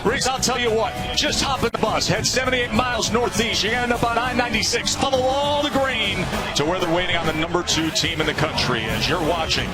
Riggs, I'll tell you what, just hop in the bus, head 78 miles northeast. You're going to end up on I-96, follow all the green to where they're waiting on the number 2 team in the country as you're watching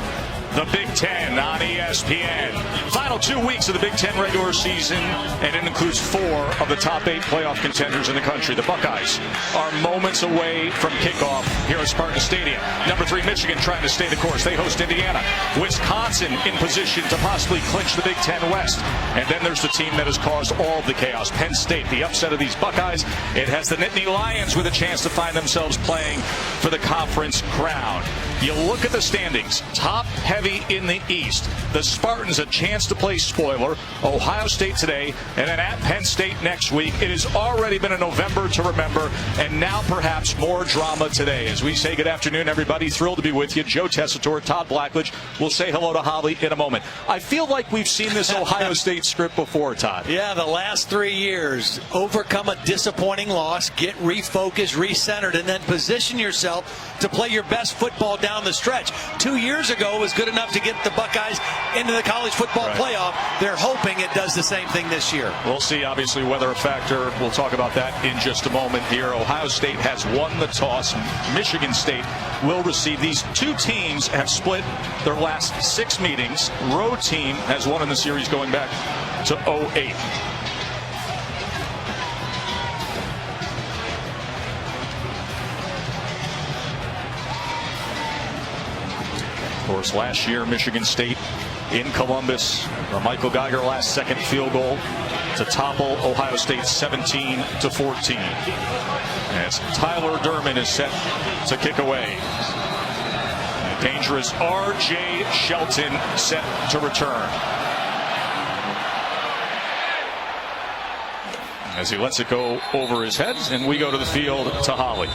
the Big Ten on ESPN. Final 2 weeks of the Big Ten regular season, and it includes 4 of the top 8 playoff contenders in the country. The Buckeyes are moments away from kickoff here at Spartan Stadium. Number 3, Michigan trying to stay the course. They host Indiana. Wisconsin in position to possibly clinch the Big Ten West. And then there's the team that has caused all of the chaos, Penn State, the upset of these Buckeyes. It has the Nittany Lions with a chance to find themselves playing for the conference crown. You look at the standings, top heavy in the East. The Spartans a chance to play spoiler. Ohio State today, and then at Penn State next week. It has already been a November to remember, and now perhaps more drama today. As we say good afternoon, everybody. Thrilled to be with you. Joe Tessitore, Todd Blackledge. We'll say hello to Holly in a moment. I feel like we've seen this Ohio State script before, Todd. Yeah, the last 3 years. Overcome a disappointing loss, get refocused, recentered, and then position yourself to play your best football down the stretch. 2 years ago was good enough to get the Buckeyes into the college football playoff. They're hoping it does the same thing this year. We'll see, obviously, weather a factor. We'll talk about that in just a moment here. Ohio State has won the toss. Michigan State will receive. These 2 teams have split their last 6 meetings. Road team has won in the series going back to 2008. Of course, last year, Michigan State in Columbus, Michael Geiger last second field goal to topple Ohio State 17-14. As Tyler Derman is set to kick away. Dangerous R.J. Shelton set to return. As he lets it go over his head, and we go to the field to Holly.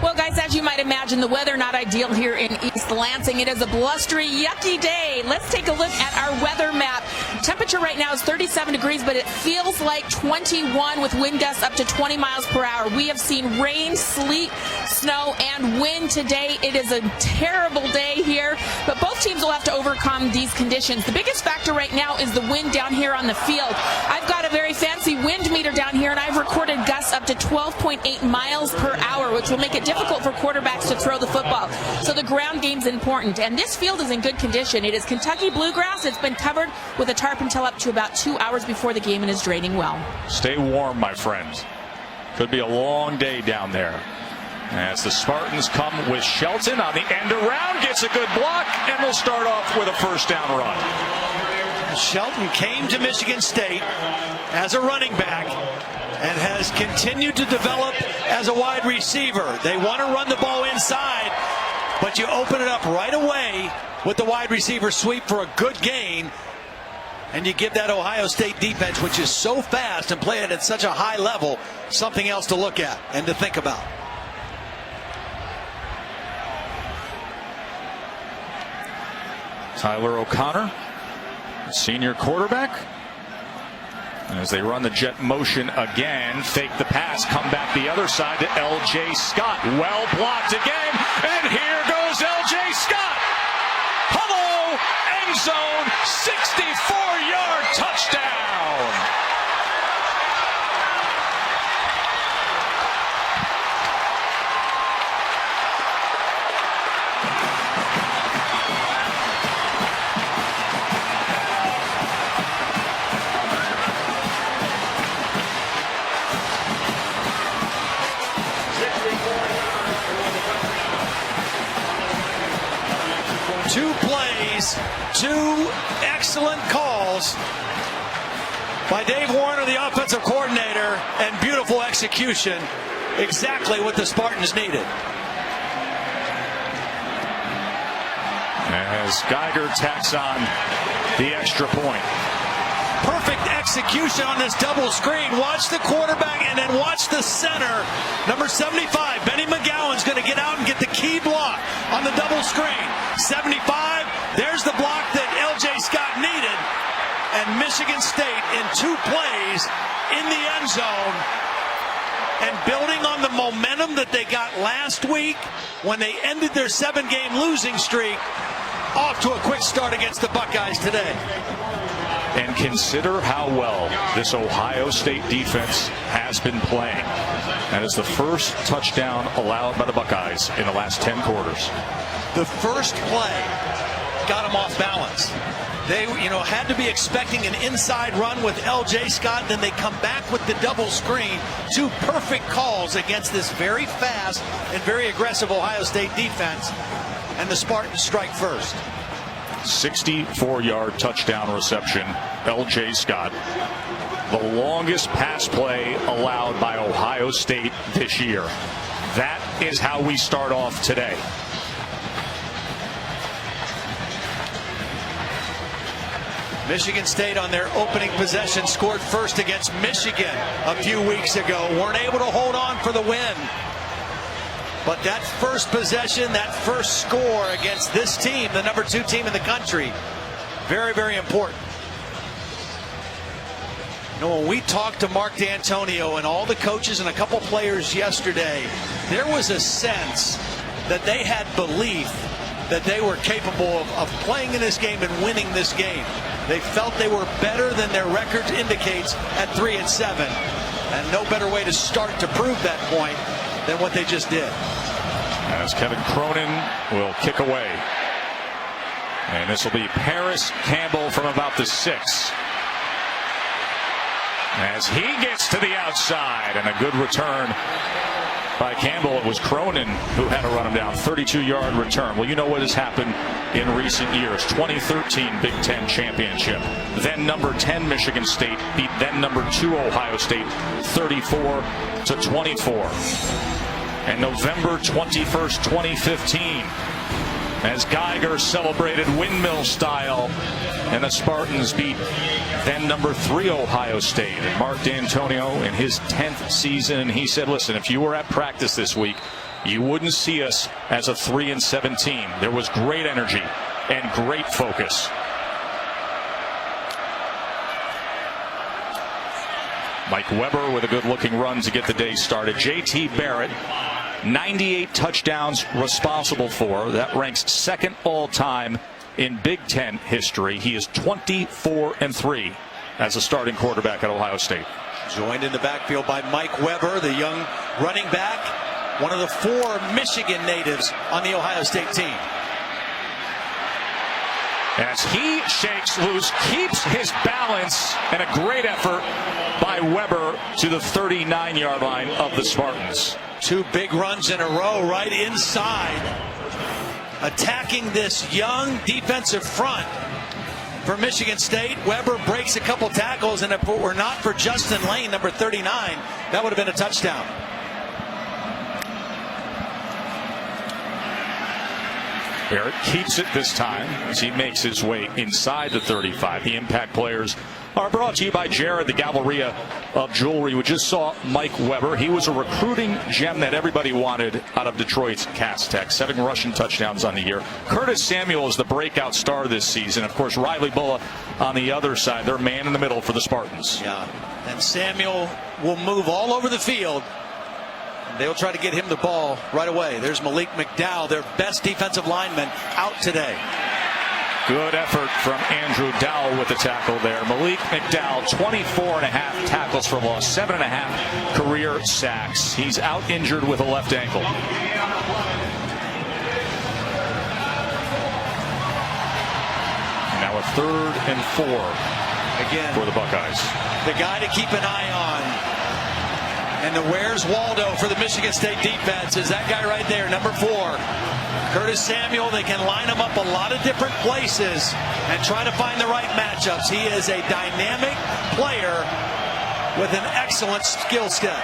Well, guys, as you might imagine, the weather not ideal here in East Lansing. It is a blustery, yucky day. Let's take a look at our weather map. Temperature right now is 37 degrees, but it feels like 21 with wind gusts up to 20 miles per hour. We have seen rain, sleet, snow, and wind today. It is a terrible day here, but both teams will have to overcome these conditions. The biggest factor right now is the wind down here on the field. I've got a very fancy wind meter down here, and I've recorded gusts up to 12.8 miles per hour, which will make it difficult for quarterbacks to throw the football. So the ground game's important, and this field is in good condition. It is Kentucky bluegrass. It's been covered with a tarp until up to about 2 hours before the game and is draining well. Stay warm, my friends. Could be a long day down there. As the Spartans come with Shelton on the end around, gets a good block, and will start off with a first down run. Shelton came to Michigan State as a running back and has continued to develop as a wide receiver. They want to run the ball inside, but you open it up right away with the wide receiver sweep for a good gain, and you give that Ohio State defense, which is so fast and playing at such a high level, something else to look at and to think about. Tyler O'Connor, senior quarterback. As they run the jet motion again, fake the pass, come back the other side to L.J. Scott. Well blocked again, and here goes L.J. Scott. Hello, end zone, 64-yard touchdown. Two plays, 2 excellent calls by Dave Warner, the offensive coordinator, and beautiful execution. Exactly what the Spartans needed. As Geiger tacks on the extra point. Perfect execution on this double screen. Watch the quarterback and then watch the center. Number 75, Benny McGowan's going to get out and get the key block on the double screen. 75, there's the block that L.J. Scott needed. And Michigan State in 2 plays in the end zone. And building on the momentum that they got last week when they ended their 7-game losing streak, off to a quick start against the Buckeyes today. And consider how well this Ohio State defense has been playing. That is the first touchdown allowed by the Buckeyes in the last 10 quarters. The first play got them off balance. They, had to be expecting an inside run with L.J. Scott. Then they come back with the double screen. Two perfect calls against this very fast and very aggressive Ohio State defense. And the Spartans strike first. 64-yard touchdown reception, L.J. Scott. The longest pass play allowed by Ohio State this year. That is how we start off today. Michigan State on their opening possession scored first against Michigan a few weeks ago. Weren't able to hold on for the win. But that first possession, that first score against this team, the number 2 team in the country, very, very important. When we talked to Mark D'Antonio and all the coaches and a couple players yesterday, there was a sense that they had belief that they were capable of playing in this game and winning this game. They felt they were better than their record indicates at 3-7. And no better way to start to prove that point than what they just did. As Kevin Cronin will kick away. And this will be Paris Campbell from about the 6. As he gets to the outside, and a good return by Campbell. It was Cronin who had to run him down. 32-yard return. Well, you know what has happened in recent years. 2013 Big Ten championship. Then number 10 Michigan State beat then number 2 Ohio State 34-24. And November 21st, 2015, as Geiger celebrated windmill style, and the Spartans beat then number 3 Ohio State. And Mark D'Antonio in his 10th season, he said, listen, if you were at practice this week, you wouldn't see us as a 3-7 team. There was great energy and great focus. Mike Weber with a good-looking run to get the day started. J.T. Barrett, 98 touchdowns responsible for. That ranks second all-time in Big Ten history. He is 24-3 as a starting quarterback at Ohio State. Joined in the backfield by Mike Weber, the young running back, one of the 4 Michigan natives on the Ohio State team. As he shakes loose, keeps his balance, and a great effort by Weber to the 39-yard line of the Spartans. 2 big runs in a row right inside, attacking this young defensive front for Michigan State. Weber breaks a couple tackles, and if it were not for Justin Lane, number 39, that would have been a touchdown. Barrett keeps it this time as he makes his way inside the 35. The impact players are brought to you by Jared, the Galleria of Jewelry. We just saw Mike Weber. He was a recruiting gem that everybody wanted out of Detroit's Cats Tech. 7 rushing touchdowns on the year. Curtis Samuel is the breakout star this season. Of course, Riley Bullough on the other side. They're man in the middle for the Spartans. Yeah, and Samuel will move all over the field. They'll try to get him the ball right away. There's Malik McDowell, their best defensive lineman, out today. Good effort from Andrew Dowell with the tackle there. Malik McDowell, 24.5 tackles for loss, 7.5 career sacks. He's out injured with a left ankle. Now a 3rd and 4 again for the Buckeyes. The guy to keep an eye on. And the Where's Waldo for the Michigan State defense is that guy right there, number 4. Curtis Samuel. They can line him up a lot of different places and try to find the right matchups. He is a dynamic player with an excellent skill set.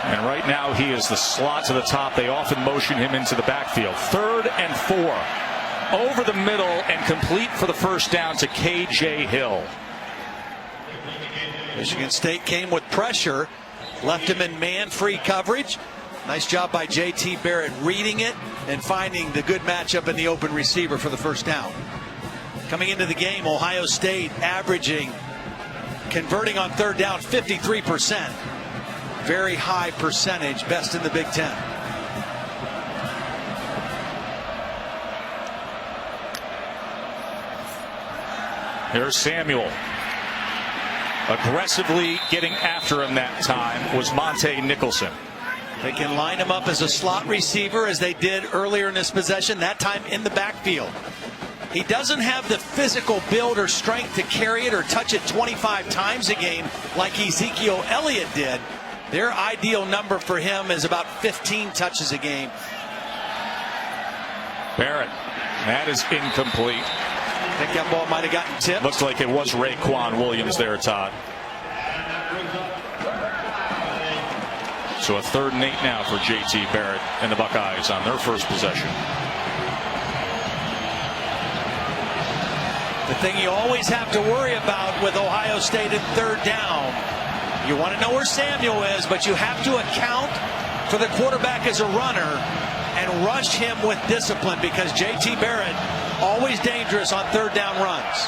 And right now he is the slot to the top. They often motion him into the backfield. 3rd and 4. Over the middle and complete for the first down to K.J. Hill. Michigan State came with pressure. Left him in man-free coverage. Nice job by J.T. Barrett reading it and finding the good matchup in the open receiver for the first down. Coming into the game, Ohio State averaging, converting on 3rd down, 53%. Very high percentage, best in the Big Ten. Here's Samuel. Aggressively getting after him that time was Monte Nicholson. They can line him up as a slot receiver as they did earlier in this possession, that time in the backfield. He doesn't have the physical build or strength to carry it or touch it 25 times a game like Ezekiel Elliott did. Their ideal number for him is about 15 touches a game. Barrett, that is incomplete. I think that ball might have gotten tipped. Looks like it was Raekwon Williams there, Todd. So a 3rd and 8 now for J.T. Barrett and the Buckeyes on their first possession. The thing you always have to worry about with Ohio State in 3rd down, you want to know where Samuel is, but you have to account for the quarterback as a runner and rush him with discipline, because J.T. Barrett always dangerous on 3rd down runs.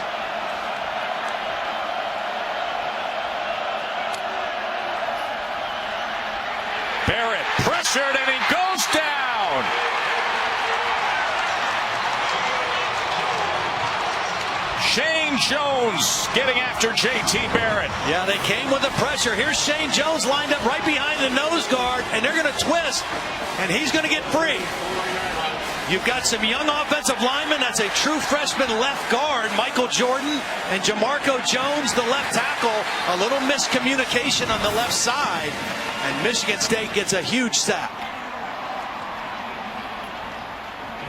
Barrett pressured and he goes down. Shane Jones getting after J.T. Barrett. Yeah, they came with the pressure. Here's Shane Jones lined up right behind the nose guard, and they're going to twist, and he's going to get free. You've got some young offensive linemen. That's a true freshman left guard, Michael Jordan, and Jamarco Jones, the left tackle. A little miscommunication on the left side, and Michigan State gets a huge sack.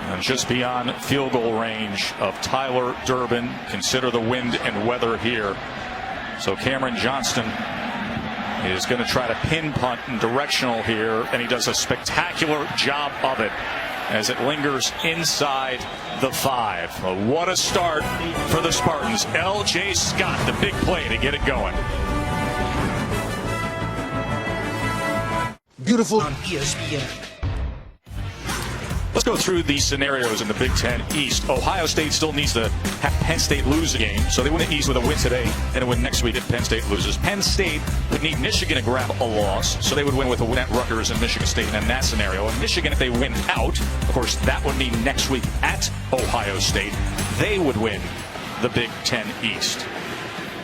And just beyond field goal range of Tyler Durbin. Consider the wind and weather here. So Cameron Johnston is going to try to pin punt and directional here, and he does a spectacular job of it as it lingers inside the 5. Well, what a start for the Spartans. L.J. Scott, the big play to get it going. Beautiful on ESPN. Let's go through these scenarios in the Big Ten East. Ohio State still needs to have Penn State lose a game, so they win the East with a win today and a win next week if Penn State loses. Penn State would need Michigan to grab a loss, so they would win with a win at Rutgers and Michigan State in that scenario. And Michigan, if they win out, of course, that would mean next week at Ohio State, they would win the Big Ten East.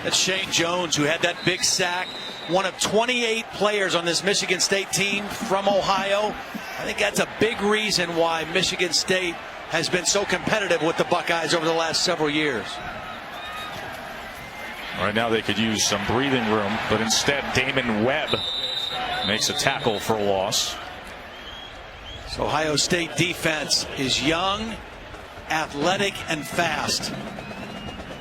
That's Shane Jones, who had that big sack. One of 28 players on this Michigan State team from Ohio. I think that's a big reason why Michigan State has been so competitive with the Buckeyes over the last several years. Right now they could use some breathing room, but instead Damon Webb makes a tackle for a loss. So Ohio State defense is young, athletic, and fast.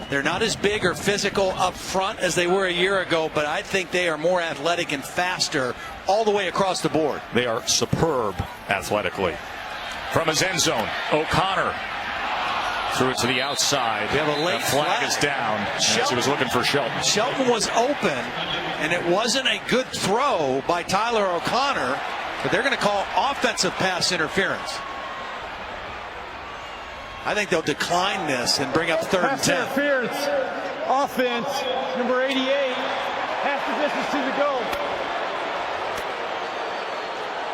They're not as big or physical up front as they were a year ago, but I think they are more athletic and faster all the way across the board. They are superb athletically. From his end zone, O'Connor threw it to the outside. We have a late the flag is down as he was looking for Shelton. Shelton was open, and it wasn't a good throw by Tyler O'Connor, but they're going to call offensive pass interference. I think they'll decline this and bring up 3rd and 10. Interference. Offense, number 88. Half the distance to the goal.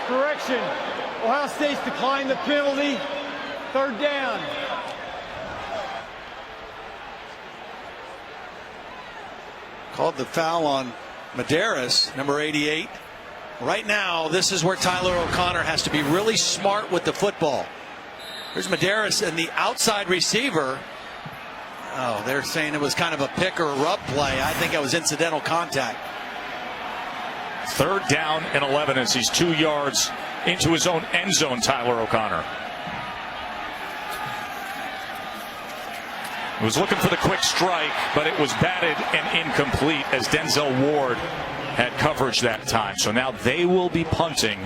Correction. Ohio State's declined the penalty. 3rd down. Called the foul on Medeiros, number 88. Right now, this is where Tyler O'Connor has to be really smart with the football. Here's Medeiros and the outside receiver. Oh, they're saying it was kind of a pick or a rub play. I think it was incidental contact. 3rd down and 11 as he's 2 yards into his own end zone, Tyler O'Connor. He was looking for the quick strike, but it was batted and incomplete as Denzel Ward had coverage that time. So now they will be punting,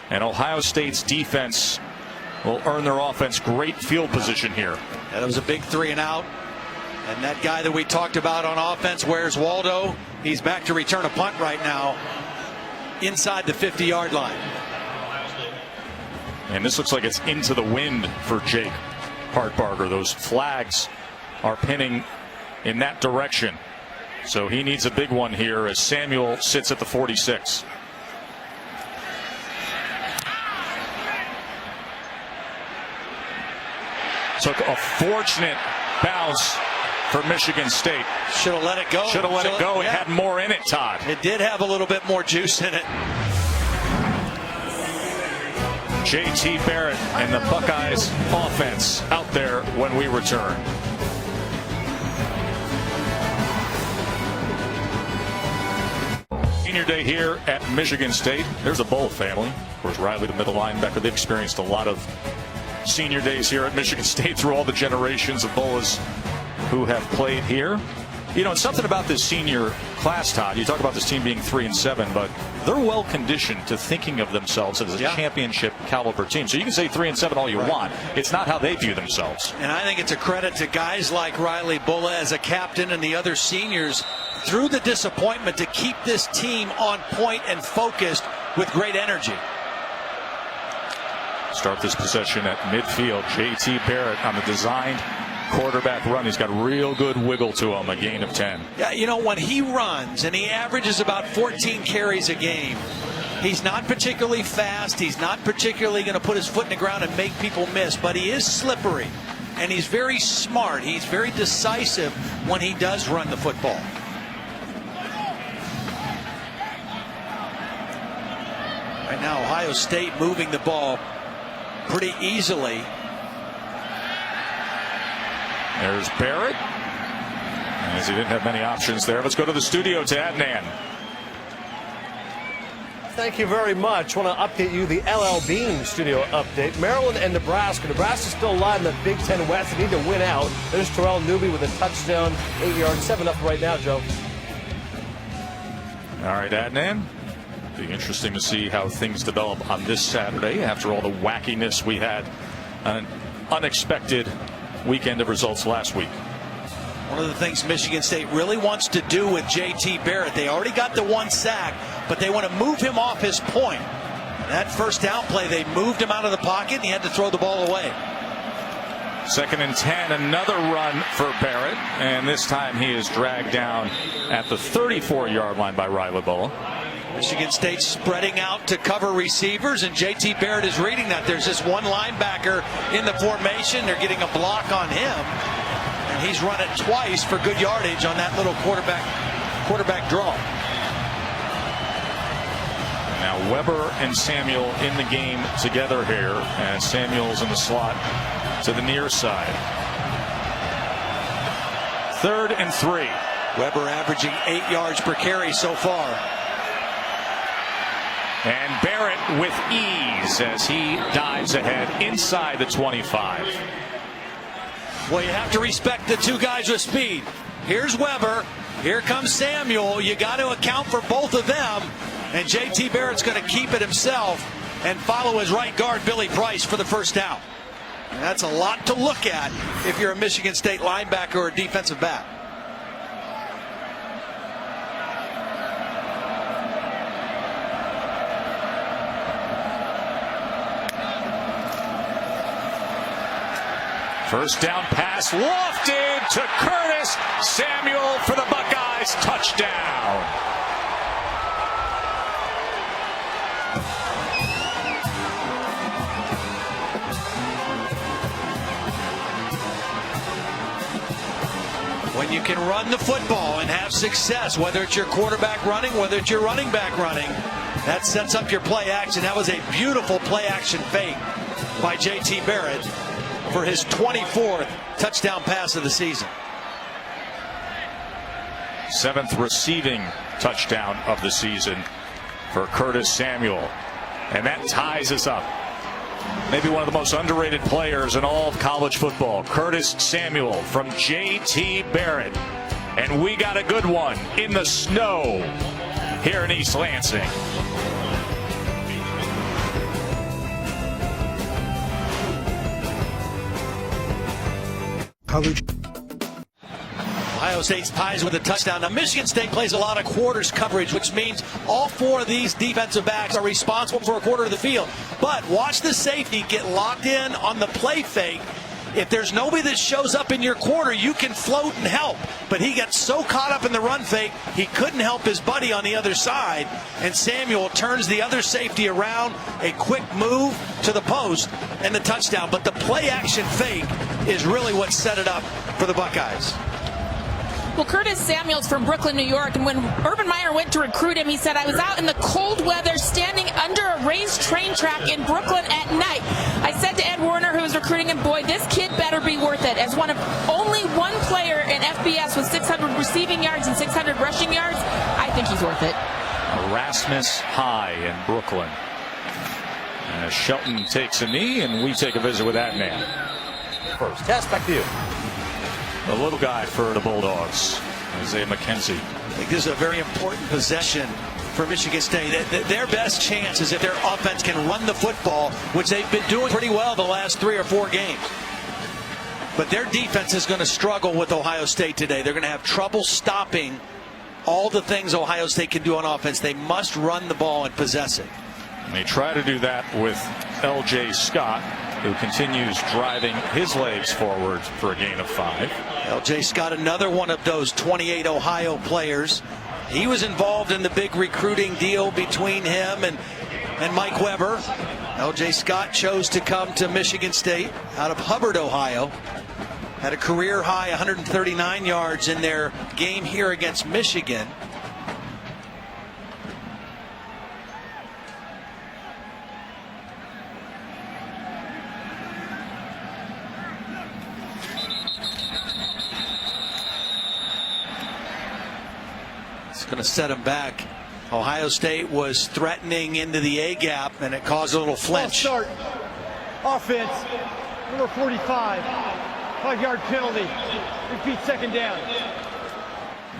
and Ohio State's defense will earn their offense great field position here. That was a big 3 and out. And that guy that we talked about on offense, where's Waldo? He's back to return a punt right now inside the 50-yard line. And this looks like it's into the wind for Jake Hartbarger. Those flags are pinning in that direction. So he needs a big one here as Samuel sits at the 46. Took a fortunate bounce for Michigan State. Should have let it go. Should have let it go. It had more in it, Todd. It did have a little bit more juice in it. J.T. Barrett and the Buckeyes offense out there when we return. Senior day here at Michigan State. There's a Bull family. Of course, Riley, the middle linebacker, they've experienced a lot of senior days here at Michigan State through all the generations of Bulls who have played here. You know, it's something about this senior class, Todd. You talk about this team being 3-7, but they're well conditioned to thinking of themselves as a championship caliber team. So you can say 3-7 all you want. It's not how they view themselves. And I think it's a credit to guys like Riley Bulla as a captain and the other seniors through the disappointment to keep this team on point and focused with great energy. Start this possession at midfield. J.T. Barrett on the designed quarterback run. He's got real good wiggle to him, a gain of 10. Yeah, you know, when he runs and he averages about 14 carries a game, he's not particularly fast. He's not particularly going to put his foot in the ground and make people miss, but he is slippery and he's very smart. He's very decisive when he does run the football. Right now, Ohio State moving the ball pretty easily. There's Barrett. As he didn't have many options there. Let's go to the studio to Adnan. Thank you very much. I want to update you the LL Bean studio update. Maryland and Nebraska. Nebraska's still alive in the Big Ten West. They need to win out. There's Terrell Newby with a touchdown, 8 yards, 7-up right now, Joe. All right, Adnan. Be interesting to see how things develop on this Saturday after all the wackiness we had on an unexpected weekend of results last week. One of the things Michigan State really wants to do with J.T. Barrett, they already got the 1 sack, but they want to move him off his point. That first down play, they moved him out of the pocket and he had to throw the ball away. 2nd and 10, another run for Barrett, and this time he is dragged down at the 34-yard line by Riley Bulla. Michigan State spreading out to cover receivers, and J.T. Barrett is reading that. There's this one linebacker in the formation. They're getting a block on him, and he's run it twice for good yardage on that little quarterback draw. Now Weber and Samuel in the game together here, and Samuel's in the slot to the near side. 3rd and 3. Weber averaging 8 yards per carry so far. And Barrett with ease as he dives ahead inside the 25. Well, you have to respect the two guys with speed. Here's Weber. Here comes Samuel. You got to account for both of them. And J.T. Barrett's going to keep it himself and follow his right guard, Billy Price, for the first down. And that's a lot to look at if you're a Michigan State linebacker or a defensive back. First down pass lofted to Curtis Samuel for the Buckeyes. Touchdown. When you can run the football and have success, whether it's your quarterback running, whether it's your running back running, that sets up your play action. That was a beautiful play action fake by J.T. Barrett for his 24th touchdown pass of the season. 7th receiving touchdown of the season for Curtis Samuel. And that ties us up. Maybe one of the most underrated players in all of college football, Curtis Samuel from J.T. Barrett. And we got a good one in the snow here in East Lansing. Ohio State ties with a touchdown. Now, Michigan State plays a lot of quarters coverage, which means all 4 of these defensive backs are responsible for a quarter of the field. But watch the safety get locked in on the play fake. If there's nobody that shows up in your quarter, you can float and help. But he got so caught up in the run fake, he couldn't help his buddy on the other side. And Samuel turns the other safety around, a quick move to the post, and the touchdown. But the play action fake is really what set it up for the Buckeyes. Well, Curtis Samuel's from Brooklyn, New York, and when Urban Meyer went to recruit him, he said, I was out in the cold weather standing under a raised train track in Brooklyn at night. I said to Ed Warner, who was recruiting him, boy, this kid better be worth it. As one of only one player in FBS with 600 receiving yards and 600 rushing yards, I think he's worth it. Erasmus High in Brooklyn. As Shelton takes a knee, and we take a visit with that man. First, Tess, back to you. The little guy for the Bulldogs, Isaiah McKenzie. I think this is a very important possession for Michigan State. Their best chance is if their offense can run the football, which they've been doing pretty well the last 3 or 4 games. But their defense is going to struggle with Ohio State today. They're going to have trouble stopping all the things Ohio State can do on offense. They must run the ball and possess it. And they try to do that with L.J. Scott, who continues driving his legs forward for a gain of 5. L.J. Scott, another one of those 28 Ohio players. He was involved in the big recruiting deal between him and Mike Weber. L.J. Scott chose to come to Michigan State out of Hubbard, Ohio. Had a career high 139 yards in their game here against Michigan. It's going to set him back. Ohio State was threatening into the A gap, and it caused a little flinch. Start. Offense, number 45. 5-yard penalty. Repeat, second down.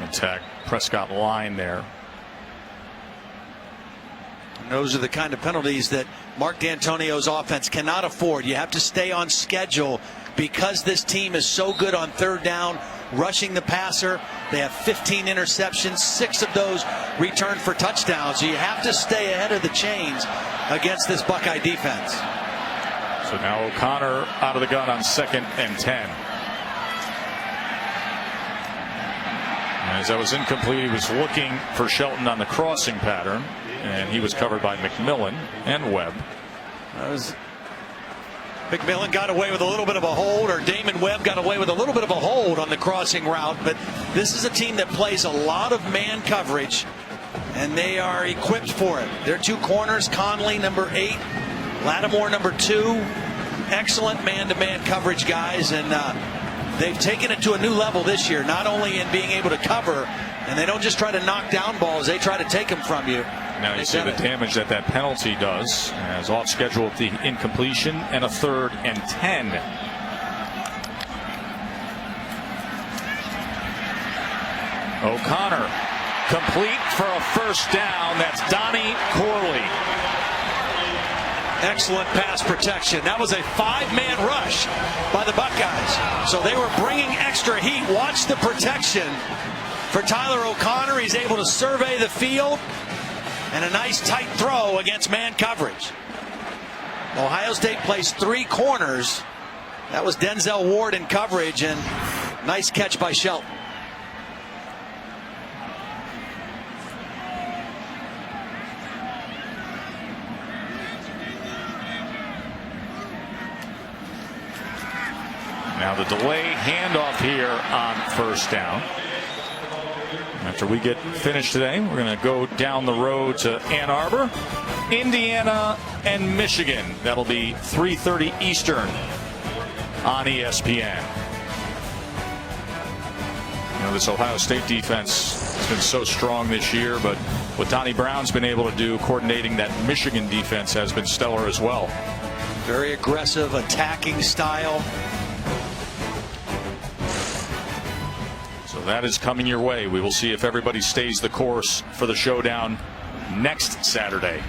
Attack Prescott line there. And those are the kind of penalties that Mark D'Antonio's offense cannot afford. You have to stay on schedule because this team is so good on third down, rushing the passer. They have 15 interceptions, 6 of those returned for touchdowns. So you have to stay ahead of the chains against this Buckeye defense. So now O'Connor out of the gun on 2nd and 10. As that was incomplete, he was looking for Shelton on the crossing pattern, and he was covered by McMillan and Webb. McMillan got away with a little bit of a hold, or Damon Webb got away with a little bit of a hold on the crossing route. But this is a team that plays a lot of man coverage, and they are equipped for it. Their 2 corners, Conley, number 8, Lattimore, number 2. Excellent man-to-man coverage guys, and they've taken it to a new level this year, not only in being able to cover, and they don't just try to knock down balls, they try to take them from you. Now you see the damage that penalty does, as off schedule with the incompletion and a 3rd and 10. O'Connor complete for a first down. That's Donnie Corley. Excellent pass protection. That was a 5-man rush by the Buckeyes. So they were bringing extra heat. Watch the protection for Tyler O'Connor. He's able to survey the field. And a nice tight throw against man coverage. Ohio State plays 3 corners. That was Denzel Ward in coverage, and nice catch by Shelton. Now the delay handoff here on 1st down. After we get finished today, we're going to go down the road to Ann Arbor, Indiana, and Michigan. That'll be 3:30 Eastern on ESPN. You know, this Ohio State defense has been so strong this year, but what Donnie Brown's been able to do coordinating that Michigan defense has been stellar as well. Very aggressive attacking style. So that is coming your way. We will see if everybody stays the course for the showdown next Saturday.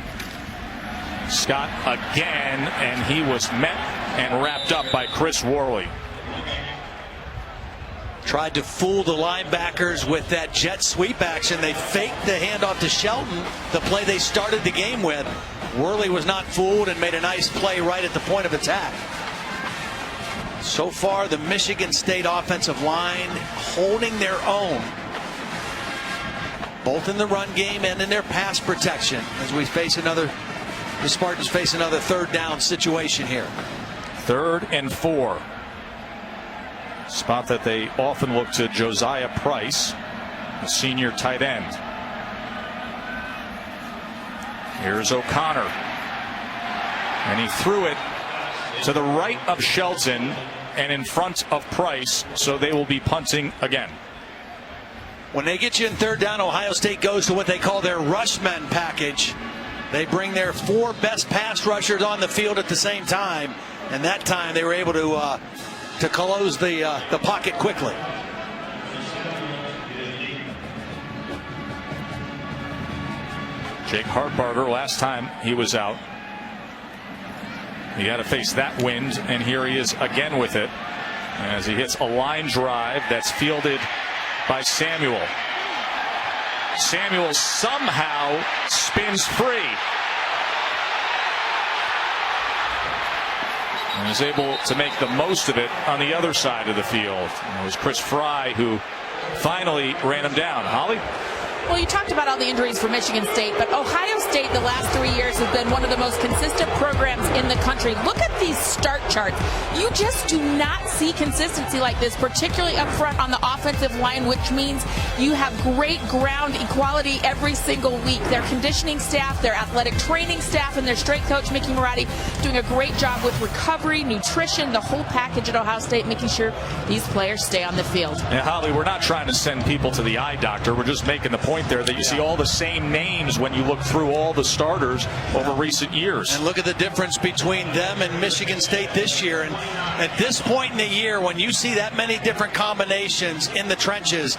Scott again, and he was met and wrapped up by Chris Worley. Tried to fool the linebackers with that jet sweep action. They faked the handoff to Shelton, the play they started the game with. Worley was not fooled and made a nice play right at the point of attack. So far, the Michigan State offensive line holding their own, both in the run game and in their pass protection, as we face the Spartans face another 3rd down situation here. 3rd and 4. Spot that they often look to Josiah Price, the senior tight end. Here's O'Connor. And he threw it to the right of Shelton and in front of Price, so they will be punting again. When they get you in third down, Ohio State goes to what they call their rush men package. They bring their 4 best pass rushers on the field at the same time, and that time they were able to close the pocket quickly. Jake Hartbarger, last time he was out, he had to face that wind, and here he is again with it as he hits a line drive that's fielded by Samuel. Samuel somehow spins free and is able to make the most of it on the other side of the field. And it was Chris Fry who finally ran him down. Holly? Well, you talked about all the injuries for Michigan State, but Ohio State the last 3 years has been one of the most consistent programs in the country. Look at these start charts. You just do not see consistency like this, particularly up front on the offensive line, which means you have great ground equality every single week. Their conditioning staff, their athletic training staff, and their strength coach, Mickey Marotti, doing a great job with recovery, nutrition, the whole package at Ohio State, making sure these players stay on the field. And Holly, we're not trying to send people to the eye doctor. We're just making the point there that you see all the same names when you look through all the starters over recent years. And look at the difference between them and Michigan State this year. And at this point in the year, when you see that many different combinations in the trenches,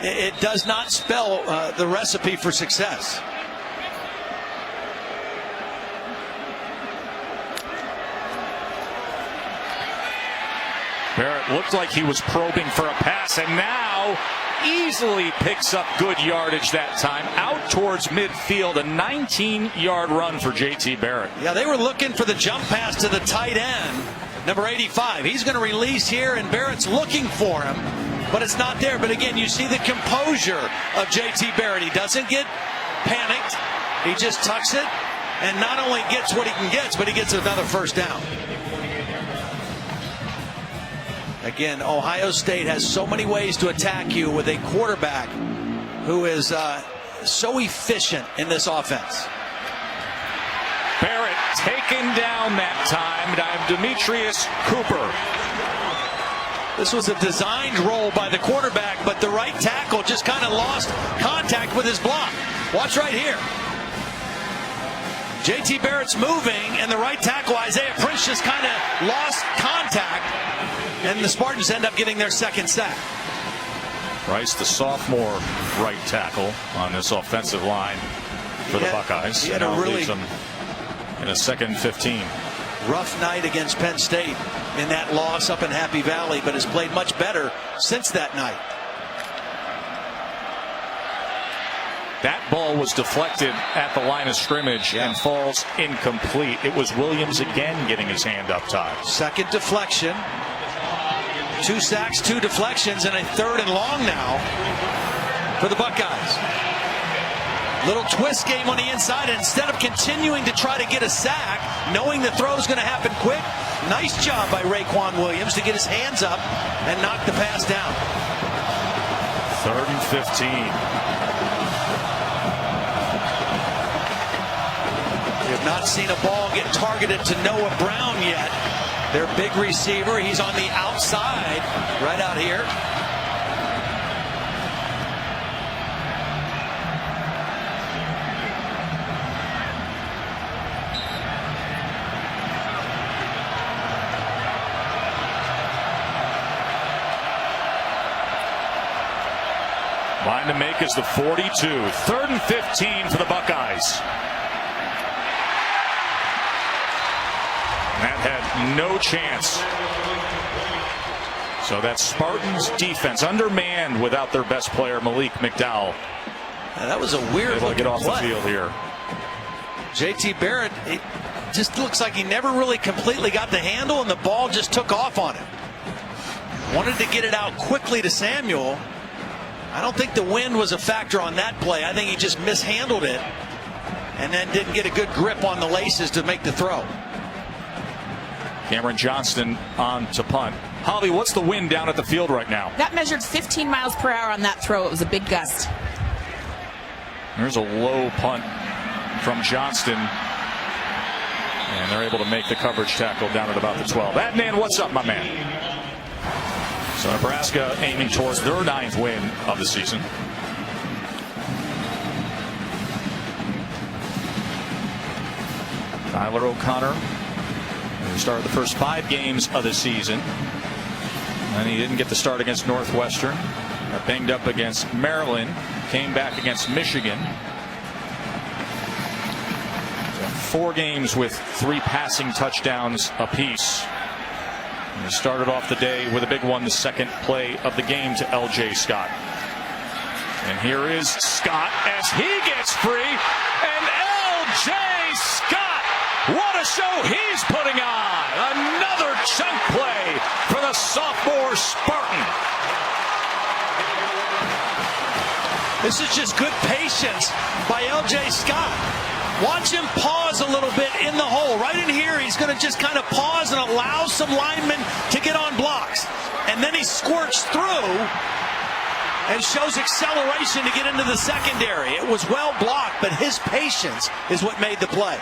it does not spell the recipe for success. Barrett looked like he was probing for a pass, and now easily picks up good yardage that time out towards midfield. A 19-yard run for J.T. Barrett. Yeah, they were looking for the jump pass to the tight end, number 85. He's going to release here, and Barrett's looking for him, but it's not there. But again, you see the composure of J.T. Barrett. He doesn't get panicked. He just tucks it, and not only gets what he can get, but he gets another first down. Again, Ohio State has so many ways to attack you with a quarterback who is so efficient in this offense. Barrett taken down that time by Demetrius Cooper. This was a designed roll by the quarterback, but the right tackle just kind of lost contact with his block. Watch right here. J.T. Barrett's moving, and the right tackle, Isaiah Prince, just kind of lost contact. And the Spartans end up getting their second sack. Price, the sophomore right tackle on this offensive line for the Buckeyes. He had a really in a 2nd and 15. Rough night against Penn State in that loss up in Happy Valley, but has played much better since that night. That ball was deflected at the line of scrimmage and falls incomplete. It was Williams again getting his hand up top. Second deflection. 2 sacks, 2 deflections, and a 3rd and long now for the Buckeyes. Little twist game on the inside, and instead of continuing to try to get a sack, knowing the throw is going to happen quick, nice job by Raekwon Williams to get his hands up and knock the pass down. 3rd and 15. We have not seen a ball get targeted to Noah Brown yet. Their big receiver, he's on the outside, right out here. Line to make is the 42. 3rd and 15 for the Buckeyes. That had no chance. So that's Spartans defense undermanned without their best player Malik McDowell. That was a weird able to get off play. the field here. J.T. Barrett, it just looks like he never really completely got the handle, and the ball just took off on him. Wanted to get it out quickly to Samuel. I don't think the wind was a factor on that play. I think he just mishandled it and then didn't get a good grip on the laces to make the throw. Cameron Johnston on to punt. Holly, what's the wind down at the field right now? That measured 15 miles per hour on that throw. It was a big gust. There's a low punt from Johnston. And they're able to make the coverage tackle down at about the 12. Adnan, what's up, my man? So Nebraska aiming towards their 9th win of the season. Tyler O'Connor, who started the first 5 games of the season. And he didn't get the start against Northwestern. Got banged up against Maryland. Came back against Michigan. 4 games with 3 passing touchdowns apiece. And he started off the day with a big one, the second play of the game to L.J. Scott. And here is Scott as he gets free. And L.J. Scott, what a show he's putting on. Another chunk play for the sophomore Spartan. This is just good patience by L.J. Scott. Watch him pause a little bit in the hole. Right in here, he's going to just kind of pause and allow some linemen to get on blocks. And then he squirts through and shows acceleration to get into the secondary. It was well blocked, but his patience is what made the play.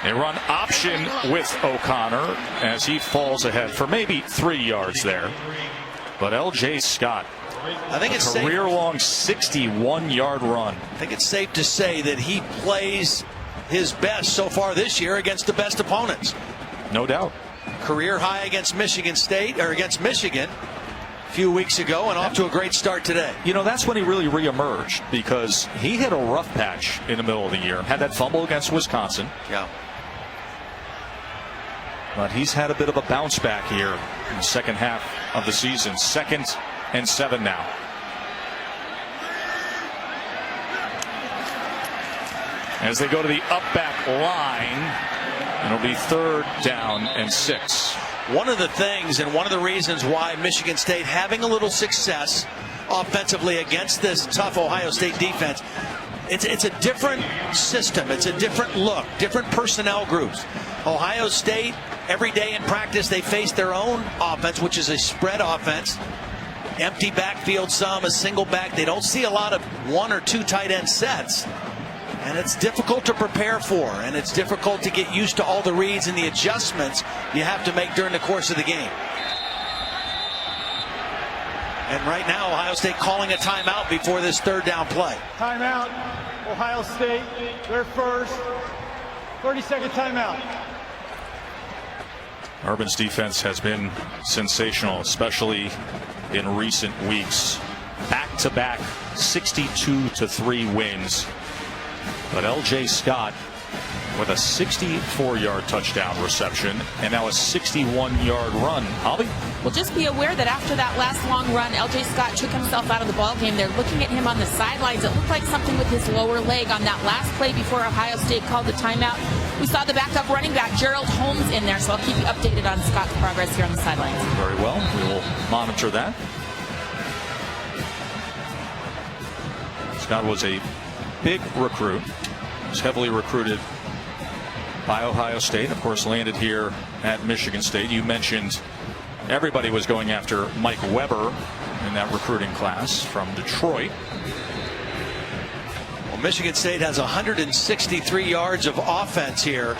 They run option with O'Connor as he falls ahead for maybe 3 yards there. But L.J. Scott, I think it's a career-long 61-yard run. I think it's safe to say that he plays his best so far this year against the best opponents. No doubt. Career high against Michigan State, or against Michigan a few weeks ago, and off to a great start today. You know, that's when he really reemerged, because he hit a rough patch in the middle of the year. Had that fumble against Wisconsin. Yeah. But he's had a bit of a bounce back here in the second half of the season. 2nd and 7 now. As they go to the up back line, it'll be 3rd down and 6. One of the things and one of the reasons why Michigan State having a little success offensively against this tough Ohio State defense, it's a different system. It's a different look, different personnel groups. Ohio State, every day in practice, they face their own offense, which is a spread offense. Empty backfield, some a single back. They don't see a lot of 1 or 2 tight end sets. And it's difficult to prepare for, and it's difficult to get used to all the reads and the adjustments you have to make during the course of the game. And right now, Ohio State calling a timeout before this 3rd down play. Timeout. Ohio State, they're first. 30-second timeout. Urban's defense has been sensational, especially in recent weeks. Back-to-back 62-3 wins. But L.J. Scott with a 64-yard touchdown reception and now a 61-yard run. Holly? Well, just be aware that after that last long run, L.J. Scott took himself out of the ball game. They're looking at him on the sidelines. It looked like something with his lower leg on that last play before Ohio State called the timeout. We saw the backup running back, Gerald Holmes, in there, so I'll keep you updated on Scott's progress here on the sidelines. Very well. We will monitor that. Scott was a big recruit. He was heavily recruited by Ohio State. Of course, landed here at Michigan State. You mentioned everybody was going after Mike Weber in that recruiting class from Detroit. Well, Michigan State has 163 yards of offense here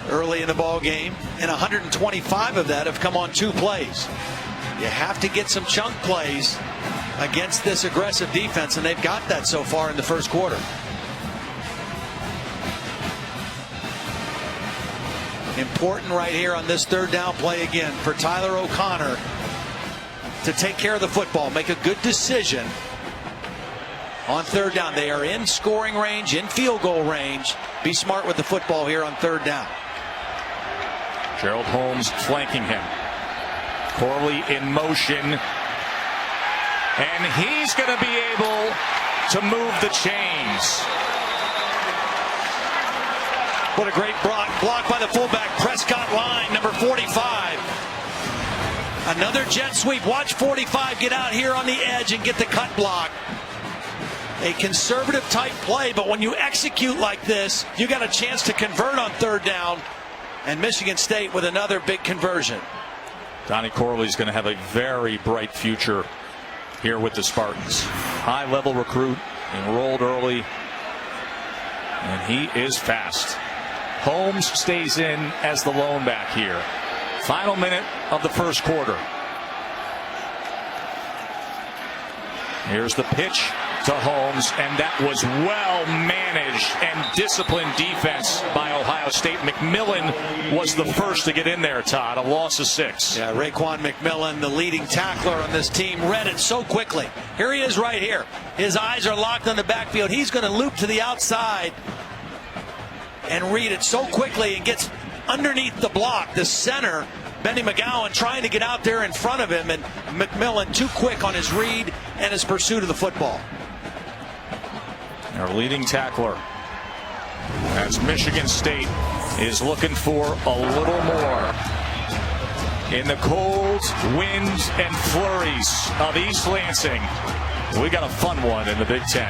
early in the ball game, and 125 of that have come on 2 plays. You have to get some chunk plays against this aggressive defense, and they've got that so far in the first quarter. Important right here on this 3rd down play again for Tyler O'Connor to take care of the football, make a good decision on 3rd down. They are in scoring range, in field goal range. Be smart with the football here on 3rd down. Gerald Holmes flanking him. Corley in motion. And he's going to be able to move the chains. What a great block by the fullback, Prescott line, number 45. Another jet sweep. Watch 45 get out here on the edge and get the cut block. A conservative type play, but when you execute like this, you got a chance to convert on 3rd down. And Michigan State with another big conversion. Donnie Corley's going to have a very bright future here with the Spartans. High-level recruit, enrolled early, and he is fast. Holmes stays in as the lone back here. Final minute of the first quarter. Here's the pitch to Holmes, and that was well managed and disciplined defense by Ohio State. McMillan was the first to get in there, Todd. A loss of 6. Yeah, Raekwon McMillan, the leading tackler on this team, read it so quickly. Here he is right here. His eyes are locked on the backfield. He's going to loop to the outside and read it so quickly and gets underneath the block. The center, Benny McGowan, trying to get out there in front of him, and McMillan too quick on his read and his pursuit of the football. Our leading tackler, as Michigan State is looking for a little more in the cold winds and flurries of East Lansing. We got a fun one in the Big Ten.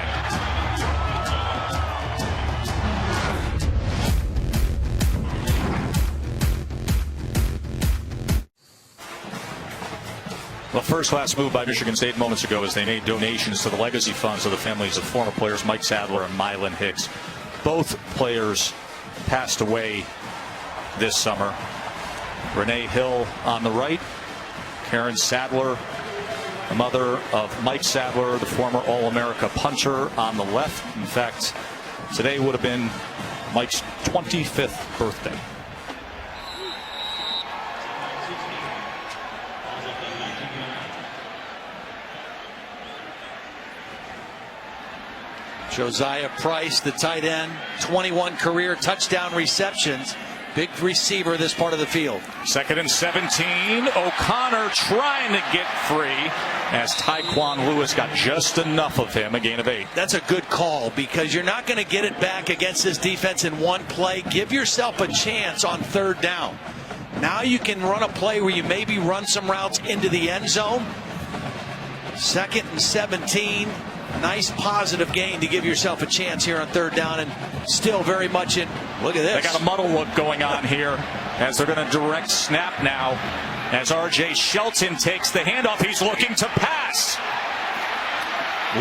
The first-class move by Michigan State moments ago as they made donations to the legacy funds of the families of former players Mike Sadler and Mylon Hicks. Both players passed away this summer. Renee Hill on the right, Karen Sadler, the mother of Mike Sadler, the former All-America punter, on the left. In fact, today would have been Mike's 25th birthday. Josiah Price, the tight end, 21 career touchdown receptions. Big receiver this part of the field. 2nd and 17. O'Connor trying to get free as Tyquan Lewis got just enough of him, a gain of 8. That's a good call because you're not going to get it back against this defense in one play. Give yourself a chance on 3rd down. Now you can run a play where you maybe run some routes into the end zone. 2nd and 17. Nice positive gain to give yourself a chance here on 3rd down, and still very much in. Look at this. They got a muddle look going on here as they're going to direct snap now as R.J. Shelton takes the handoff. He's looking to pass.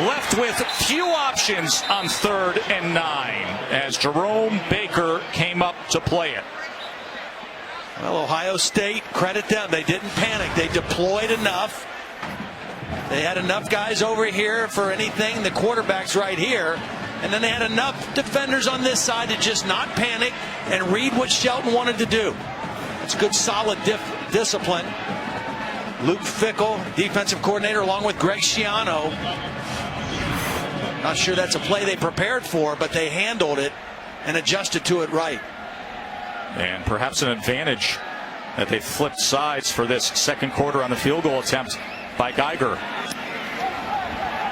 Left with few options on 3rd and 9 as Jerome Baker came up to play it. Well, Ohio State, credit them. They didn't panic. They deployed enough. They had enough guys over here for anything. The quarterback's right here. And then they had enough defenders on this side to just not panic and read what Shelton wanted to do. It's good, solid discipline. Luke Fickell, defensive coordinator, along with Greg Schiano. Not sure that's a play they prepared for, but they handled it and adjusted to it right. And perhaps an advantage that they flipped sides for this 2nd quarter on the field goal attempt by Geiger.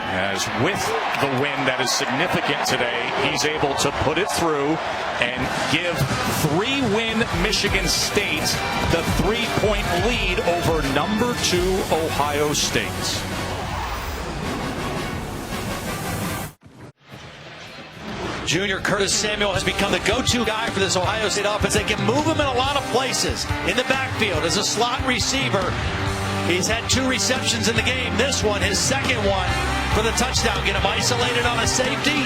As with the win that is significant today, he's able to put it through and give 3-win Michigan State the 3-point lead over number 2 Ohio State. Junior Curtis Samuel has become the go-to guy for this Ohio State offense. They can move him in a lot of places. In the backfield as a slot receiver. He's had 2 receptions in the game. This one, his 2nd one for the touchdown. Get him isolated on a safety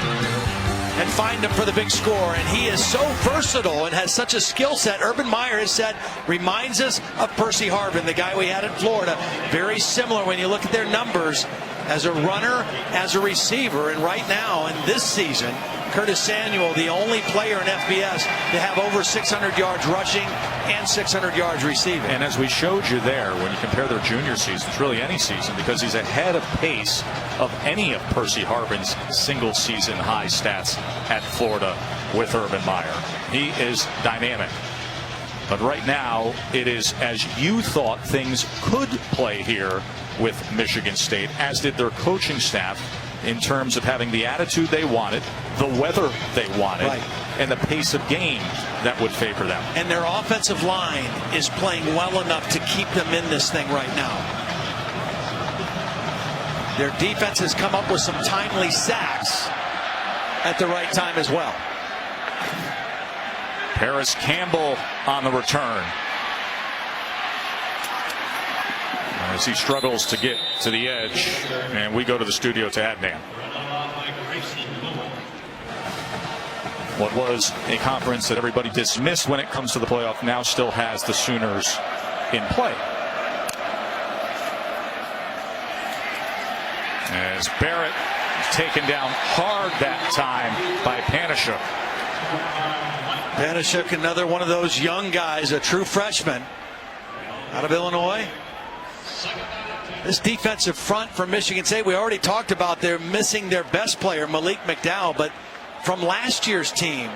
and find him for the big score. And he is so versatile and has such a skill set. Urban Meyer has said, reminds us of Percy Harvin, the guy we had in Florida. Very similar when you look at their numbers as a runner, as a receiver. And right now in this season, Curtis Samuel, the only player in FBS to have over 600 yards rushing and 600 yards receiving. And as we showed you there, when you compare their junior seasons, really any season, because he's ahead of pace of any of Percy Harvin's single season high stats at Florida with Urban Meyer. He is dynamic. But right now, it is as you thought things could play here with Michigan State, as did their coaching staff, in terms of having the attitude they wanted, the weather they wanted, right, and the pace of game that would favor them. And their offensive line is playing well enough to keep them in this thing right now. Their defense has come up with some timely sacks at the right time as well. Paris Campbell on the return. as he struggles to get to the edge, and we go to the studio to Adnan. What was a conference that everybody dismissed when it comes to the playoff now still has the Sooners in play. As Barrett is taken down hard that time by Panashuk. Panashuk, another one of those young guys, a true freshman out of Illinois. This defensive front for Michigan State, we already talked about they're missing their best player, Malik McDowell, but from last year's team,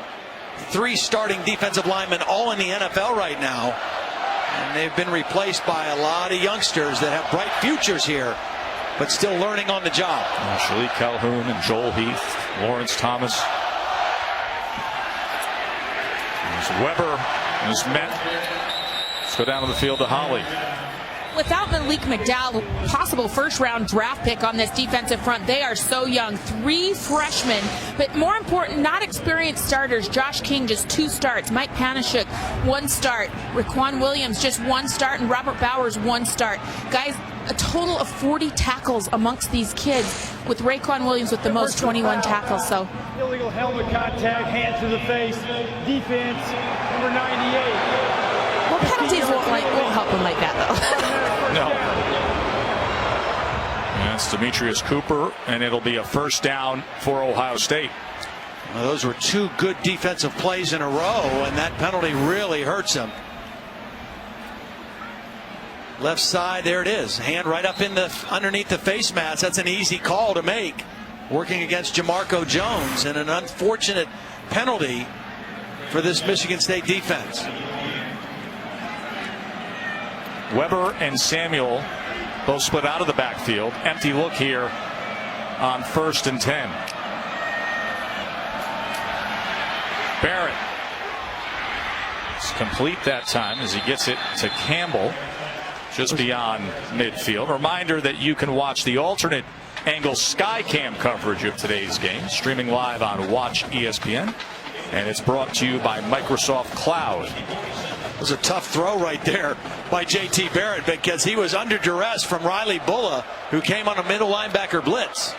3 starting defensive linemen all in the NFL right now, and they've been replaced by a lot of youngsters that have bright futures here, but still learning on the job. Shalik Calhoun and Joel Heath, Lawrence Thomas. As Weber is met. Let's go down to the field to Holly. Without Malik McDowell, possible first-round draft pick on this defensive front, they are so young. 3 freshmen, but more important, not experienced starters. Josh King, just 2 starts. Mike Panashuk, 1 start. Raquan Williams, just 1 start. And Robert Bowers, 1 start. Guys, a total of 40 tackles amongst these kids, with Raquan Williams with the most, 21 tackles. So Illegal helmet contact, hand to the face, defense, number 98. well, penalties won't help him like that, though. No. That's Demetrius Cooper, and it'll be a first down for Ohio State. Well, those were 2 good defensive plays in a row, and that penalty really hurts him. Left side, there it is. Hand right up in the underneath the face mask. That's an easy call to make. Working against Jamarco Jones, and an unfortunate penalty for this Michigan State defense. Weber and Samuel both split out of the backfield. Empty look here on 1st and 10. Barrett is complete that time as he gets it to Campbell just beyond midfield. Reminder that you can watch the alternate angle Skycam coverage of today's game, streaming live on Watch ESPN, and it's brought to you by Microsoft Cloud. It was a tough throw right there by J.T. Barrett, because he was under duress from Riley Bulla, who came on a middle linebacker blitz.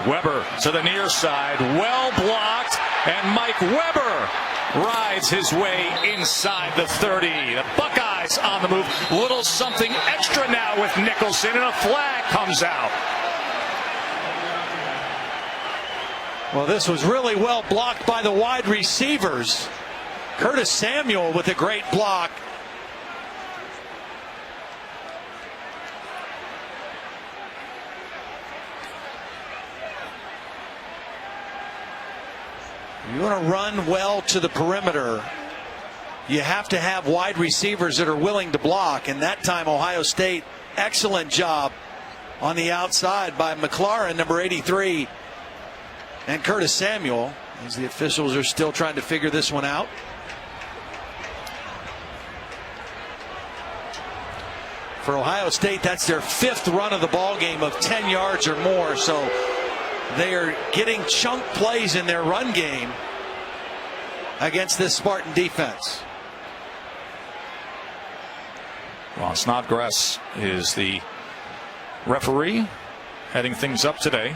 Weber to the near side, well blocked, and Mike Weber rides his way inside the 30. The Buckeyes on the move. Little something extra now with Nicholson, and a flag comes out. Well, this was really well blocked by the wide receivers. Curtis Samuel with a great block. You want to run well to the perimeter, you have to have wide receivers that are willing to block, and that time Ohio State, excellent job on the outside by McLaurin, number 83, and Curtis Samuel, as the officials are still trying to figure this one out. For Ohio State, that's their 5th run of the ball game of 10 yards or more, so they are getting chunk plays in their run game against this Spartan defense. Well, Snodgrass is the referee, heading things up today.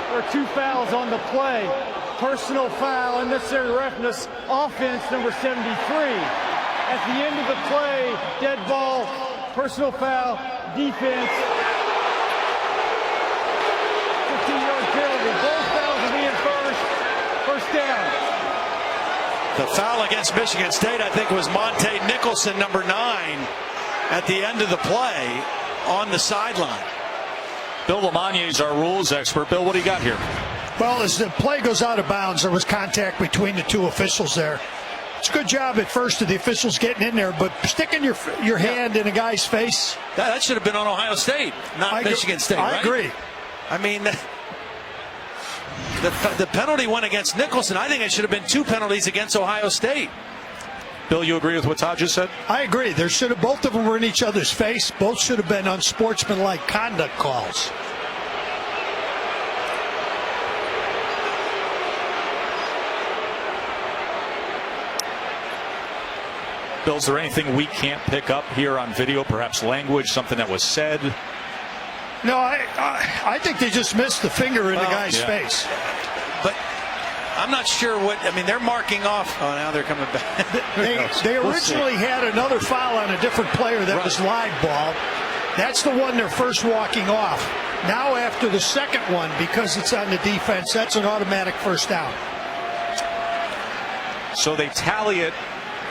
There are 2 fouls on the play. Personal foul, unnecessary roughness, offense number 73. At the end of the play, dead ball, personal foul, defense, 15-yard penalty. Both fouls will be enforced. First down. The foul against Michigan State, I think, was Monte Nicholson, number 9, at the end of the play on the sideline. Bill Lamagna is our rules expert. Bill, what do you got here? Well, as the play goes out of bounds, there was contact between the 2 officials there. It's a good job at first of the officials getting in there, but sticking your hand in a guy's face. That should have been on Ohio State, not Michigan State, right? I agree. I mean, the penalty went against Nicholson. I think it should have been 2 penalties against Ohio State. Bill, you agree with what Todd just said? I agree. There should have, both of them were in each other's face. Both should have been unsportsmanlike conduct calls. Bill, is there anything we can't pick up here on video? Perhaps language, something that was said? No, I think they just missed the finger in the guy's face. But I'm not sure what. I mean, they're marking off. Oh, now they're coming back. They originally had another foul on a different player that was live ball. That's the one they're first walking off. Now after the second one, because it's on the defense, that's an automatic first down. So they tally it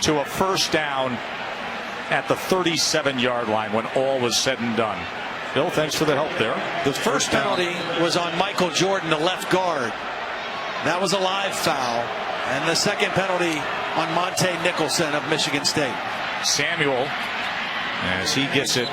to a first down at the 37-yard line when all was said and done. Bill, thanks for the help there. The first penalty was on Michael Jordan, the left guard. That was a live foul. And the second penalty on Monte Nicholson of Michigan State. Samuel, as he gets it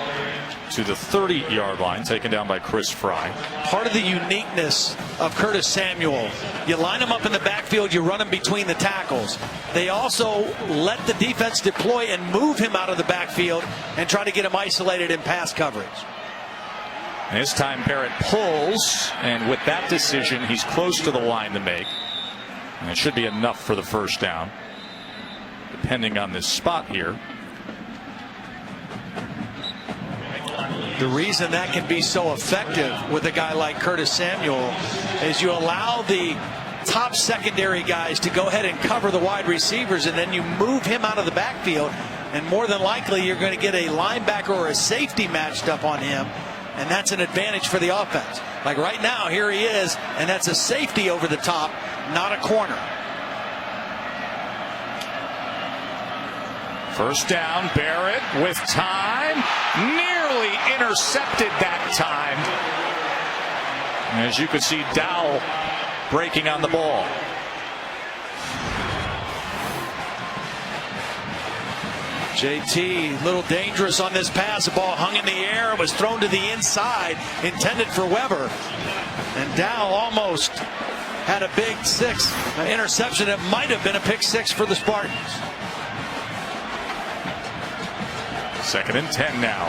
to the 30-yard line, taken down by Chris Fry. Part of the uniqueness of Curtis Samuel, you line him up in the backfield, you run him between the tackles. They also let the defense deploy and move him out of the backfield and try to get him isolated in pass coverage. And this time Barrett pulls, and with that decision, he's close to the line to make. And it should be enough for the first down, depending on this spot here. The reason that can be so effective with a guy like Curtis Samuel is you allow the top secondary guys to go ahead and cover the wide receivers, and then you move him out of the backfield, and more than likely you're going to get a linebacker or a safety matched up on him, and that's an advantage for the offense. Like right now, here he is, and that's a safety over the top, not a corner. First down, Barrett with time, nearly intercepted that time. As you can see, Dowell breaking on the ball. JT, a little dangerous on this pass. The ball hung in the air. It was thrown to the inside, intended for Weber. And Dowell almost had a big interception. It might have been a pick six for the Spartans. 2nd and 10 now.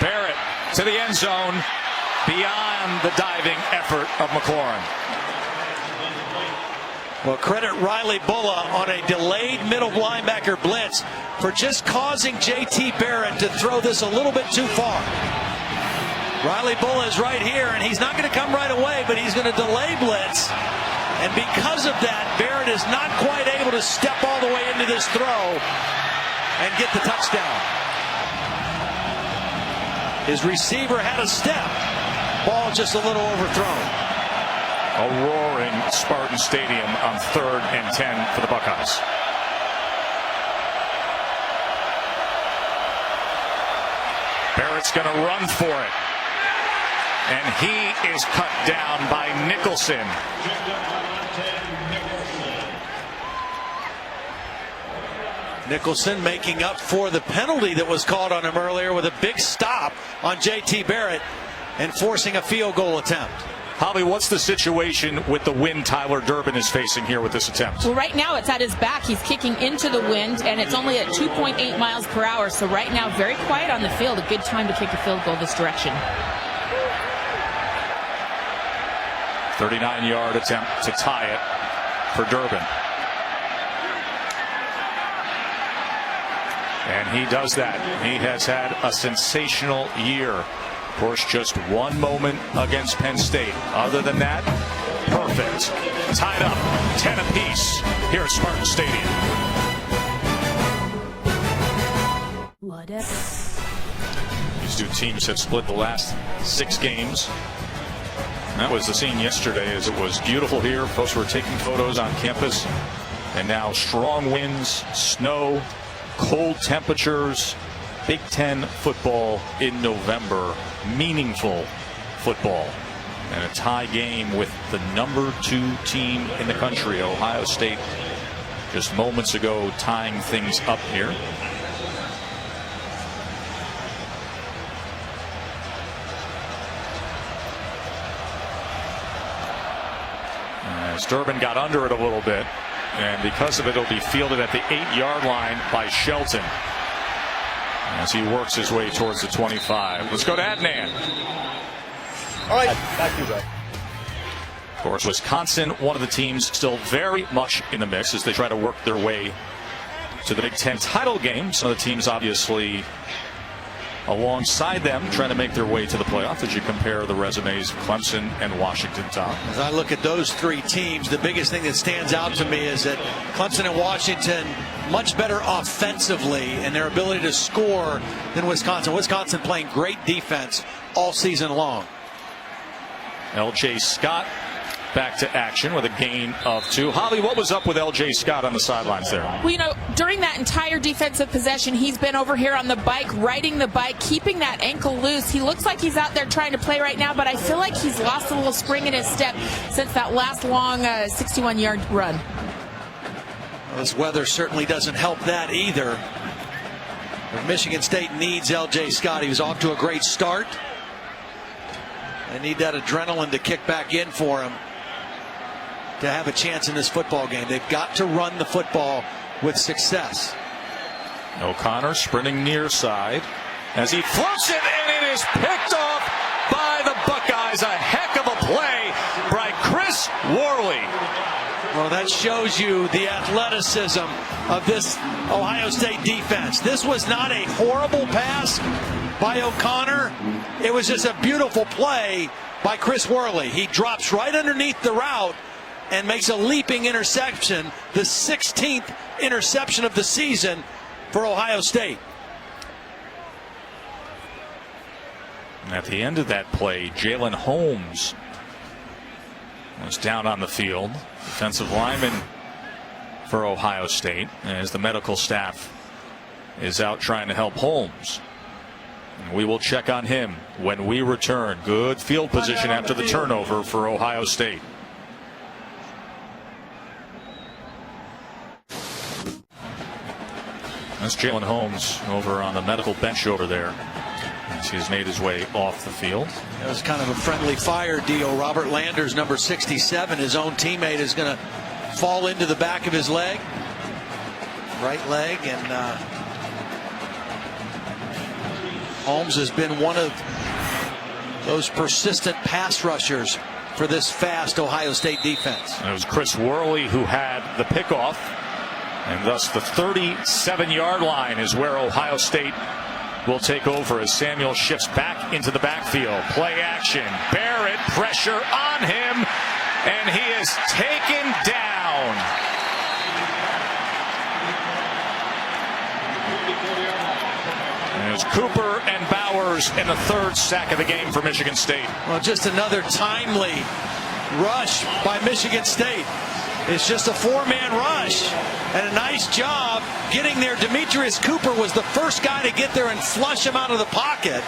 Barrett to the end zone, beyond the diving effort of McLaurin. Well, credit Riley Bulla on a delayed middle linebacker blitz for just causing J.T. Barrett to throw this a little bit too far. Riley Bulla is right here, and he's not going to come right away, but he's going to delay blitz. And because of that, Barrett is not quite able to step all the way into this throw and get the touchdown. His receiver had a step. Ball just a little overthrown. A roaring Spartan Stadium on 3rd and 10 for the Buckeyes. Barrett's going to run for it. And he is cut down by Nicholson. Nicholson making up for the penalty that was called on him earlier with a big stop on J.T. Barrett and forcing a field goal attempt. Holly, what's the situation with the wind Tyler Durbin is facing here with this attempt? Well, right now it's at his back. He's kicking into the wind, and it's only at 2.8 miles per hour. So right now, very quiet on the field. A good time to kick a field goal this direction. 39-yard attempt to tie it for Durbin. And he does that. He has had a sensational year. Of course, just one moment against Penn State. Other than that, perfect. Tied up, 10 apiece here at Spartan Stadium. These two teams have split the last 6 games. And that was the scene yesterday, as it was beautiful here. Folks were taking photos on campus. And now strong winds, snow, cold temperatures. Big Ten football in November. Meaningful football. And a tie game with the number 2 team in the country, Ohio State, just moments ago tying things up here. As Durbin got under it a little bit, and because of it, it'll be fielded at the 8-yard line by Shelton. as he works his way towards the 25. Let's go to Adnan. All right, back to you, Brett. Of course, Wisconsin, one of the teams still very much in the mix as they try to work their way to the Big Ten title game. Some of the teams obviously alongside them trying to make their way to the playoff as you compare the resumes of Clemson and Washington, Tom. As I look at those three teams, the biggest thing that stands out to me is that Clemson and Washington much better offensively in their ability to score than Wisconsin. Wisconsin playing great defense all season long. L.J. Scott back to action with a gain of 2. Holly, what was up with L.J. Scott on the sidelines there? Well, you know, during that entire defensive possession, he's been over here on the bike, riding the bike, keeping that ankle loose. He looks like he's out there trying to play right now, but I feel like he's lost a little spring in his step since that last long 61-yard run. Well, this weather certainly doesn't help that either. But Michigan State needs L.J. Scott. He was off to a great start. They need that adrenaline to kick back in for him to have a chance in this football game. They've got to run the football with success. O'Connor sprinting near side as he floats it, and it is picked off by the Buckeyes. A heck of a play by Chris Worley. Well, that shows you the athleticism of this Ohio State defense. This was not a horrible pass by O'Connor. It was just a beautiful play by Chris Worley. He drops right underneath the route and makes a leaping interception, the 16th interception of the season for Ohio State. And at the end of that play, Jalen Holmes was down on the field. Defensive lineman for Ohio State, as the medical staff is out trying to help Holmes. And we will check on him when we return. Good field position after the turnover for Ohio State. That's Jalen Holmes over on the medical bench over there as he's made his way off the field. It was kind of a friendly fire deal. Robert Landers, number 67, his own teammate, is going to fall into the back of his leg, right leg, and Holmes has been one of those persistent pass rushers for this fast Ohio State defense. And it was Chris Worley who had the pickoff, and thus the 37-yard line is where Ohio State will take over as Samuel shifts back into the backfield. Play action. Barrett, pressure on him, and he is taken down. And it's Cooper and Bowers in the third sack of the game for Michigan State. Well, just another timely rush by Michigan State. It's just a four-man rush, and a nice job getting there. Demetrius Cooper was the first guy to get there and flush him out of the pocket,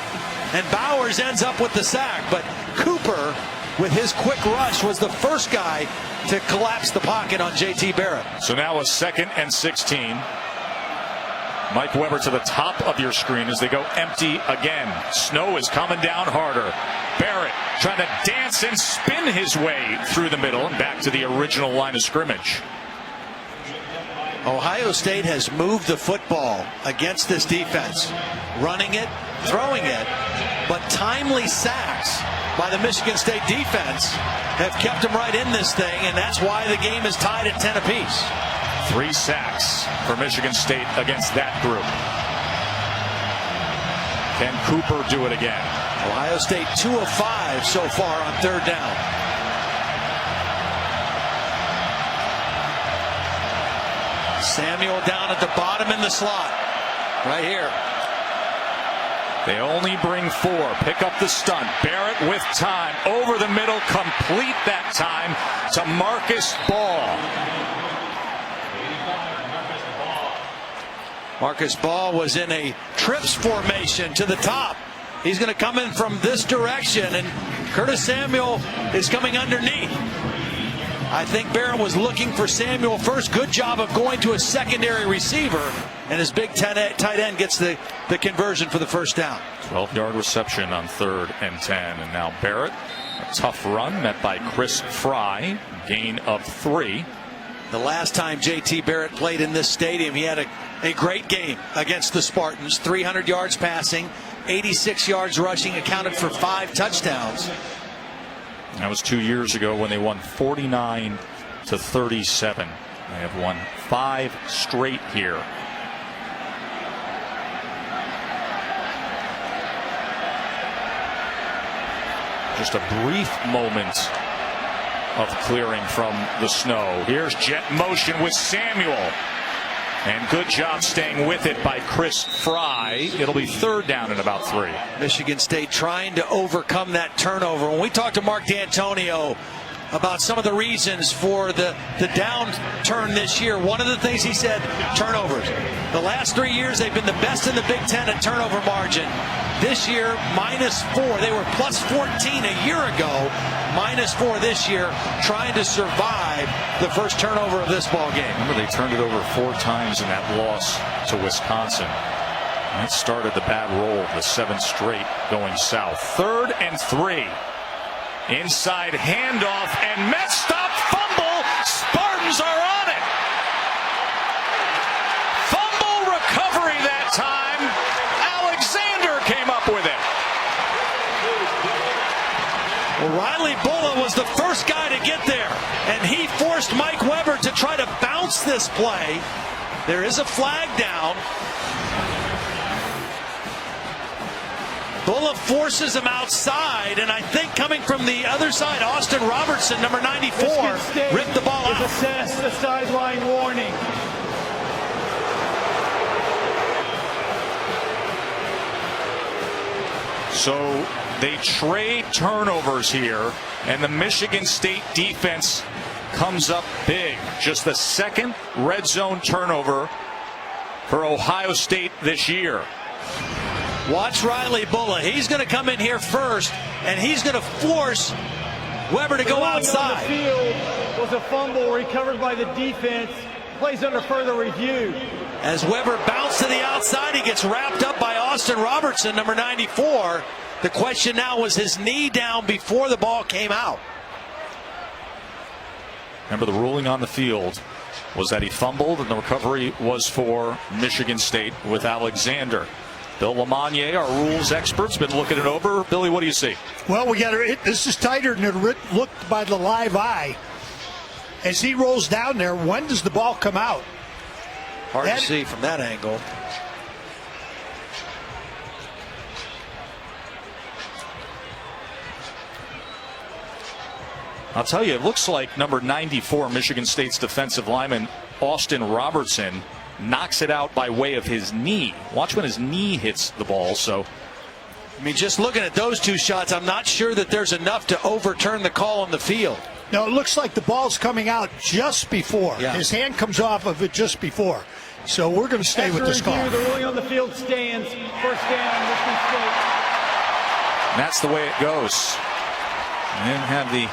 and Bowers ends up with the sack. But Cooper, with his quick rush, was the first guy to collapse the pocket on J.T. Barrett. So now a 2nd and 16. Mike Weber to the top of your screen as they go empty again. Snow is coming down harder. Barrett trying to dance and spin his way through the middle and back to the original line of scrimmage. Ohio State has moved the football against this defense, running it, throwing it, but timely sacks by the Michigan State defense have kept them right in this thing, and that's why the game is tied at 10 apiece. 3 sacks for Michigan State against that group. Can Cooper do it again? Ohio State 2 of 5 so far on 3rd down. Samuel down at the bottom in the slot. Right here. They only bring 4. Pick up the stunt. Barrett with time. Over the middle. Complete that time to Marcus Ball. Marcus Ball was in a trips formation to the top. He's going to come in from this direction, and Curtis Samuel is coming underneath. I think Barrett was looking for Samuel first. Good job of going to a secondary receiver, and his big tight end gets the conversion for the first down. 12-yard reception on 3rd and 10. And now Barrett, a tough run met by Chris Fry, gain of 3. The last time J.T. Barrett played in this stadium, he had a a great game against the Spartans. 300 yards passing, 86 yards rushing, accounted for 5 touchdowns. That was 2 years ago when they won 49-37. They have won 5 straight here. Just a brief moment of clearing from the snow. Here's jet motion with Samuel. And good job staying with it by Chris Fry. It'll be 3rd down and about 3. Michigan State trying to overcome that turnover. When we talked to Mark D'Antonio about some of the reasons for the downturn this year, one of the things he said, turnovers. The last 3 years they've been the best in the Big Ten at turnover margin. This year, -4. They were +14 a year ago, -4 this year, trying to survive the first turnover of this ball game. Remember, they turned it over 4 times in that loss to Wisconsin. That started the bad roll, the 7th straight going south. 3rd and 3. Inside handoff and Met stop, fumble. Spartans are on it. Fumble recovery that time. Alexander came up with it. Well, Riley Bulla was the first guy to get there, and he forced Mike Weber to try to bounce this play. There is a flag down. Bulla forces him outside, and I think coming from the other side, Austin Robertson, number 94, ripped the ball out. Assessed a sideline warning. So they trade turnovers here, and the Michigan State defense comes up big. Just the 2nd red zone turnover for Ohio State this year. Watch Riley Bulla. He's going to come in here first, and he's going to force Weber to go outside. On the field was a fumble recovered by the defense. Plays under further review. As Weber bounced to the outside, he gets wrapped up by Austin Robertson, number 94. The question now, was his knee down before the ball came out? Remember, the ruling on the field was that he fumbled, and the recovery was for Michigan State with Alexander. Bill Lamagnier, our rules expert's been looking it over. Billy, what do you see? Well, we got to. This is tighter than it looked by the live eye. As he rolls down there, when does the ball come out? Hard to see from that angle. I'll tell you, it looks like number 94, Michigan State's defensive lineman, Austin Robertson, knocks it out by way of his knee. Watch when his knee hits the ball. So, I mean, just looking at those 2 shots, I'm not sure that there's enough to overturn the call on the field. No, it looks like the ball's coming out just before. Yeah. His hand comes off of it just before. So we're going to stay with this call. The ruling on the field stands. First down, Michigan State. and that's the way it goes. And then have the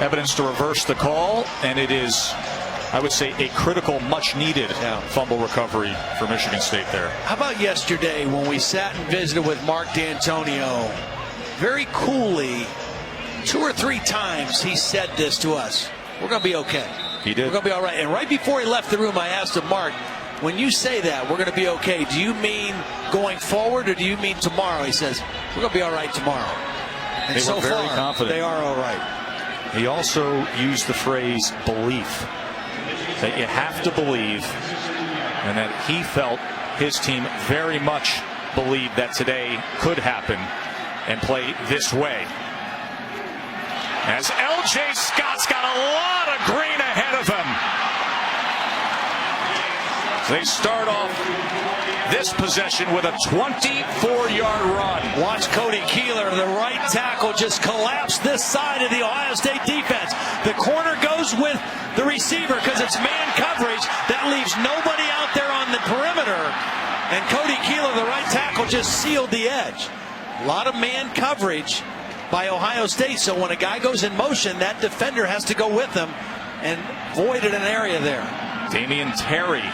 evidence to reverse the call, and it is, I would say, a critical, much-needed fumble recovery for Michigan State there. How about yesterday when we sat and visited with Mark D'Antonio? Very coolly, 2 or 3 times he said this to us. We're going to be okay. He did. We're going to be all right. And right before he left the room, I asked him, Mark, when you say that, we're going to be okay, do you mean going forward or do you mean tomorrow? He says, we're going to be all right tomorrow. And they were very confident. They are all right. He also used the phrase belief, that you have to believe, and that he felt his team very much believed that today could happen and play this way. As L.J. Scott's got a lot of green ahead of him. They start off this possession with a 24-yard run. Watch Cody Keeler, the right tackle, just collapse this side of the Ohio State defense. The corner goes with the receiver because it's man coverage. That leaves nobody out there on the perimeter. And Cody Keeler, the right tackle, just sealed the edge. A lot of man coverage by Ohio State. So when a guy goes in motion, that defender has to go with him and voided an area there. Damian Terry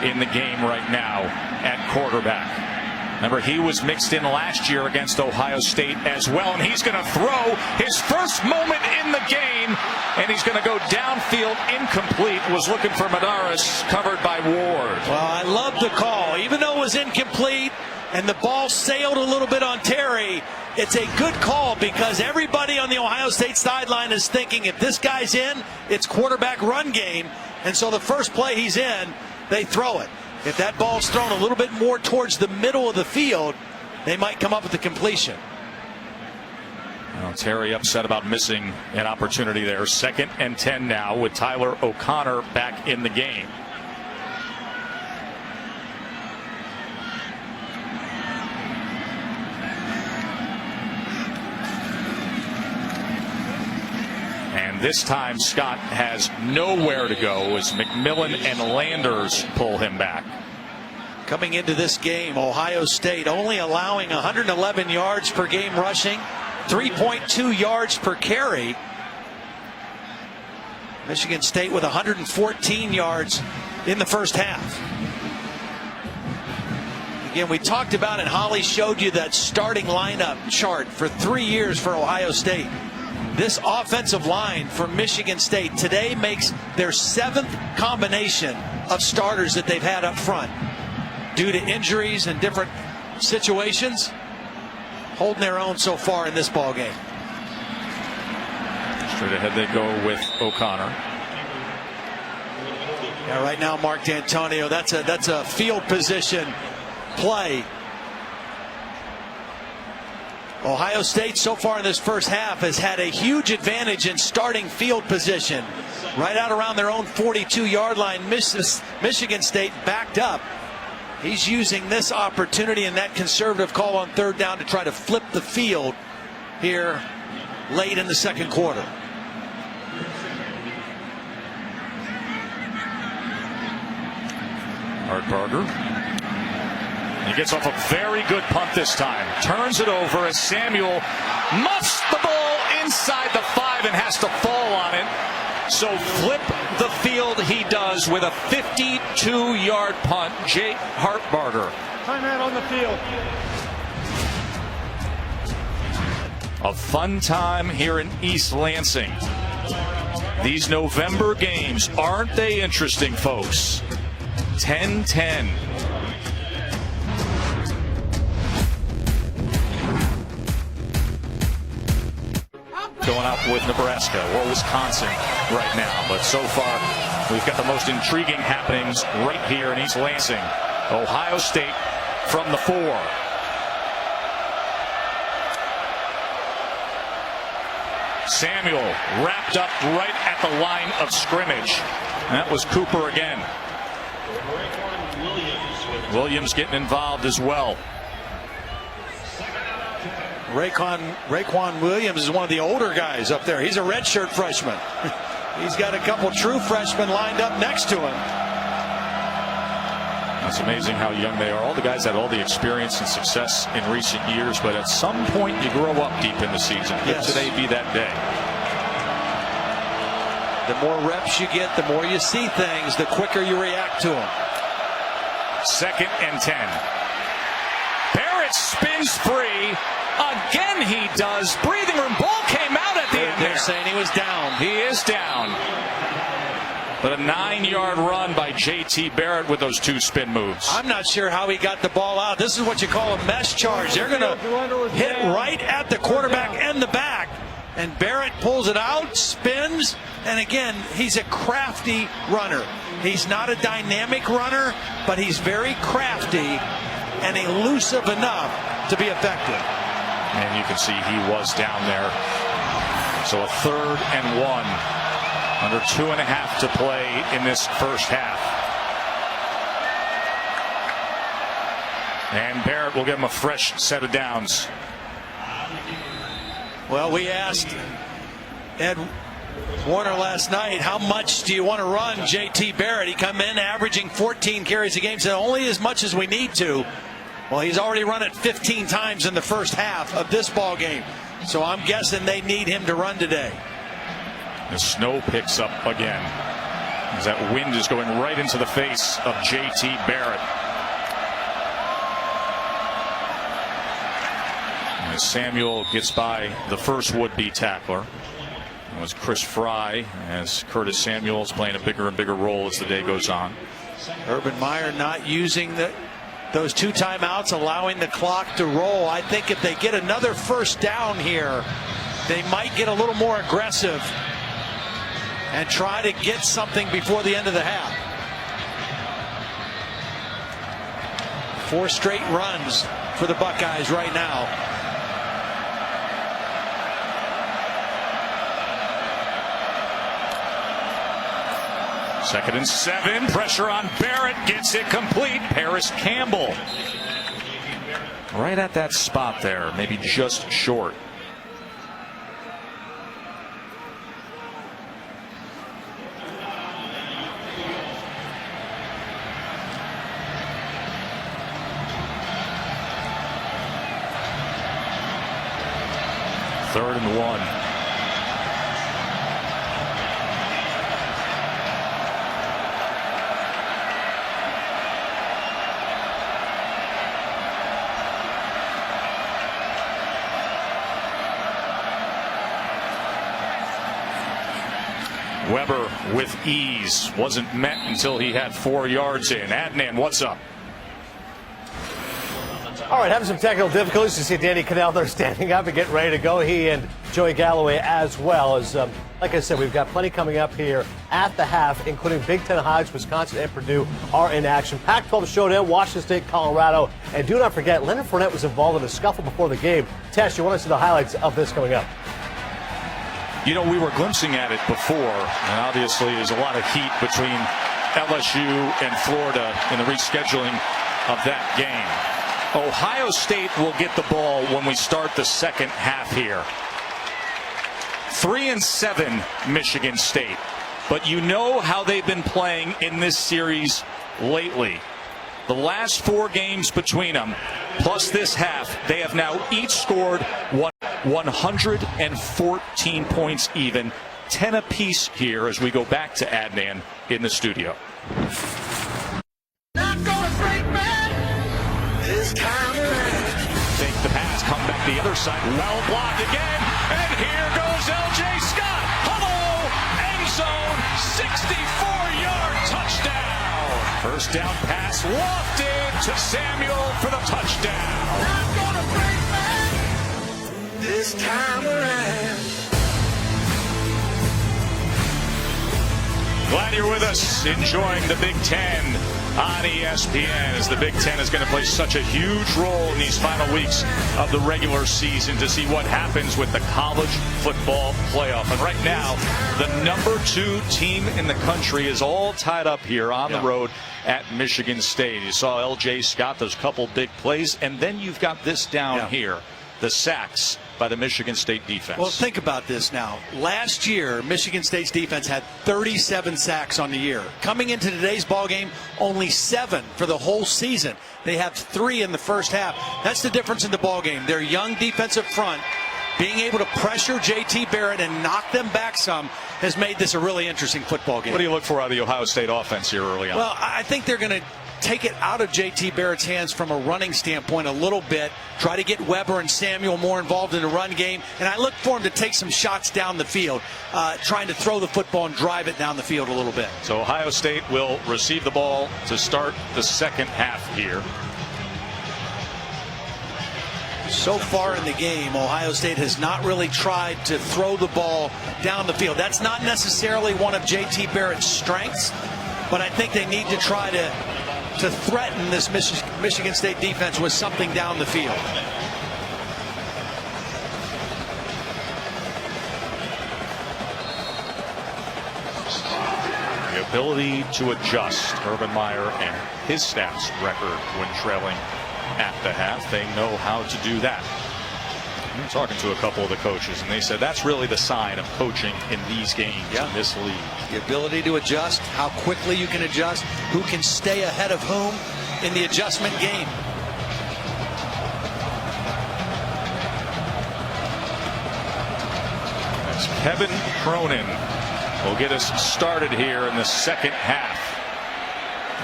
in the game right now at quarterback. Remember, he was mixed in last year against Ohio State as well, and he's going to throw his first moment in the game, and he's going to go downfield incomplete. Was looking for Madaris, covered by Ward. Well, I love the call. Even though it was incomplete and the ball sailed a little bit on Terry, it's a good call because everybody on the Ohio State sideline is thinking if this guy's in, it's quarterback run game, and so the first play he's in, they throw it. If that ball's thrown a little bit more towards the middle of the field, they might come up with the completion. Well, Terry upset about missing an opportunity there. 2nd and 10 now with Tyler O'Connor back in the game. And this time Scott has nowhere to go as McMillan and Landers pull him back. Coming into this game, Ohio State only allowing 111 yards per game rushing, 3.2 yards per carry. Michigan State with 114 yards in the first half. Again, we talked about it. Holly showed you that starting lineup chart for 3 years for Ohio State. This offensive line for Michigan State today makes their 7th combination of starters that they've had up front. Due to injuries and different situations, holding their own so far in this ball game. Straight ahead they go with O'Connor. Yeah, right now, Mark D'Antonio, that's a field position play. Ohio State so far in this first half has had a huge advantage in starting field position. Right out around their own 42-yard line, Michigan State backed up. He's using this opportunity and that conservative call on 3rd down to try to flip the field here late in the second quarter. Hartbarger. He gets off a very good punt this time. Turns it over as Samuel muffs the ball inside the 5 and has to fall on it. So flip the field he does with a 52-yard punt. Jake Hartbarger. Timeout on the field. A fun time here in East Lansing. These November games, aren't they interesting, folks? 10-10. Going up with Nebraska or Wisconsin right now. But so far, we've got the most intriguing happenings right here in East Lansing. Ohio State from the 4. Samuel wrapped up right at the line of scrimmage. That was Cooper again. Williams getting involved as well. Raekwon Williams is one of the older guys up there. He's a redshirt freshman. He's got a couple true freshmen lined up next to him. It's amazing how young they are. All the guys had all the experience and success in recent years, but at some point you grow up deep in the season. Yes. Could today be that day? The more reps you get, the more you see things, the quicker you react to them. 2nd and 10. Barrett spins free. Again he does. Breathing room. Ball came out at the end there. They're saying he was down. He is down. But a 9-yard run by J.T. Barrett with those 2 spin moves. I'm not sure how he got the ball out. This is what you call a mesh charge. They're going to hit right at the quarterback and the back. And Barrett pulls it out, spins, and again, he's a crafty runner. He's not a dynamic runner, but he's very crafty and elusive enough to be effective. And you can see he was down there. So a 3rd and 1. Under 2.5 to play in this first half. And Barrett will give him a fresh set of downs. Well, we asked Ed Warner last night, how much do you want to run J.T. Barrett? He come in averaging 14 carries a game, said only as much as we need to. Well, he's already run it 15 times in the first half of this ball game. So I'm guessing they need him to run today. The snow picks up again as that wind is going right into the face of J.T. Barrett. As Samuel gets by the first would-be tackler. It was Chris Fry, as Curtis Samuel's playing a bigger and bigger role as the day goes on. Urban Meyer not using those 2 timeouts, allowing the clock to roll. I think if they get another first down here, they might get a little more aggressive and try to get something before the end of the half. 4 straight runs for the Buckeyes right now. Second and 7. Pressure on Barrett. Gets it complete. Paris Campbell. Right at that spot there. Maybe just short. Third and 1. Weber with ease. Wasn't met until he had 4 yards in. Adnan, what's up? All right, having some technical difficulties. You see Danny Cannell there standing up and getting ready to go. He and Joey Galloway as well. As like I said, we've got plenty coming up here at the half, including Big Ten highs. Wisconsin and Purdue are in action. Pac-12 showdown, Washington State, Colorado. And do not forget, Leonard Fournette was involved in a scuffle before the game. Tess, you want to see the highlights of this coming up? You know, we were glimpsing at it before, and obviously there's a lot of heat between LSU and Florida in the rescheduling of that game. Ohio State will get the ball when we start the second half here. 3-7 Michigan State. But you know how they've been playing in this series lately. The last 4 games between them, plus this half, they have now each scored 114 points even, 10 apiece here as we go back to Adnan in the studio. Take the pass, come back the other side, well blocked again, and here goes L.J. Scott. Hello, end zone, 64-yard touchdown. First down pass lofted to Samuel for the touchdown. Not gonna break back this time around. Glad you're with us, enjoying the Big Ten on ESPN, as the Big Ten is going to play such a huge role in these final weeks of the regular season to see what happens with the college football playoff. And right now, the number 2 team in the country is all tied up here on the road at Michigan State. You saw L.J. Scott, those couple big plays, and then you've got this down here, the sacks by the Michigan State defense. Well, think about this now. Last year, Michigan State's defense had 37 sacks on the year. Coming into today's ball game, only 7 for the whole season. They have 3 in the first half. That's the difference in the ball game. Their young defensive front, being able to pressure J.T. Barrett and knock them back some, has made this a really interesting football game. What do you look for out of the Ohio State offense here early on? Well, I think they're going to take it out of J.T. Barrett's hands from a running standpoint a little bit, try to get Weber and Samuel more involved in the run game, and I look for him to take some shots down the field, trying to throw the football and drive it down the field a little bit. So Ohio State will receive the ball to start the second half here. So far in the game, Ohio State has not really tried to throw the ball down the field. That's not necessarily one of J.T. Barrett's strengths, but I think they need to try to threaten this Michigan State defense with something down the field. The ability to adjust, Urban Meyer and his staff's record when trailing at the half. They know how to do that. I'm talking to a couple of the coaches, and they said that's really the sign of coaching in these games in this league. The ability to adjust, how quickly you can adjust, who can stay ahead of whom in the adjustment game. As Kevin Cronin will get us started here in the second half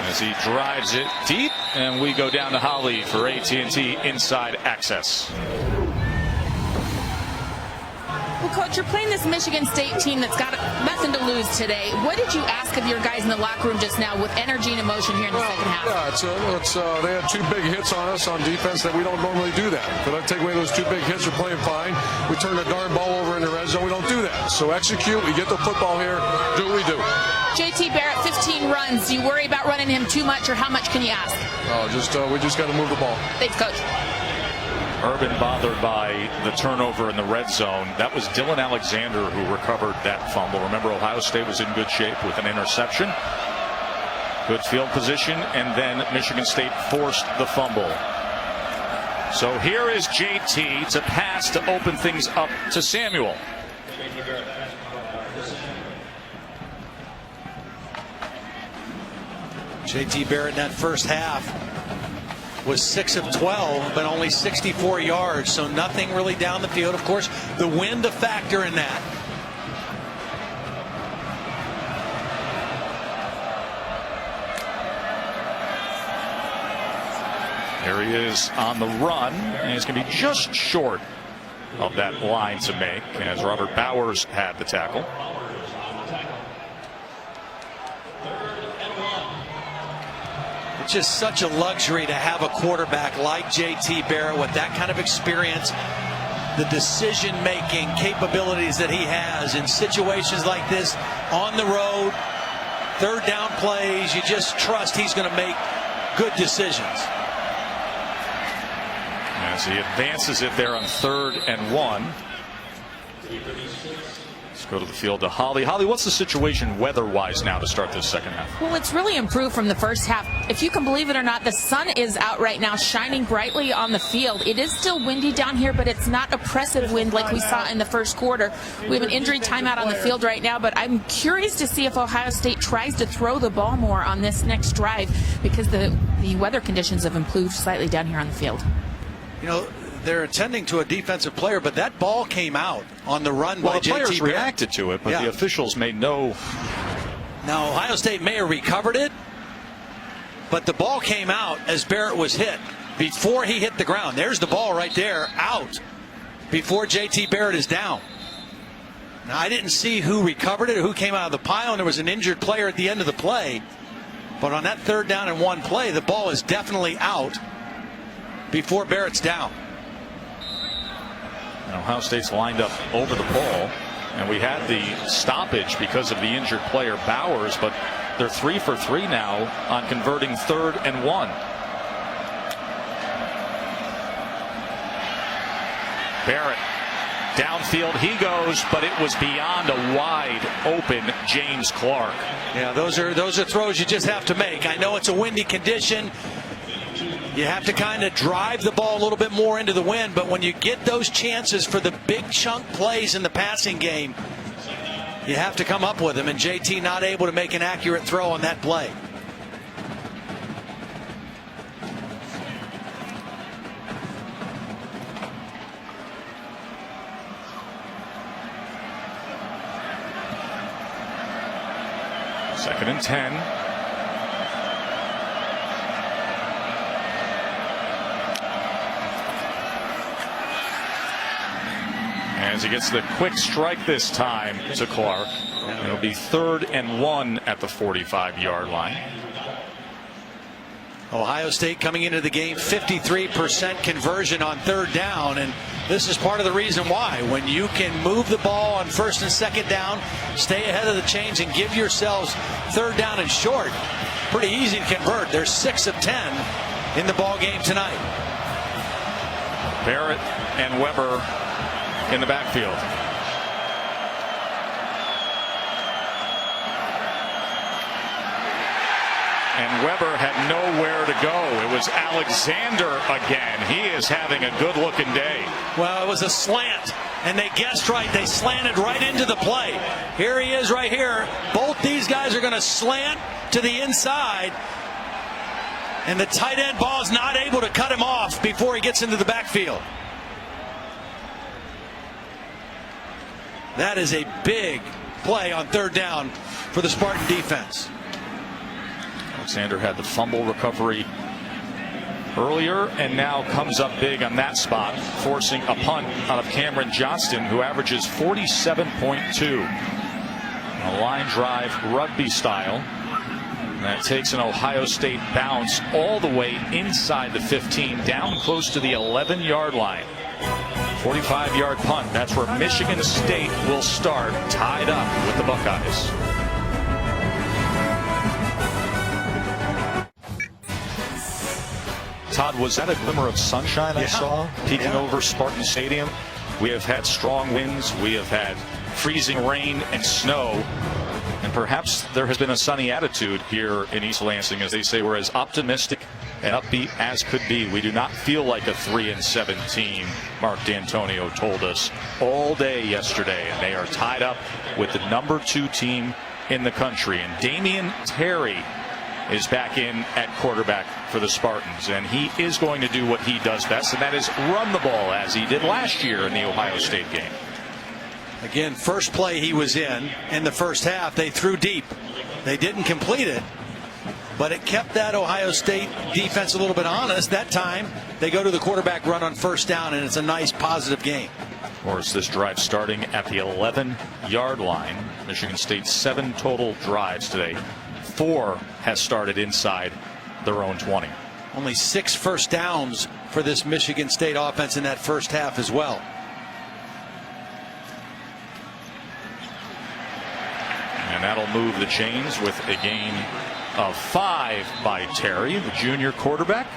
as he drives it deep, and we go down to Holly for AT&T Inside Access. Coach, you're playing this Michigan State team that's got nothing to lose today. What did you ask of your guys in the locker room just now with energy and emotion here in the second half? Yeah, they had two big hits on us on defense that we don't normally do that. But I take away those two big hits, we're playing fine. We turn the darn ball over in the red zone. We don't do that. So execute. We get the football here. Do what we do. JT Barrett, 15 runs. Do you worry about running him too much, or how much can you ask? We just got to move the ball. Thanks, Coach. Urban bothered by the turnover in the red zone. That was Dylan Alexander who recovered that fumble. Remember, Ohio State was in good shape with an interception. Good field position, and then Michigan State forced the fumble. So here is JT to pass to open things up to Samuel. JT Barrett in that first half was 6 of 12, but only 64 yards, so nothing really down the field. Of course, the wind a factor in that. Here he is on the run, and he's going to be just short of that line to make, as Robert Bowers had the tackle. It's just such a luxury to have a quarterback like JT Barrett with that kind of experience, the decision-making capabilities that he has in situations like this on the road, third down plays. You just trust he's going to make good decisions. As he advances it there on 3rd and 1. Let's go to the field to Holly. Holly, what's the situation weather-wise now to start this second half? Well, it's really improved from the first half. If you can believe it or not, the sun is out right now, shining brightly on the field. It is still windy down here, but it's not oppressive wind like we saw in the first quarter. We have an injury timeout on the field right now, but I'm curious to see if Ohio State tries to throw the ball more on this next drive, because the weather conditions have improved slightly down here on the field. You know, they're attending to a defensive player, but that ball came out on the run by JT Barrett. The players reacted to it, but the officials made no. Now, Ohio State may have recovered it, but the ball came out as Barrett was hit before he hit the ground. There's the ball right there, out before JT Barrett is down. Now, I didn't see who recovered it or who came out of the pile, and there was an injured player at the end of the play. But on that 3rd down and 1 play, the ball is definitely out before Barrett's down. Ohio State's lined up over the ball, and we had the stoppage because of the injured player Bowers, but they're 3 for 3 now on converting 3rd and 1. Barrett downfield he goes, but it was beyond a wide open James Clark. Yeah, those are throws you just have to make. I know it's a windy condition. You have to kind of drive the ball a little bit more into the wind, but when you get those chances for the big chunk plays in the passing game, you have to come up with them, and JT not able to make an accurate throw on that play. Second and 10. As he gets the quick strike this time to Clark. It'll be 3rd and 1 at the 45-yard line. Ohio State coming into the game 53% conversion on 3rd down, and this is part of the reason why. When you can move the ball on 1st and 2nd down, stay ahead of the chains and give yourselves 3rd down and short, pretty easy to convert. They're 6 of 10 in the ball game tonight. Barrett and Weber in the backfield. And Weber had nowhere to go. It was Alexander again. He is having a good looking day. Well, it was a slant, and they guessed right. They slanted right into the play. Here he is right here. Both these guys are going to slant to the inside, and the tight end ball is not able to cut him off before he gets into the backfield. That is a big play on 3rd down for the Spartan defense. Alexander had the fumble recovery earlier and now comes up big on that spot, forcing a punt out of Cameron Johnston, who averages 47.2. A line drive rugby style. That takes an Ohio State bounce all the way inside the 15, down close to the 11-yard line. 45-yard punt. That's where Michigan State will start, tied up with the Buckeyes. Todd, was that a glimmer of sunshine I saw peeking over Spartan Stadium? We have had strong winds. We have had freezing rain and snow. And perhaps there has been a sunny attitude here in East Lansing. As they say, we're as optimistic and upbeat as could be. We do not feel like a 3-7 team, Mark D'Antonio told us all day yesterday. And they are tied up with the number 2 team in the country. And Damian Terry is back in at quarterback for the Spartans. And he is going to do what he does best, and that is run the ball, as he did last year in the Ohio State game. Again, first play he was in the first half, they threw deep. They didn't complete it, but it kept that Ohio State defense a little bit honest. That time, they go to the quarterback run on first down, and it's a nice positive game. Of course, this drive starting at the 11-yard line. Michigan State 7 total drives today. 4 has started inside their own 20. Only 6 first downs for this Michigan State offense in that first half as well. And that'll move the chains with a gain of 5 by Terry, the junior quarterback.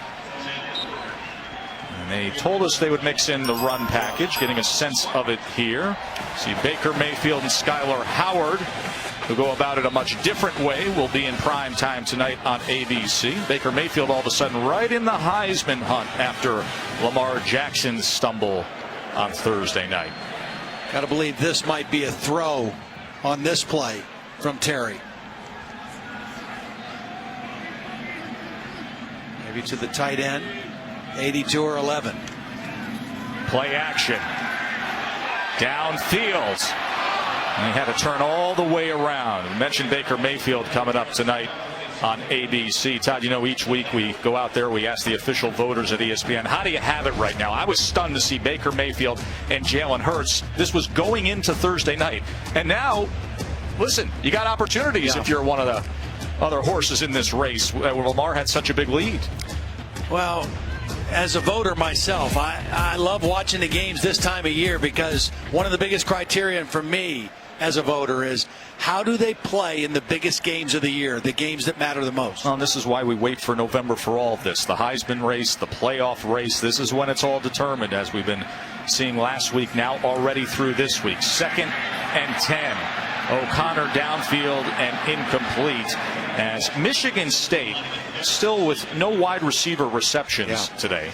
And they told us they would mix in the run package, getting a sense of it here. See Baker Mayfield and Skylar Howard, who go about it a much different way, will be in prime time tonight on ABC. Baker Mayfield all of a sudden right in the Heisman hunt after Lamar Jackson's stumble on Thursday night. Got to believe this might be a throw on this play from Terry. Maybe to the tight end. 82 or 11. Play action. Downfield. And he had to turn all the way around. We mentioned Baker Mayfield coming up tonight on ABC. Todd, you know, each week we go out there, we ask the official voters at ESPN, how do you have it right now? I was stunned to see Baker Mayfield and Jalen Hurts. This was going into Thursday night. And now, listen, you got opportunities if you're one of the other horses in this race. Lamar had such a big lead. Well, as a voter myself, I love watching the games this time of year, because one of the biggest criterion for me as a voter is how do they play in the biggest games of the year, the games that matter the most. Well, this is why we wait for November for all of this. The Heisman race, the playoff race, this is when it's all determined, as we've been seeing last week, now already through this week. 2nd and 10. O'Connor downfield and incomplete, as Michigan State still with no wide receiver receptions today.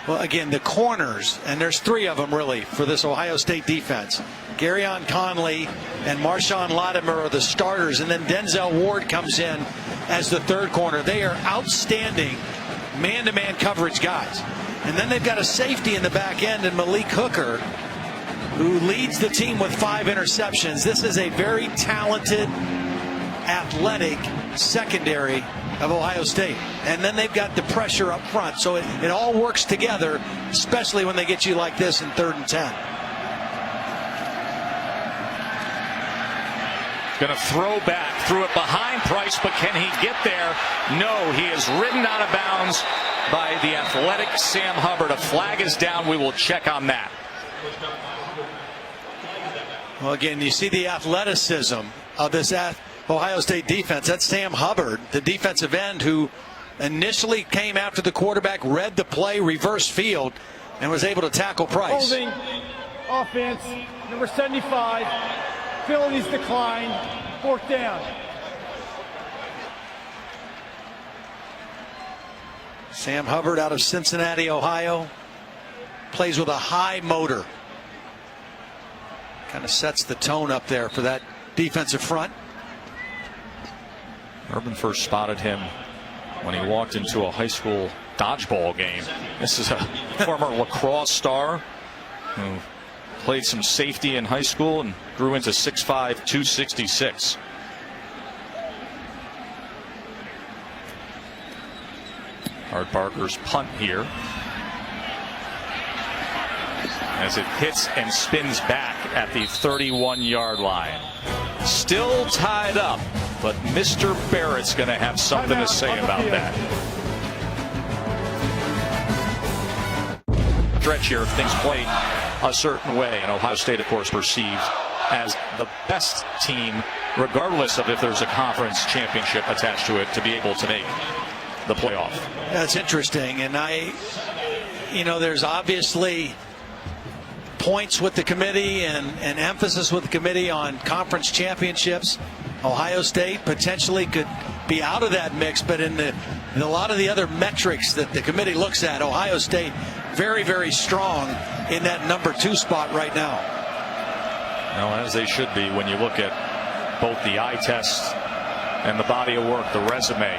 Well, again, the corners, and there's 3 of them really for this Ohio State defense. Garyon Conley and Marshawn Latimer are the starters, and then Denzel Ward comes in as the 3rd corner. They are outstanding man-to-man coverage guys. And then they've got a safety in the back end, and Malik Hooker, who leads the team with 5 interceptions. This is a very talented, athletic secondary of Ohio State. And then they've got the pressure up front. So it all works together, especially when they get you like this in 3rd and 10. Going to throw back, threw it behind Price, but can he get there? No, he is ridden out of bounds by the athletic Sam Hubbard. A flag is down. We will check on that. Well, again, you see the athleticism of this Ohio State defense. That's Sam Hubbard, the defensive end, who initially came after the quarterback, read the play, reverse field, and was able to tackle Price. Holding offense, number 75. Phillies decline. 4th down. Sam Hubbard out of Cincinnati, Ohio, plays with a high motor. Kind of sets the tone up there for that defensive front. Urban first spotted him when he walked into a high school dodgeball game. This is a former lacrosse star who played some safety in high school and grew into 6'5", 266. Art Barker's punt here, as it hits and spins back at the 31-yard line. Still tied up, but Mr. Barrett's going to have something to say about that. Stretch here if things play a certain way, and Ohio State, of course, perceived as the best team, regardless of if there's a conference championship attached to it, to be able to make the playoff. That's interesting, and there's obviously points with the committee and emphasis with the committee on conference championships. Ohio State potentially could be out of that mix, but in a lot of the other metrics that the committee looks at, Ohio State very, very strong in that number 2 spot right now. Well, as they should be when you look at both the eye test and the body of work, the resume.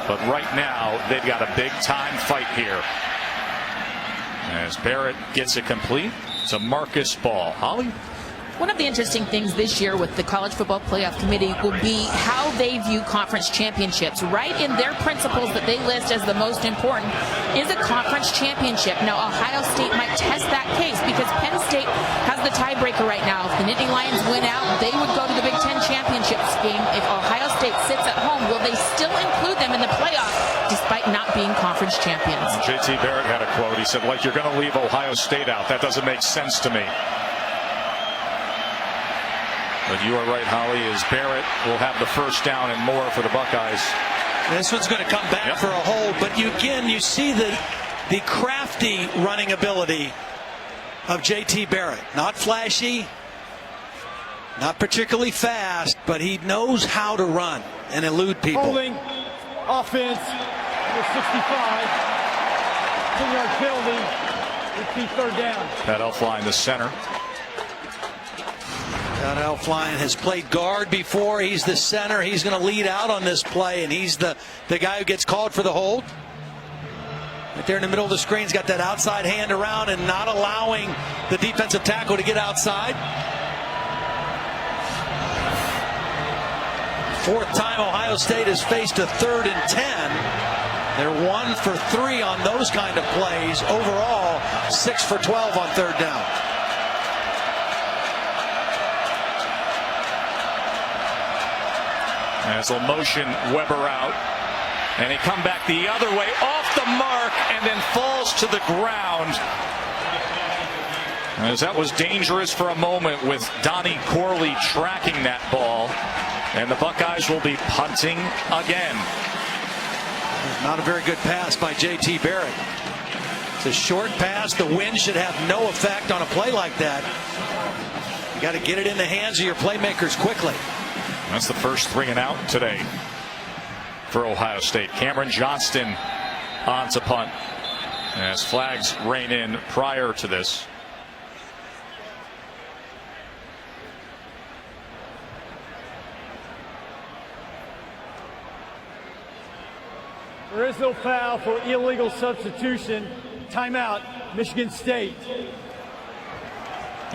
But right now, they've got a big-time fight here. As Barrett gets it complete to Marcus Ball. Holly? One of the interesting things this year with the College Football Playoff Committee will be how they view conference championships. Right in their principles that they list as the most important is a conference championship. Now, Ohio State might test that case because Penn State has the tiebreaker right now. If the Nittany Lions win out, they would go to the Big Ten championships game. If Ohio State sits at home, will they still include them in the playoff despite not being conference champions? JT Barrett had a quote. He said, like, you're going to leave Ohio State out. That doesn't make sense to me. But you are right, Holly, as Barrett will have the first down and more for the Buckeyes. This one's going to come back for a hold, but you see the crafty running ability of JT Barrett. Not flashy, not particularly fast, but he knows how to run and elude people. Holding, offense, number 65, 2-yard penalty, repeat third down. Pat Elflein, the center. Pat Elflein has played guard before. He's the center. He's going to lead out on this play, and he's the guy who gets called for the hold. Right there in the middle of the screen, he's got that outside hand around and not allowing the defensive tackle to get outside. Fourth time Ohio State has faced a 3rd and 10. They're 1 for 3 on those kind of plays. Overall, 6 for 12 on 3rd down. As they'll motion Weber out, and he come back the other way off the mark and then falls to the ground. As that was dangerous for a moment with Donnie Corley tracking that ball, and the Buckeyes will be punting again. Not a very good pass by JT Barrett. It's a short pass. The wind should have no effect on a play like that. You got to get it in the hands of your playmakers quickly. That's the first 3 and out today for Ohio State. Cameron Johnston on to punt as flags rain in prior to this. There is no foul for illegal substitution. Timeout, Michigan State.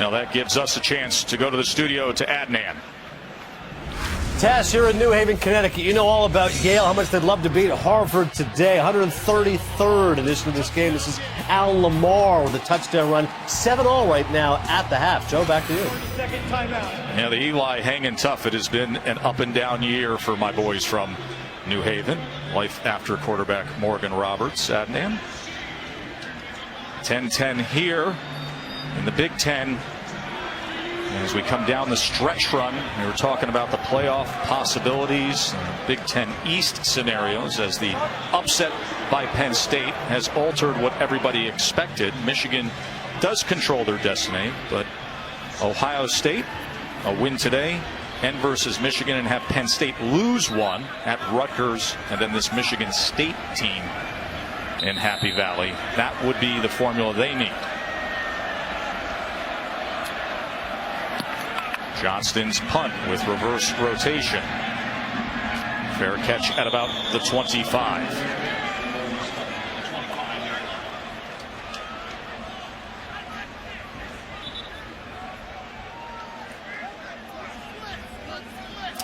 Now that gives us a chance to go to the studio to Adnan. Tess, you're in New Haven, Connecticut. You know all about Yale, how much they'd love to beat Harvard today. 133rd edition of this game. This is Al Lamar with a touchdown run. 7-all right now at the half. Joe, back to you. Second timeout. Yeah, the Eli hanging tough. It has been an up and down year for my boys from New Haven. Life after quarterback Morgan Roberts. Adnan. 10-10 here in the Big Ten. As we come down the stretch run, we were talking about the playoff possibilities, Big Ten East scenarios, as the upset by Penn State has altered what everybody expected. Michigan does control their destiny, but Ohio State, a win today, and versus Michigan, and have Penn State lose one at Rutgers, and then this Michigan State team in Happy Valley. That would be the formula they need. Johnston's punt with reverse rotation. Fair catch at about the 25.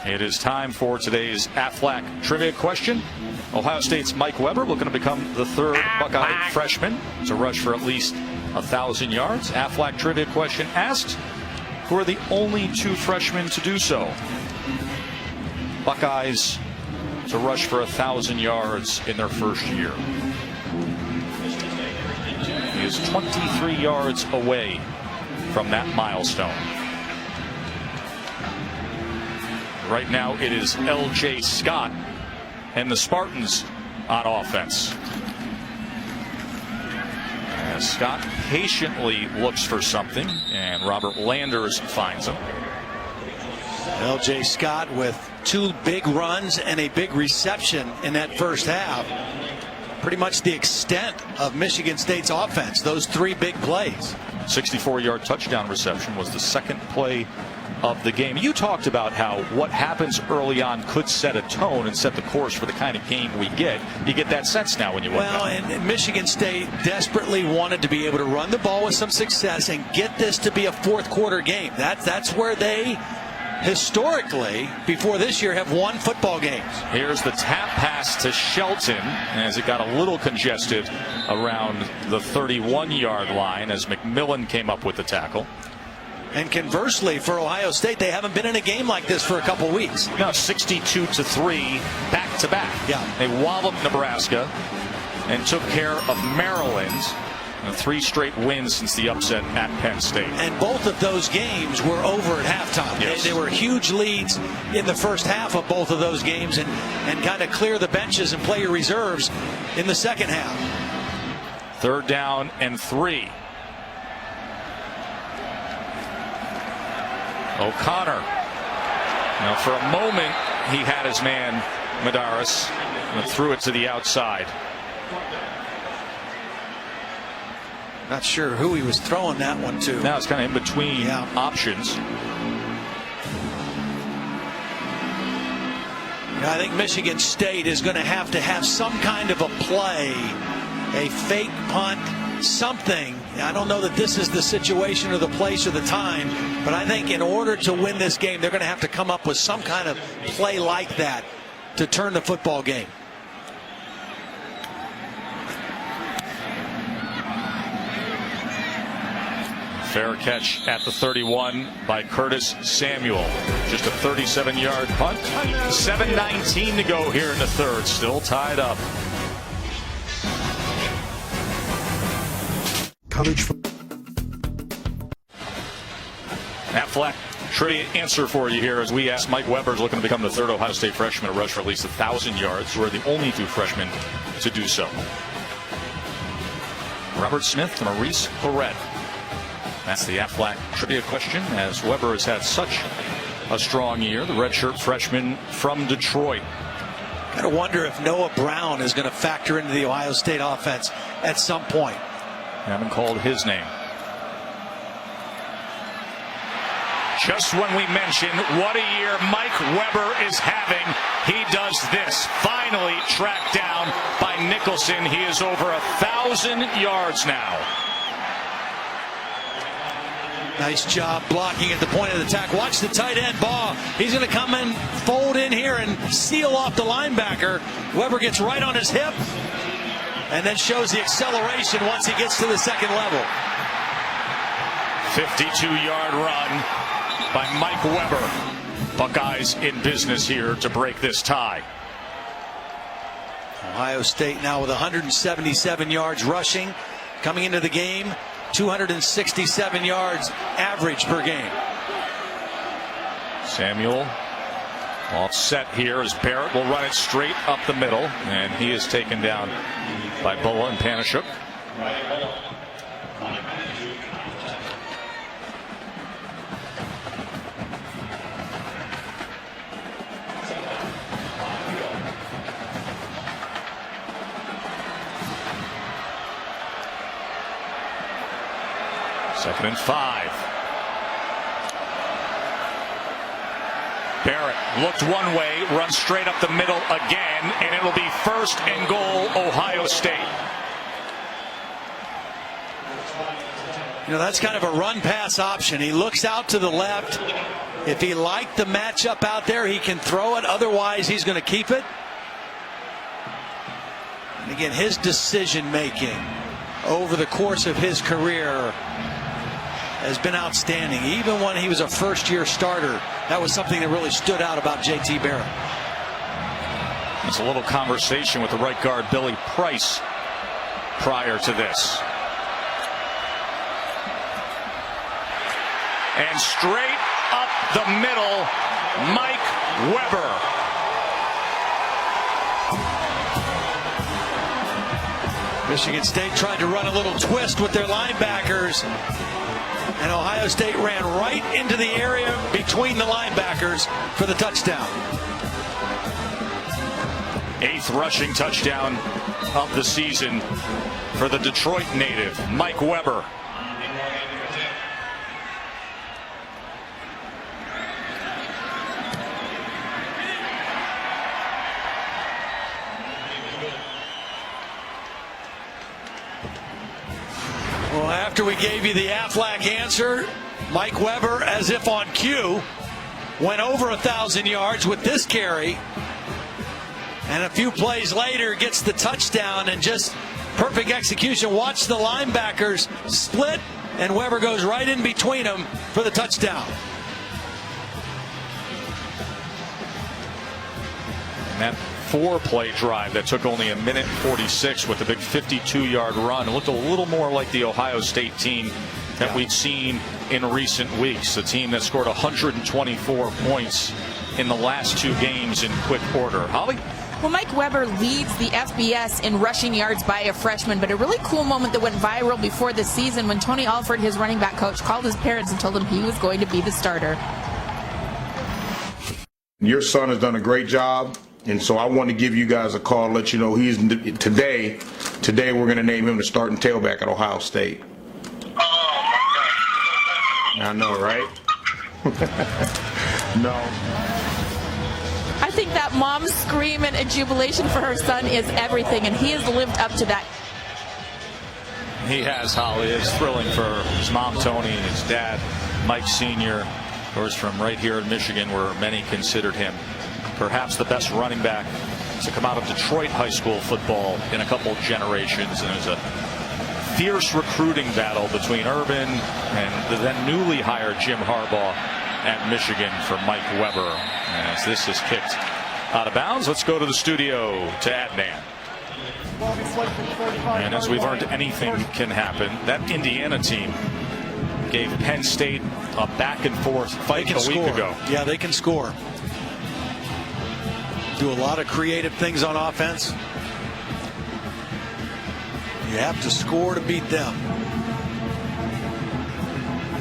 It is time for today's Aflac trivia question. Ohio State's Mike Weber looking to become the third Buckeye freshman to rush for at least 1,000 yards. Aflac trivia question asks, who are the only two freshmen to do so? Buckeyes to rush for 1,000 yards in their first year. He is 23 yards away from that milestone. Right now it is L.J. Scott and the Spartans on offense. As Scott patiently looks for something, and Robert Landers finds him. L.J. Scott with two big runs and a big reception in that first half. Pretty much the extent of Michigan State's offense, those three big plays. 64-yard touchdown reception was the second play of the game. You talked about how what happens early on could set a tone and set the course for the kind of game we get. You get that sense now when you look Well, and Michigan State desperately wanted to be able to run the ball with some success and get this to be a fourth quarter game. That's where they historically, before this year, have won football games. Here's the tap pass to Shelton as it got a little congested around the 31-yard line as McMillan came up with the tackle. And conversely, for Ohio State, they haven't been in a game like this for a couple weeks. No, 62-3 back-to-back. Yeah. They walloped Nebraska and took care of Maryland. 3 straight wins since the upset at Penn State. And both of those games were over at halftime. Yes. They were huge leads in the first half of both of those games and kind of clear the benches and play your reserves in the second half. 3rd down and 3. O'Connor. Now for a moment he had his man Madaris and threw it to the outside. Not sure who he was throwing that one to. Now it's kind of in between options. I think Michigan State is going to have some kind of a play, a fake punt, something. I don't know that this is the situation or the place or the time, but I think in order to win this game, they're going to have to come up with some kind of play like that to turn the football game. Fair catch at the 31 by Curtis Samuel. Just a 37-yard punt. 7:19 to go here in the third. Still tied up. Aflac trivia answer for you here as we ask Mike Weber is looking to become the third Ohio State freshman to rush for at least 1,000 yards. We're the only two freshmen to do so. Robert Smith and Maurice Barrett. That's the Aflac trivia question as Weber has had such a strong year. The redshirt freshman from Detroit. Gotta wonder if Noah Brown is going to factor into the Ohio State offense at some point. Haven't called his name. Just when we mention what a year Mike Weber is having, he does this. Finally tracked down by Nicholson. He is over 1,000 yards now. Nice job blocking at the point of the attack. Watch the tight end ball. He's going to come in, fold in here, and seal off the linebacker. Weber gets right on his hip and then shows the acceleration once he gets to the second level. 52-yard run by Mike Weber. Buckeyes in business here to break this tie. Ohio State now with 177 yards rushing. Coming into the game, 267 yards average per game. Samuel all set here as Barrett will run it straight up the middle, and he is taken down by Boa and Panashuk. Second and 5. Barrett looked one way, runs straight up the middle again, and it'll be 1st and goal, Ohio State. You know, that's kind of a run-pass option. He looks out to the left, If he liked the matchup out there, he can throw it. Otherwise, he's going to keep it. And again, his decision making over the course of his career has been outstanding. Even when he was a first-year starter, that was something that really stood out about J.T. Barrett. There's a little conversation with the right guard, Billy Price, prior to this. And straight up the middle, Mike Weber. Michigan State tried to run a little twist with their linebackers, and Ohio State ran right into the area between the linebackers for the touchdown. 8th rushing touchdown of the season for the Detroit native, Mike Weber. Well, after we gave you the Aflac answer, Mike Weber, as if on cue, went over 1,000 yards with this carry. And a few plays later gets the touchdown, and just perfect execution. Watch the linebackers split, and Weber goes right in between them for the touchdown. And that 4-play drive that took only 1:46 with a big 52-yard run. It looked a little more like the Ohio State team that we've seen in recent weeks. A team that scored 124 points in the last 2 games in quick order. Holly? Well, Mike Weber leads the FBS in rushing yards by a freshman, but a really cool moment that went viral before the season when Tony Alford, his running back coach, called his parents and told them he was going to be the starter. Your son has done a great job, and so I want to give you guys a call, let you know he's today we're going to name him the starting tailback at Ohio State. Oh my God. I know, right? No. I think that mom's scream and jubilation for her son is everything, and he has lived up to that. He has, Holly. It's thrilling for his mom, Tony, and his dad, Mike Sr., of course, from right here in Michigan, where many considered him perhaps the best running back to come out of Detroit high school football in a couple generations. And there's a fierce recruiting battle between Urban and the then newly hired Jim Harbaugh at Michigan for Mike Weber. As this is kicked out of bounds, let's go to the studio to Adnan. And as we've learned, anything can happen. That Indiana team gave Penn State a back-and-forth fight a week ago. Yeah, they can score. Do a lot of creative things on offense. You have to score to beat them.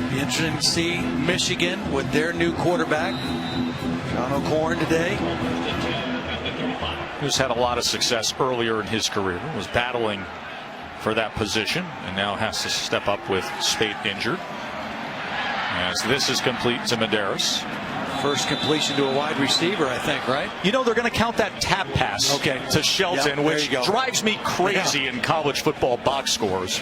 Be interesting to see Michigan with their new quarterback, John O'Corn, today. Who's had a lot of success earlier in his career, was battling for that position, and now has to step up with Spate injured. As this is complete to Medeiros. First completion to a wide receiver, I think, right? You know, they're going to count that tap pass to Shelton, yep, which drives me crazy in college football box scores,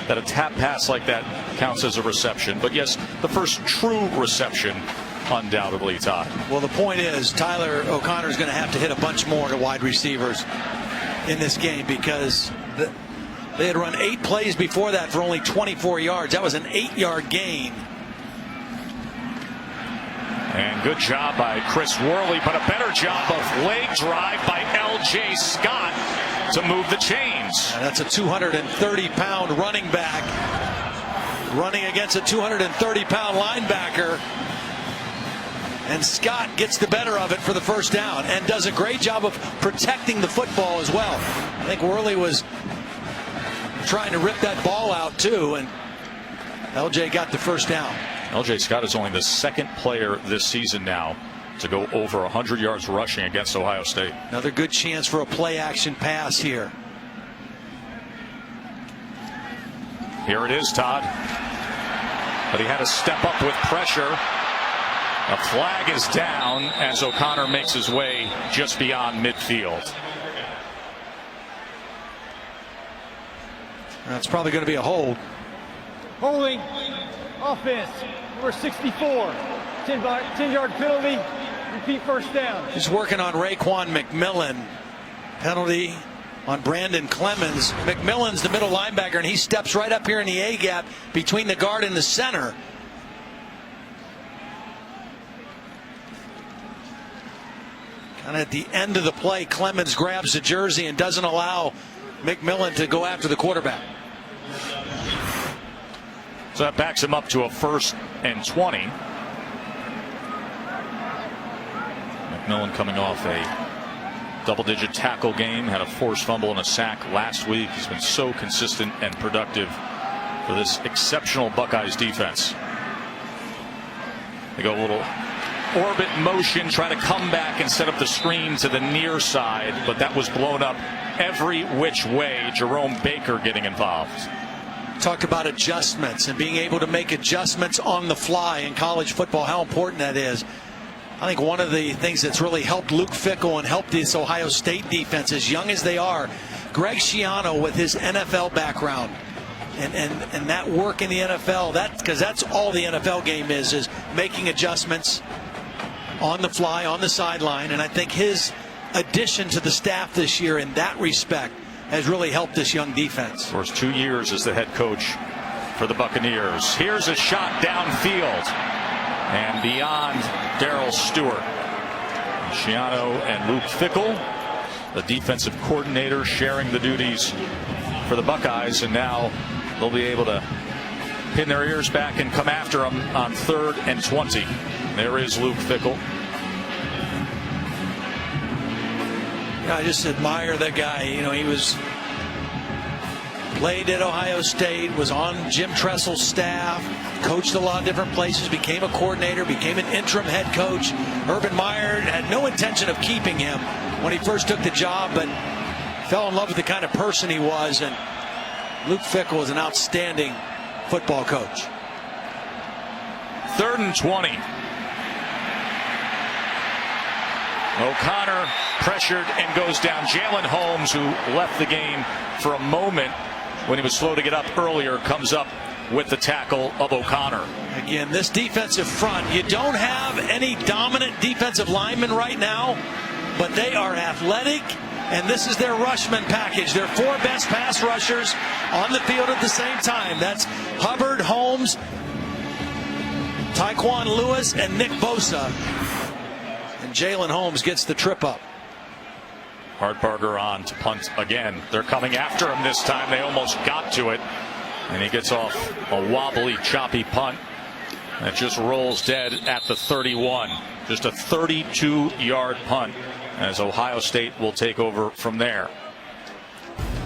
that a tap pass like that counts as a reception. But yes, the first true reception, undoubtedly, Todd. Well, the point is, Tyler O'Connor is going to have to hit a bunch more to wide receivers in this game, because they had run 8 plays before that for only 24 yards. That was an 8-yard gain. And good job by Chris Worley, but a better job of leg drive by L.J. Scott to move the chains. And that's a 230-pound running back running against a 230-pound linebacker. And Scott gets the better of it for the first down and does a great job of protecting the football as well. I think Worley was trying to rip that ball out too, and L.J. got the first down. L.J. Scott is only the second player this season now to go over 100 yards rushing against Ohio State. Another good chance for a play-action pass here. Here it is, Todd. But he had to step up with pressure. A flag is down as O'Connor makes his way just beyond midfield. That's probably going to be a hold. Holding offense, number 64. 10-yard penalty, repeat first down. He's working on Raekwon McMillan. Penalty on Brandon Clemens. McMillan's the middle linebacker, and he steps right up here in the A-gap between the guard and the center. Kind of at the end of the play, Clemens grabs the jersey and doesn't allow McMillan to go after the quarterback. So that backs him up to a 1st and 20. McMillan coming off a double-digit tackle game, had a forced fumble and a sack last week. He's been so consistent and productive for this exceptional Buckeyes defense. They go a little orbit motion, try to come back and set up the screen to the near side, but that was blown up every which way. Jerome Baker getting involved. Talked about adjustments and being able to make adjustments on the fly in college football, how important that is. I think one of the things that's really helped Luke Fickell and helped this Ohio State defense, as young as they are, Greg Schiano with his NFL background and that work in the NFL, because that's all the NFL game is making adjustments on the fly, on the sideline. And I think his addition to the staff this year in that respect has really helped this young defense. Of course, 2 years as the head coach for the Buccaneers. Here's a shot downfield and beyond Darryl Stewart. Schiano and Luke Fickell, the defensive coordinator, sharing the duties for the Buckeyes, and now they'll be able to pin their ears back and come after them on 3rd and 20. There is Luke Fickell. I just admire that guy. You know, he played at Ohio State, was on Jim Tressel's staff, coached a lot of different places, became a coordinator, became an interim head coach. Urban Meyer had no intention of keeping him when he first took the job, but fell in love with the kind of person he was. And Luke Fickell was an outstanding football coach. 3rd and 20. O'Connor pressured and goes down. Jalen Holmes, who left the game for a moment when he was slow to get up earlier, comes up with the tackle of O'Connor. Again, this defensive front, you don't have any dominant defensive linemen right now, but they are athletic, and this is their rushman package. Their 4 best pass rushers on the field at the same time. That's Hubbard, Holmes, Tyquan Lewis, and Nick Bosa. And Jalen Holmes gets the trip up. Hartbarger on to punt again. They're coming after him this time. They almost got to it. And he gets off a wobbly, choppy punt that just rolls dead at the 31. Just a 32-yard punt as Ohio State will take over from there.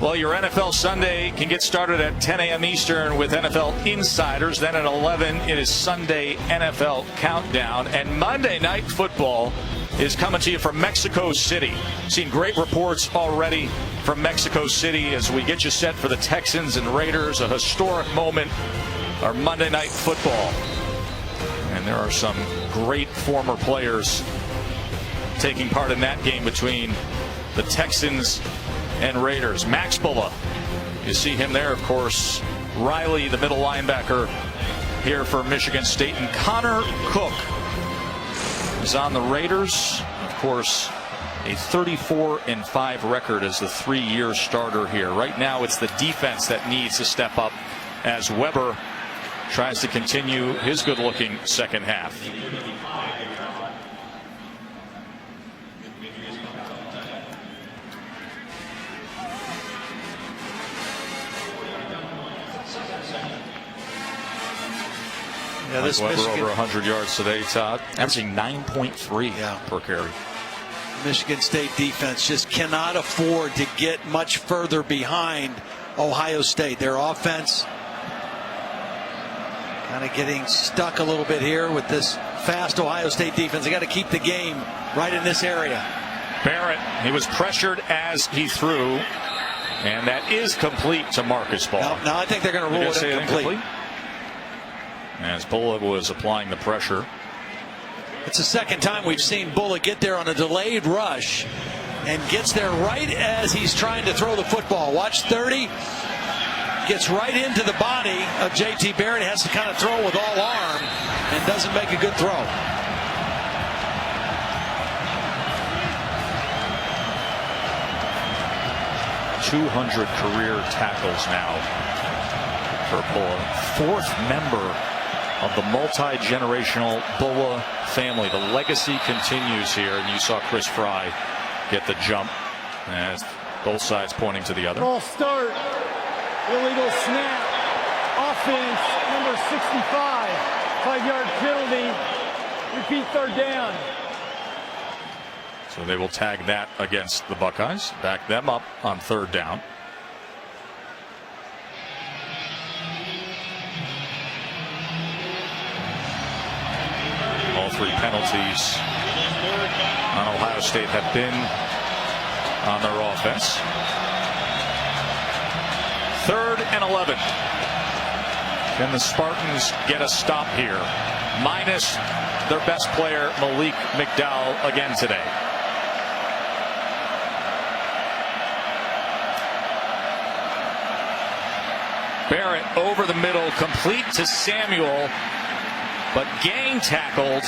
Well, your NFL Sunday can get started at 10 a.m. Eastern with NFL Insiders. Then at 11, it is Sunday NFL Countdown. And Monday Night Football is coming to you from Mexico City. Seen great reports already from Mexico City as we get you set for the Texans and Raiders, a historic moment, our Monday Night Football. And there are some great former players taking part in that game between the Texans and Raiders. Max Bulla, you see him there, of course. Riley, the middle linebacker here for Michigan State. And Connor Cook is on the Raiders. Of course, a 34-5 record as the 3-year starter here. Right now, it's the defense that needs to step up as Weber tries to continue his good-looking second half. Yeah, this Weber Michigan, over 100 yards today, Todd. Averaging 9.3 per carry. Michigan State defense just cannot afford to get much further behind Ohio State. Their offense kind of getting stuck a little bit here with this fast Ohio State defense. They got to keep the game right in this area. Barrett, he was pressured as he threw, and that is complete to Marcus Ball. Now I think they're going to rule it incomplete. As Bulla was applying the pressure. It's the second time we've seen Bulla get there on a delayed rush and gets there right as he's trying to throw the football. Watch 30. Gets right into the body of J.T. Barrett. Has to kind of throw with all arm. and doesn't make a good throw. .200 career tackles now for Bullough. Fourth member of the multi-generational Bullough family. The legacy continues here, and you saw Chris Fry get the jump as both sides pointing to the other. False start. Illegal snap. Offense, number 65. 5-yard penalty. Repeat third down. So they will tag that against the Buckeyes. Back them up on third down. All three penalties on Ohio State have been on their offense. 3rd and 11. Can the Spartans get a stop here? Minus their best player, Malik McDowell, again today. Barrett over the middle, complete to Samuel, but gang tackled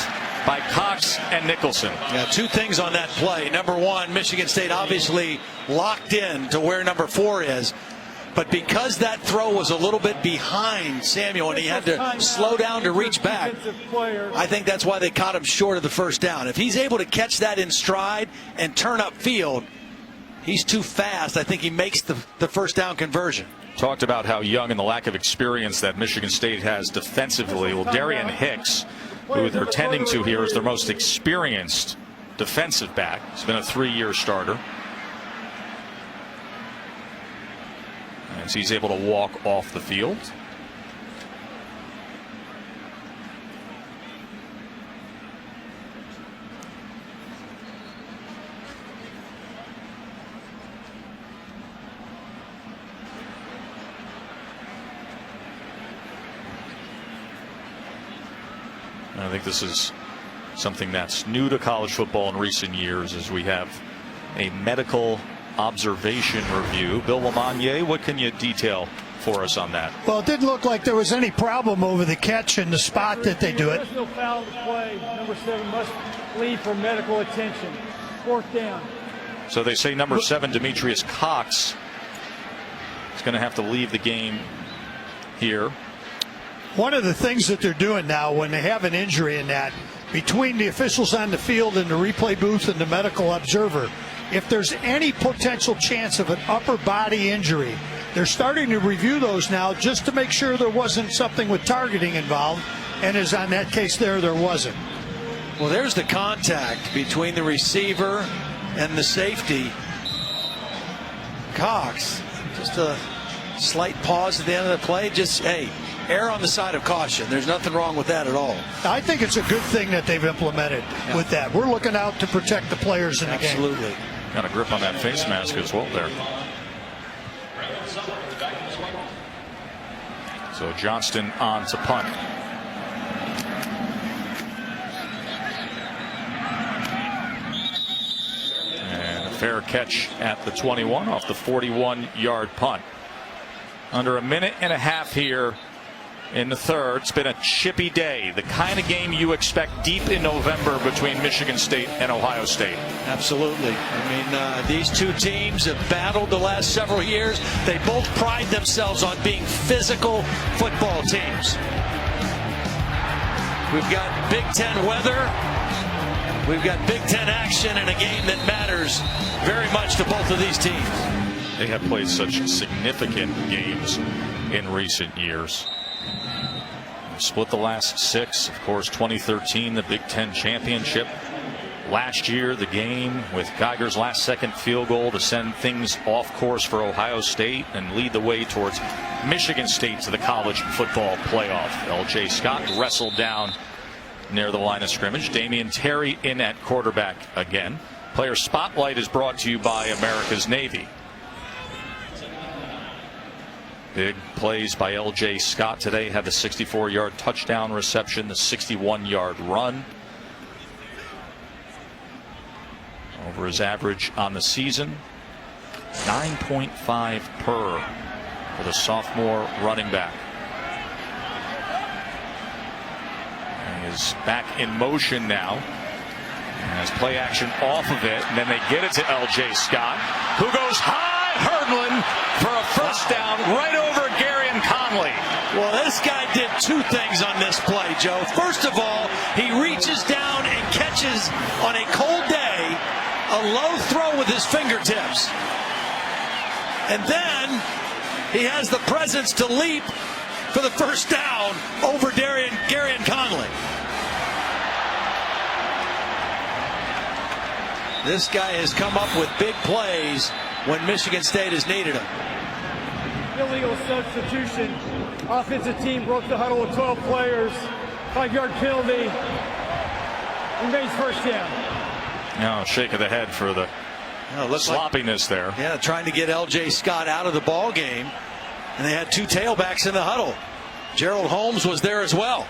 by Cox and Nicholson. Yeah, two things on that play. Number one, Michigan State obviously locked in to where number 4 is. But because that throw was a little bit behind Samuel and he had to slow down to reach back, I think that's why they caught him short of the first down. If he's able to catch that in stride and turn up field, he's too fast. I think he makes the first down conversion. Talked about how young and the lack of experience that Michigan State has defensively. Well, Darian Hicks, who they're tending to here, is their most experienced defensive back. He's been a 3-year starter. As he's able to walk off the field. I think this is something that's new to college football in recent years, as we have a medical observation review. Bill Lamagnier, what can you detail for us on that? Well, it didn't look like there was any problem over the catch and the spot that they do it. There's no foul to play. Number 7 must leave for medical attention. 4th down. So they say number 7, Demetrius Cox, is going to have to leave the game here. One of the things that they're doing now when they have an injury in that, between the officials on the field and the replay booth and the medical observer, if there's any potential chance of an upper body injury, they're starting to review those now just to make sure there wasn't something with targeting involved, and as on that case there wasn't. Well, there's the contact between the receiver and the safety. Cox, just a slight pause at the end of the play. Just, hey, err on the side of caution. There's nothing wrong with that at all. I think it's a good thing that they've implemented with that. We're looking out to protect the players in the game. Absolutely. Got a grip on that face mask as well there. So Johnston on to punt. And a fair catch at the 21 off the 41-yard punt. Under a minute and a half here in the third. It's been a chippy day, the kind of game you expect deep in November between Michigan State and Ohio State. Absolutely. I mean, these two teams have battled the last several years. They both pride themselves on being physical football teams. We've got Big Ten weather. We've got Big Ten action in a game that matters very much to both of these teams. They have played such significant games in recent years. Split the last 6. Of course, 2013, the Big Ten championship. Last year, the game with Geiger's last-second field goal to send things off course for Ohio State and lead the way towards Michigan State to the college football playoff. L.J. Scott wrestled down near the line of scrimmage. Damian Terry in at quarterback again. Player Spotlight is brought to you by America's Navy. Big plays by L.J. Scott today. Had the 64-yard touchdown reception, the 61-yard run. Over his average on the season, 9.5 per for the sophomore running back. is back in motion now. As play action off of it, and then they get it to L.J. Scott, who goes high hurdling for a first down right over Gary and Conley. Well, this guy did two things on this play, Joe. First of all, he reaches down and catches on a cold day a low throw with his fingertips. And then he has the presence to leap for the first down over Gary and Conley. This guy has come up with big plays when Michigan State has needed him. Illegal substitution. Offensive team broke the huddle with 12 players. 5-yard penalty. Remains first down. Now, shake of the head for the sloppiness there. Yeah, trying to get L.J. Scott out of the ball game. And they had two tailbacks in the huddle. Gerald Holmes was there as well.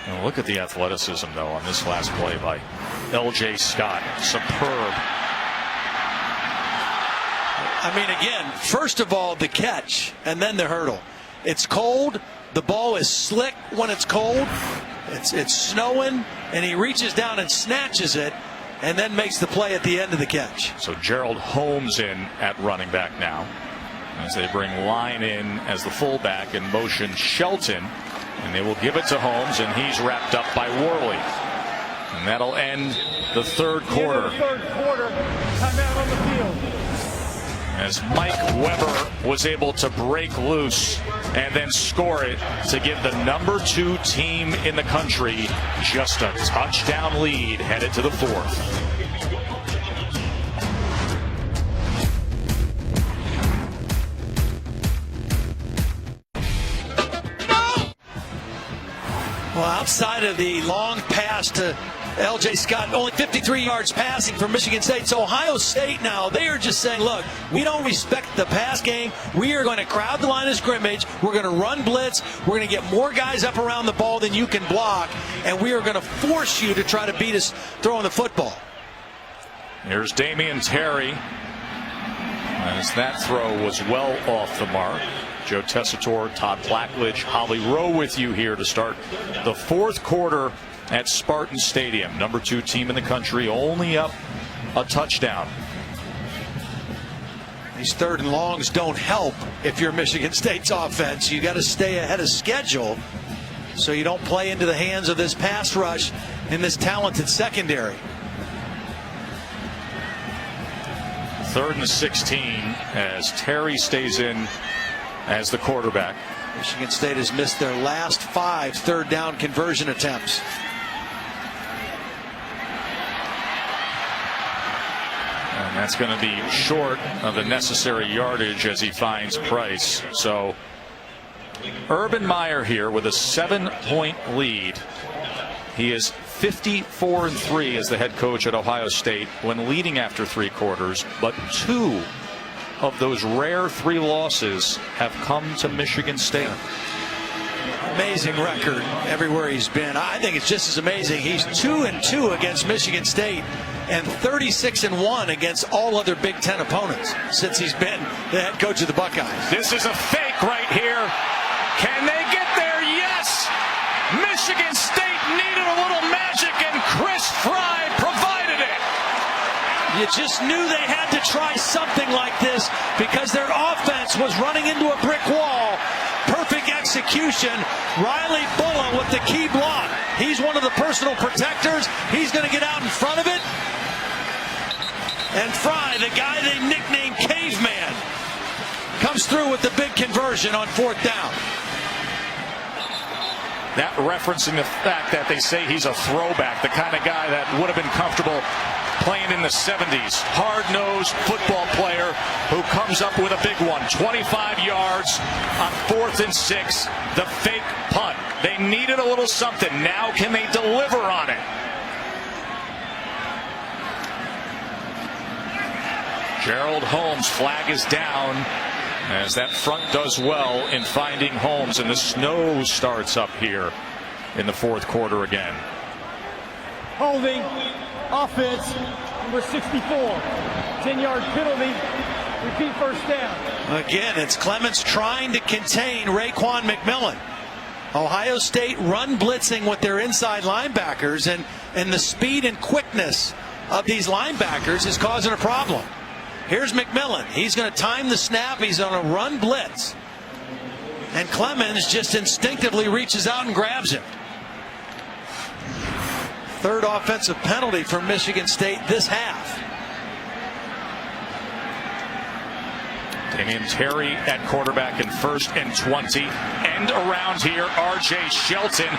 Now look at the athleticism, though, on this last play by L.J. Scott. Superb. I mean, again, first of all, the catch and then the hurdle. It's cold. The ball is slick when it's cold. It's snowing, and he reaches down and snatches it and then makes the play at the end of the catch. So Gerald Holmes in at running back now as they bring Line in as the fullback and motion Shelton. And they will give it to Holmes, and he's wrapped up by Worley. And that'll end the third quarter. Timeout on the field. As Mike Weber was able to break loose and then score it to give the #2 team in the country just a touchdown lead headed to the fourth. Well, outside of the long pass to L.J. Scott, only 53 yards passing for Michigan State. So Ohio State now, they are just saying, look, we don't respect the pass game. We are going to crowd the line of scrimmage. We're going to run blitz. We're going to get more guys up around the ball than you can block. And we are going to force you to try to beat us throwing the football. Here's Damian Terry. As that throw was well off the mark. Joe Tessitore, Todd Blackledge, Holly Rowe with you here to start the fourth quarter at Spartan Stadium. #2 team in the country, only up a touchdown. These third and longs don't help if you're Michigan State's offense. You got to stay ahead of schedule so you don't play into the hands of this pass rush in this talented secondary. 3rd and 16 as Terry stays in as the quarterback. Michigan State has missed their last 5 third down conversion attempts. And that's going to be short of the necessary yardage as he finds Price. So Urban Meyer here with a 7-point lead. He is 54-3 as the head coach at Ohio State when leading after 3 quarters, but 2 of those rare 3 losses have come to Michigan State. Amazing record everywhere he's been. I think it's just as amazing. He's 2-2 against Michigan State and 36-1 against all other Big Ten opponents since he's been the head coach of the Buckeyes. This is a fake right here. Can they get there? Yes! Michigan State needed a little magic, and Chris Fry provided it. You just knew they had to try something like this because their offense was running into a brick wall. Perfect execution. Riley Bullough with the key block. He's one of the personal protectors. He's going to get out in front of it. And Fry, the guy they nicknamed Caveman, comes through with the big conversion on 4th down. That referencing the fact that they say he's a throwback, the kind of guy that would have been comfortable playing in the 70s. Hard-nosed football player who comes up with a big one. 25 yards on 4th and 6. The fake punt. They needed a little something. Now can they deliver on it? Gerald Holmes' flag is down as that front does well in finding Holmes, and the snow starts up here in the 4th quarter again. Holding, offense, number 64. 10-yard penalty, repeat first down. Again, it's Clements trying to contain Raekwon McMillan. Ohio State run blitzing with their inside linebackers, and the speed and quickness of these linebackers is causing a problem. Here's McMillan. He's going to time the snap. He's on a run blitz. And Clemens just instinctively reaches out and grabs him. Third offensive penalty for Michigan State this half. Damian Terry at quarterback in 1st and 20. End around here, R.J. Shelton.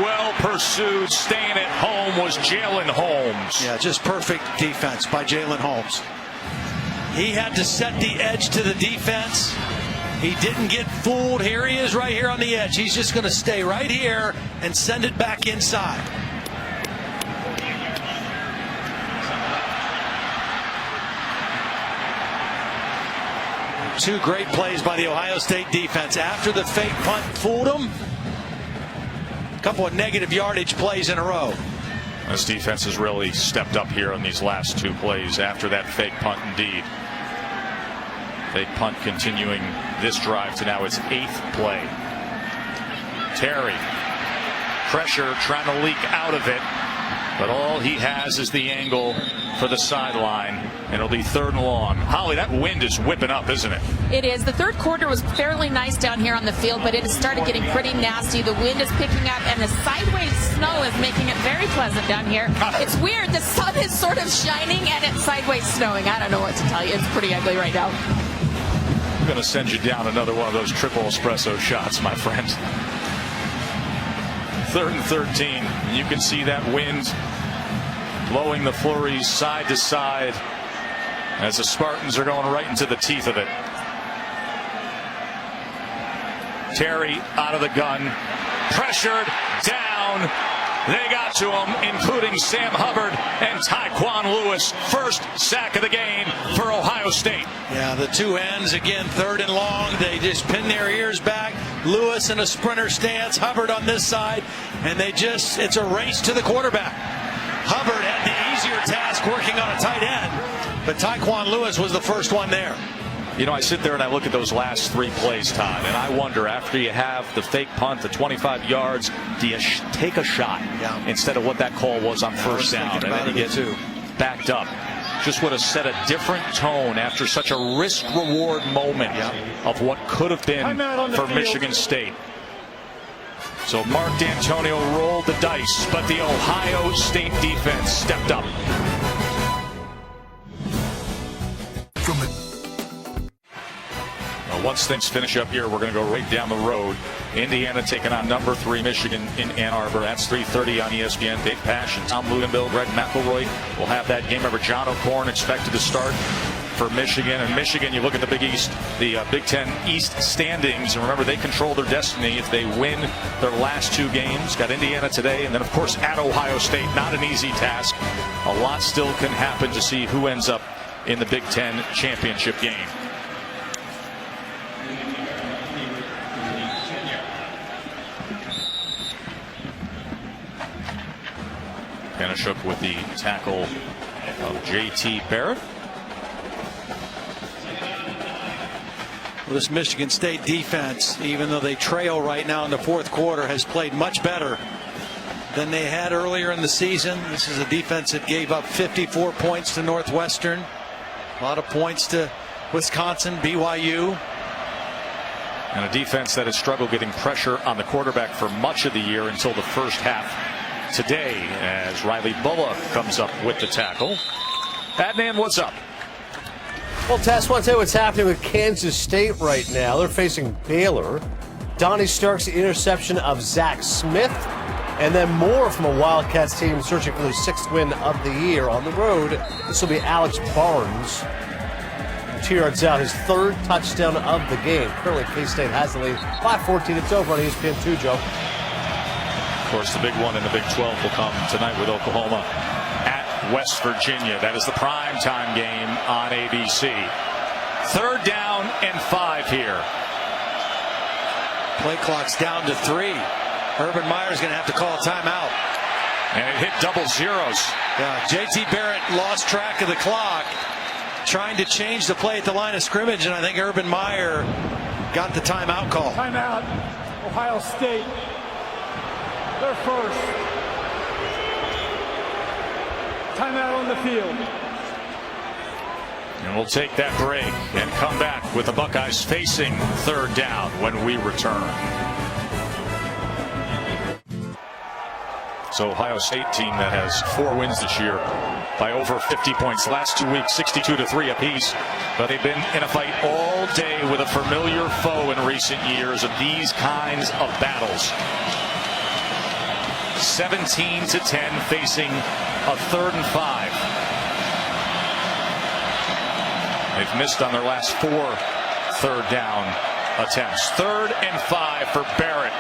Well pursued. Staying at home was Jalen Holmes. Yeah, just perfect defense by Jalen Holmes. He had to set the edge to the defense. He didn't get fooled. Here he is right here on the edge. He's just going to stay right here and send it back inside. Two great plays by the Ohio State defense. After the fake punt fooled them, a couple of negative yardage plays in a row. This defense has really stepped up here on these last 2 plays after that fake punt indeed. Fake punt continuing this drive to now its 8th play. Terry, pressure trying to leak out of it, but all he has is the angle for the sideline, and it'll be 3rd and long. Holly, that wind is whipping up, isn't it? It is. The third quarter was fairly nice down here on the field, but it has started getting pretty nasty. The wind is picking up, and the sideways snow is making it very pleasant down here. It's weird. The sun is sort of shining, and it's sideways snowing. I don't know what to tell you. It's pretty ugly right now. I'm going to send you down another one of those triple espresso shots, my friend. 3rd and 13. You can see that wind blowing the flurries side to side as the Spartans are going right into the teeth of it. Terry out of the gun, pressured down. They got to him, including Sam Hubbard and Tyquan Lewis. First sack of the game for Ohio State. Yeah, the two ends again, 3rd and long. They just pin their ears back. Lewis in a sprinter stance, Hubbard on this side, and it's a race to the quarterback. Hubbard had the easier task working on a tight end, but Tyquan Lewis was the first one there. You know, I sit there and I look at those last 3 plays, Todd, and I wonder, after you have the fake punt, the 25 yards, do you take a shot instead of what that call was on 1st down? And then you get backed up. Just would have set a different tone after such a risk-reward moment of what could have been for Michigan State. So Mark D'Antonio rolled the dice, but the Ohio State defense stepped up. Once things finish up here, we're going to go right down the road. Indiana taking on number 3 Michigan in Ann Arbor. That's 3:30 on ESPN. Dave Pasch and Tom Ludenbill, Greg McElroy will have that game. Remember, John O'Korn expected to start for Michigan. And Michigan, you look at the Big East, the Big Ten East standings, and remember, they control their destiny if they win their last 2 games. Got Indiana today, and then, of course, at Ohio State. Not an easy task. A lot still can happen to see who ends up in the Big Ten championship game. Panashuk with the tackle of J.T. Barrett. Well, this Michigan State defense, even though they trail right now in the 4th quarter, has played much better than they had earlier in the season. This is a defense that gave up 54 points to Northwestern, a lot of points to Wisconsin, BYU. And a defense that has struggled getting pressure on the quarterback for much of the year until the first half today, as Riley Bullock comes up with the tackle. Adnan, what's up? Well, Tess, want to tell you what's happening with Kansas State right now. They're facing Baylor. Donnie Starks, the interception of Zach Smith, and then more from a Wildcats team searching for their 6th win of the year on the road. This will be Alex Barnes. 2 yards out, his 3rd touchdown of the game. Currently, K-State has the lead. 5-14, it's over on ESPN2, Joe. Of course, the big one in the Big 12 will come tonight with Oklahoma at West Virginia. That is the primetime game on ABC. 3rd down and 5 here. Play clock's down to 3. Urban Meyer's going to have to call a timeout. And it hit double zeros. Yeah, J.T. Barrett lost track of the clock, trying to change the play at the line of scrimmage, and I think Urban Meyer got the timeout call. Timeout. Ohio State, their first. Timeout on the field. And we'll take that break and come back with the Buckeyes facing third down when we return. So Ohio State team that has 4 wins this year by over 50 points. Last 2 weeks, 62-3 apiece. But they've been in a fight all day with a familiar foe in recent years of these kinds of battles. 17-10 facing a 3rd and 5. They've missed on their last 4 third down attempts. 3rd and 5 for Barrett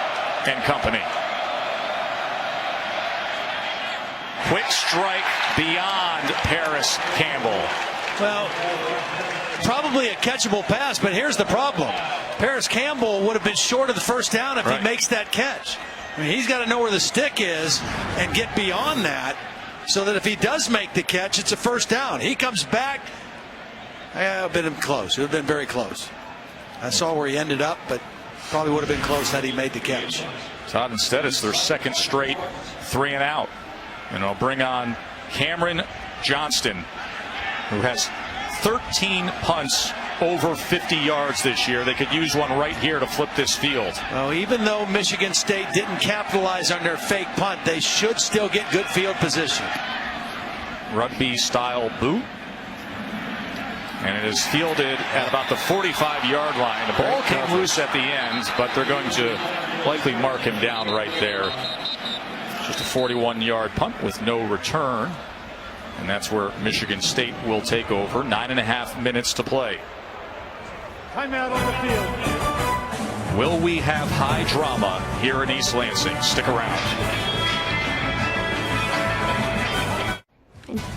and company. Quick strike beyond Paris Campbell. Well, probably a catchable pass, but here's the problem. Paris Campbell would have been short of the first down if he makes that catch. I mean, he's got to know where the stick is and get beyond that so that if he does make the catch, it's a first down. He comes back. Yeah, it would have been close. It would have been very close. I saw where he ended up, but probably would have been close had he made the catch. Todd, instead it's their 2nd straight 3 and out. And I'll bring on Cameron Johnston, who has 13 punts over 50 yards this year. They could use one right here to flip this field. Well, even though Michigan State didn't capitalize on their fake punt, they should still get good field position. Rugby style boot. And it is fielded at about the 45-yard line. The ball came loose at the end, but they're going to likely mark him down right there. Just a 41-yard punt with no return. And that's where Michigan State will take over. 9.5 minutes to play. Timeout on the field. Will we have high drama here in East Lansing? Stick around.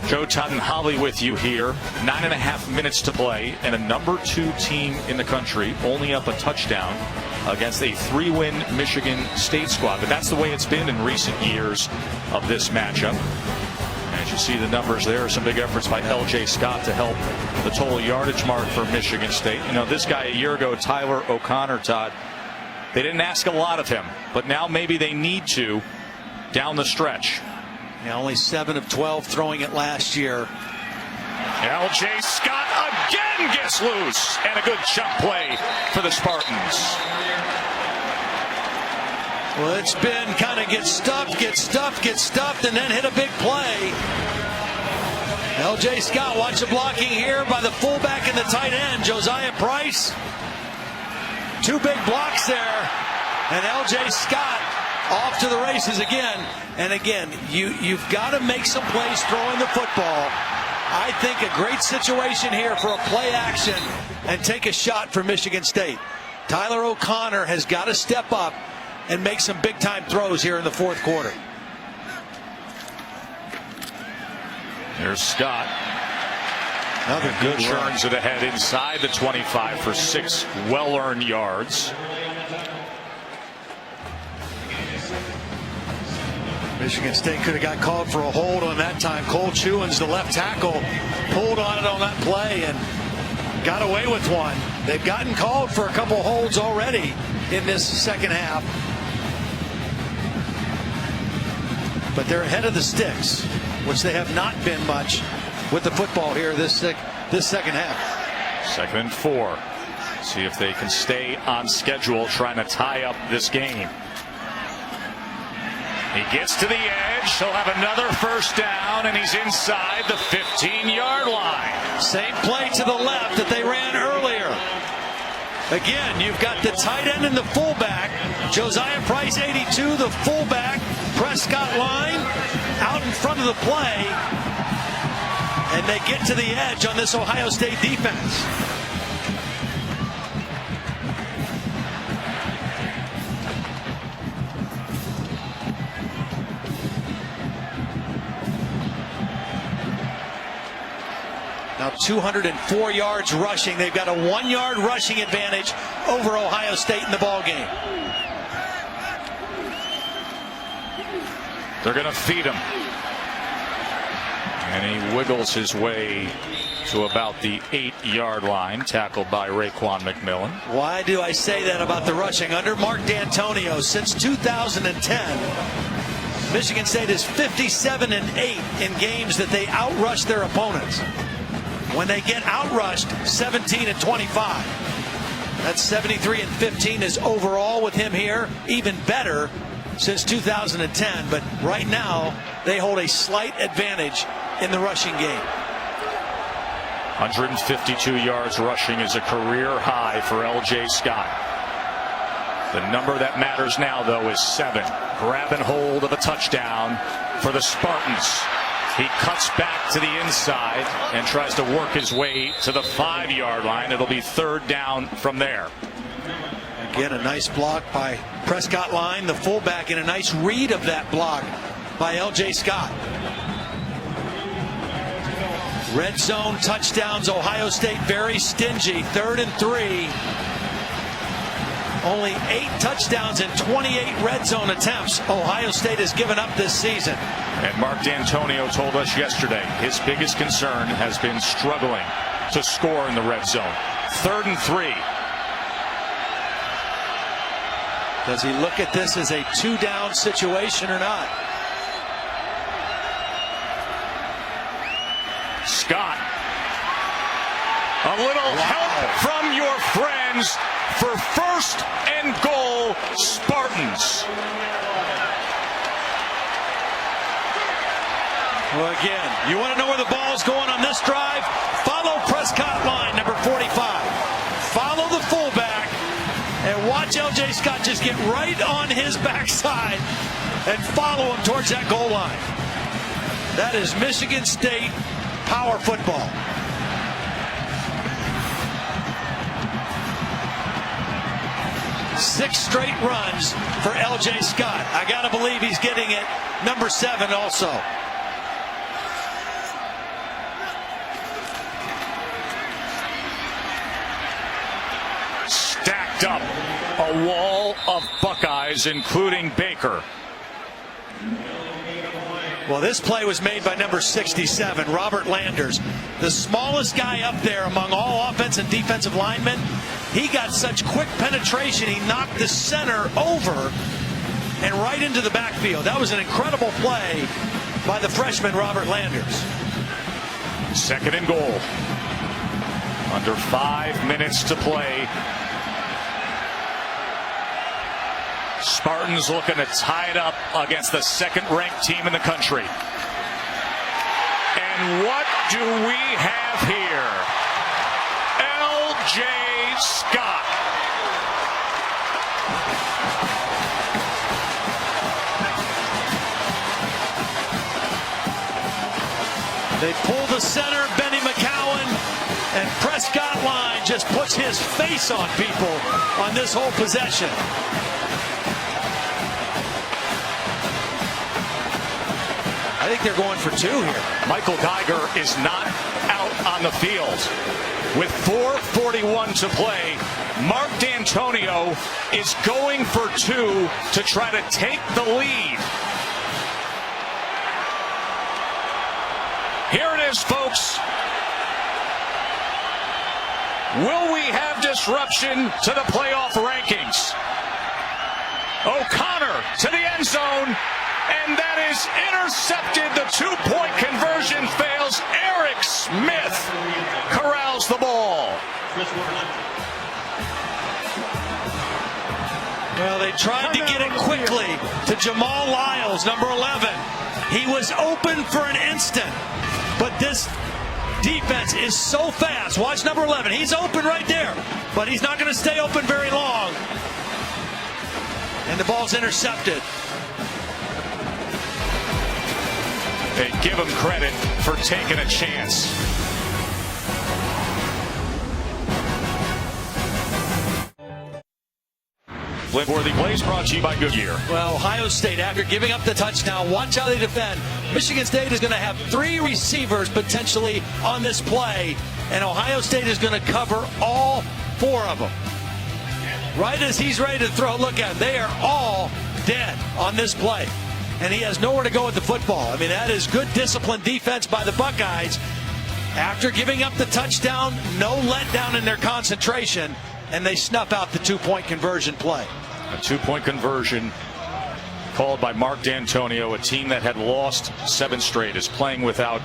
Joe Todd and Holly with you here. 9.5 minutes to play, and a number 2 team in the country only up a touchdown against a 3-win Michigan State squad. But that's the way it's been in recent years of this matchup. As you see the numbers there, some big efforts by L.J. Scott to help the total yardage mark for Michigan State. You know, this guy a year ago, Tyler O'Connor, Todd, they didn't ask a lot of him, but now maybe they need to down the stretch. Yeah, only 7 of 12 throwing it last year. L.J. Scott again gets loose, and a good chunk play for the Spartans. Well, it's been kind of get stuffed, and then hit a big play. L.J. Scott, watch the blocking here by the fullback and the tight end, Josiah Price. 2 big blocks there, and L.J. Scott off to the races again. And again, you've got to make some plays throwing the football. I think a great situation here for a play action and take a shot for Michigan State. Tyler O'Connor has got to step up and make some big time throws here in the 4th quarter. There's Scott. Another good turns it ahead inside the 25 for 6 well-earned yards. Michigan State could have got called for a hold on that time. Cole Chewins, the left tackle, pulled on it on that play and got away with one. They've gotten called for a couple holds already in this second half. But they're ahead of the sticks, which they have not been much with the football here this second half. 2nd and 4. See if they can stay on schedule trying to tie up this game. He gets to the edge. He'll have another first down, and he's inside the 15-yard line. Same play to the left that they ran earlier. Again, you've got the tight end and the fullback. Josiah Price, 82, the fullback. Prescott line out in front of the play. And they get to the edge on this Ohio State defense. Now 204 yards rushing. They've got a 1-yard rushing advantage over Ohio State in the ball game. They're going to feed him. And he wiggles his way to about the 8-yard line, tackled by Raekwon McMillan. Why do I say that about the rushing? Under Mark D'Antonio, since 2010, Michigan State is 57-8 in games that they outrush their opponents. When they get outrushed, 17-25. That's 73-15 is overall with him here. Even better since 2010. But right now, they hold a slight advantage in the rushing game. 152 yards rushing is a career high for L.J. Scott. The number that matters now, though, is 7. Grabbing hold of a touchdown for the Spartans. He cuts back to the inside and tries to work his way to the 5-yard line. It'll be 3rd down from there. Again, a nice block by Prescott line, the fullback, and a nice read of that block by L.J. Scott. Red zone touchdowns, Ohio State very stingy. 3rd and 3. Only 8 touchdowns and 28 red zone attempts Ohio State has given up this season. And Mark D'Antonio told us yesterday his biggest concern has been struggling to score in the red zone. 3rd and 3. Does he look at this as a 2-down situation or not? Scott. A little help from your friends for 1st and goal, Spartans. Well, again, you want to know where the ball is going on this drive? Follow Prescott line, number 45. Follow the fullback and watch L.J. Scott just get right on his backside and follow him towards that goal line. That is Michigan State power football. Six straight runs for L.J. Scott. I got to believe he's getting it number 7 also. Stacked up a wall of Buckeyes, including Baker. Well, this play was made by number 67, Robert Landers. The smallest guy up there among all offense and defensive linemen. He got such quick penetration, he knocked the center over and right into the backfield. That was an incredible play by the freshman, Robert Landers. 2nd and goal. Under 5 minutes to play. Spartans looking to tie it up against the 2nd-ranked team in the country. And what do we have here? L.J. Scott. They pull the center, Benny McCowan, and Prescott line just puts his face on people on this whole possession. I think they're going for 2 here. Michael Geiger is not out on the field. With 4:41 to play, Mark D'Antonio is going for 2 to try to take the lead. Here it is, folks. Will we have disruption to the playoff rankings? O'Connor to the end zone. And that is intercepted. The 2-point conversion fails. Eric Smith corrals the ball. Well, they tried to get it quickly to Jamal Lyles, number 11. He was open for an instant, but this defense is so fast. Watch number 11. He's open right there, but he's not going to stay open very long. And the ball's intercepted. They give him credit for taking a chance. Flintworthy plays brought to you by Goodyear. Well, Ohio State, after giving up the touchdown, watch how they defend. Michigan State is going to have 3 receivers potentially on this play, and Ohio State is going to cover all 4 of them. Right as he's ready to throw, look at him. They are all dead on this play. and he has nowhere to go with the football. I mean, that is good disciplined defense by the Buckeyes. After giving up the touchdown, no letdown in their concentration, and they snuff out the 2-point conversion play. A 2-point conversion called by Mark D'Antonio, a team that had lost 7 straight, is playing without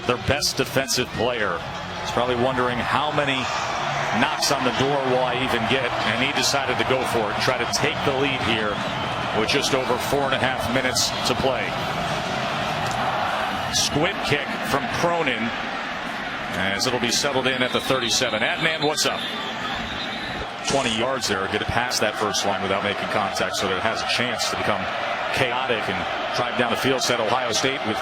their best defensive player. He's probably wondering how many knocks on the door will I even get, and he decided to go for it, try to take the lead here with just over 4.5 minutes to play. Squib kick from Cronin, as it'll be settled in at the 37. Adnan, what's up? 20 yards there, get it past that first line without making contact, so that it has a chance to become chaotic and drive down the field. Set Ohio State with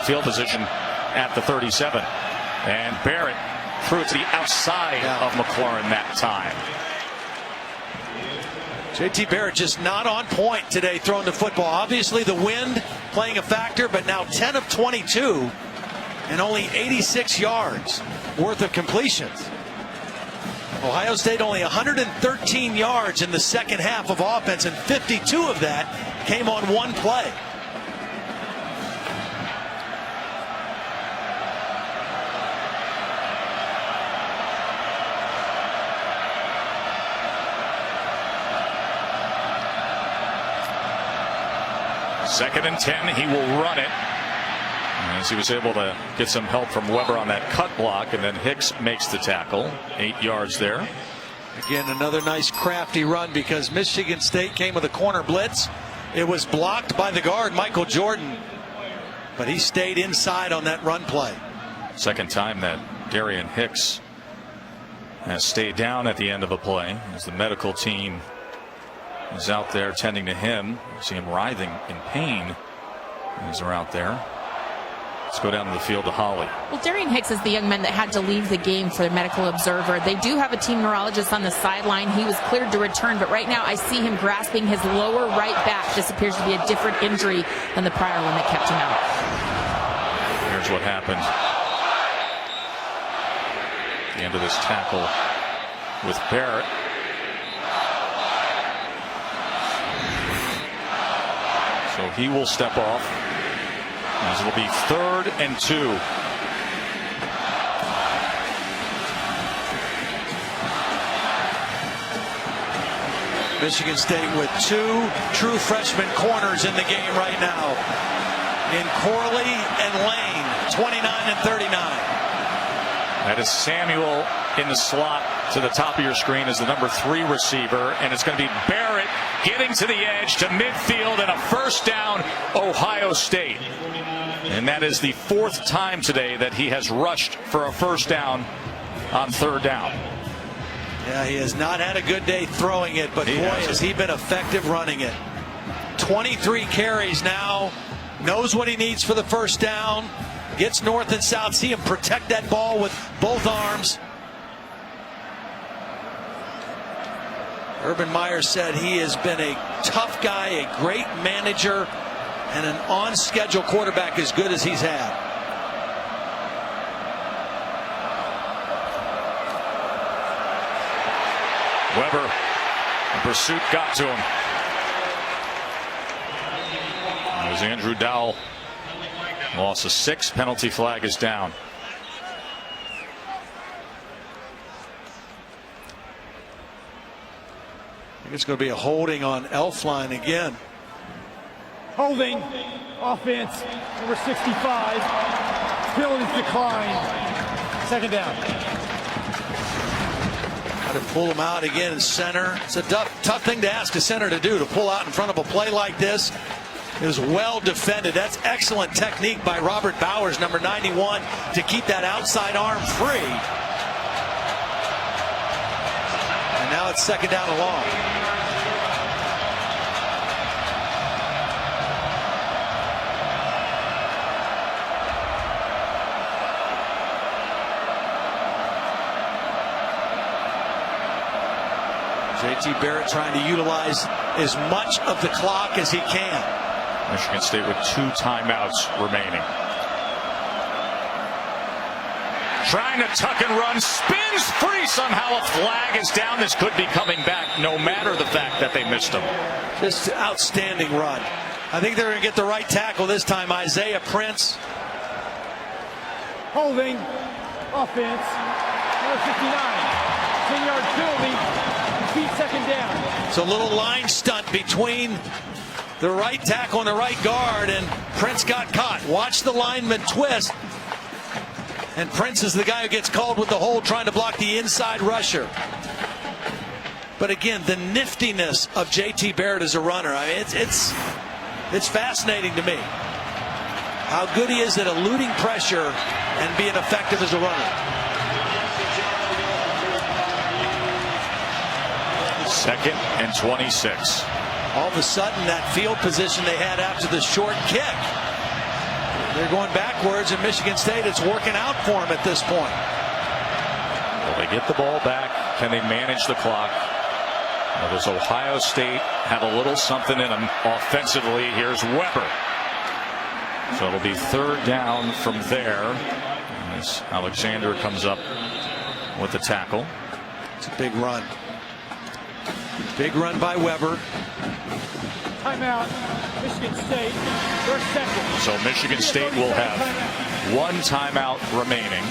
field position at the 37. And Barrett threw it to the outside of McLaurin that time. JT Barrett just not on point today throwing the football. Obviously the wind playing a factor, but now 10 of 22 and only 86 yards worth of completions. Ohio State only 113 yards in the second half of offense, and 52 of that came on one play. Second and 10, he will run it, as he was able to get some help from Weber on that cut block, and then Hicks makes the tackle. 8 yards there. Again, another nice crafty run, because Michigan State came with a corner blitz. It was blocked by the guard, Michael Jordan, but he stayed inside on that run play. Second time that Darian Hicks has stayed down at the end of a play, as the medical team is out there tending to him. You see him writhing in pain as they're out there. Let's go down to the field to Holly. Well, Darian Hicks is the young man that had to leave the game for the medical observer. They do have a team neurologist on the sideline. He was cleared to return, but right now I see him grasping his lower right back. This appears to be a different injury than the prior one that kept him out. Here's what happened at the end of this tackle with Barrett. So he will step off, as it'll be 3rd and 2. Michigan State with 2 true freshman corners in the game right now, in Corley and Lane, 29 and 39. That is Samuel in the slot to the top of your screen as the number 3 receiver, and it's going to be Barrett getting to the edge to midfield, and a first down, Ohio State. And that is the 4th time today that he has rushed for a first down on 3rd down. Yeah, he has not had a good day throwing it, but boy, has he been effective running it. 23 carries now, knows what he needs for the first down, gets north and south, see him protect that ball with both arms. Urban Meyer said he has been a tough guy, a great manager, and an on-schedule quarterback as good as he's had. Weber, the pursuit got to him. As Andrew Dowell lost a 6, penalty flag is down. I think it's going to be a holding on Elflein again. Holding, offense, number 65. Penalties decline. 2nd down. Got to pull him out again in center. It's a tough thing to ask a center to do, to pull out in front of a play like this. It was well defended. That's excellent technique by Robert Bowers, number 91, to keep that outside arm free. And now it's 2nd down and long. JT Barrett trying to utilize as much of the clock as he can. Michigan State with 2 timeouts remaining. Trying to tuck and run, spins free somehow. A flag is down. This could be coming back no matter the fact that they missed him. Just outstanding run. I think they're going to get the right tackle this time. Isaiah Prince. Holding. Offense. Number 59. 10-yard penalty. Defeat second down. So a little line stunt between the right tackle and the right guard, and Prince got caught. Watch the lineman twist. And Prince is the guy who gets called with the hold, trying to block the inside rusher. But again, the niftiness of J.T. Barrett as a runner, I mean, it's fascinating to me how good he is at eluding pressure and being effective as a runner. Second and 26. All of a sudden, that field position they had after the short kick, they're going backwards, and Michigan State, it's working out for them at this point. Will they get the ball back? Can they manage the clock? Well, does Ohio State have a little something in them offensively? Here's Weber. So it'll be third down from there as Alexander comes up with the tackle. It's a big run. Big run by Weber. Timeout. Michigan State. Their second. So Michigan State will have one timeout remaining.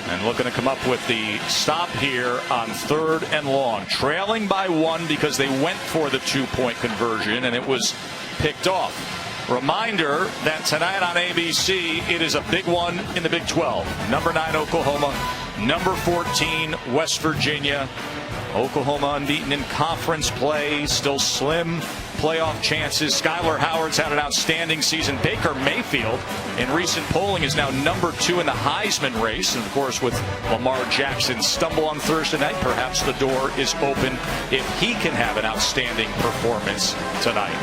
And looking to come up with the stop here on third and long. Trailing by one because they went for the 2-point conversion and it was picked off. Reminder that tonight on ABC, it is a big one in the Big 12. Number 9 Oklahoma, number 14 West Virginia. Oklahoma unbeaten in conference play, still slim playoff chances. Skylar Howard's had an outstanding season. Baker Mayfield in recent polling is now number 2 in the Heisman race. And of course, with Lamar Jackson's stumble on Thursday night, perhaps the door is open if he can have an outstanding performance tonight.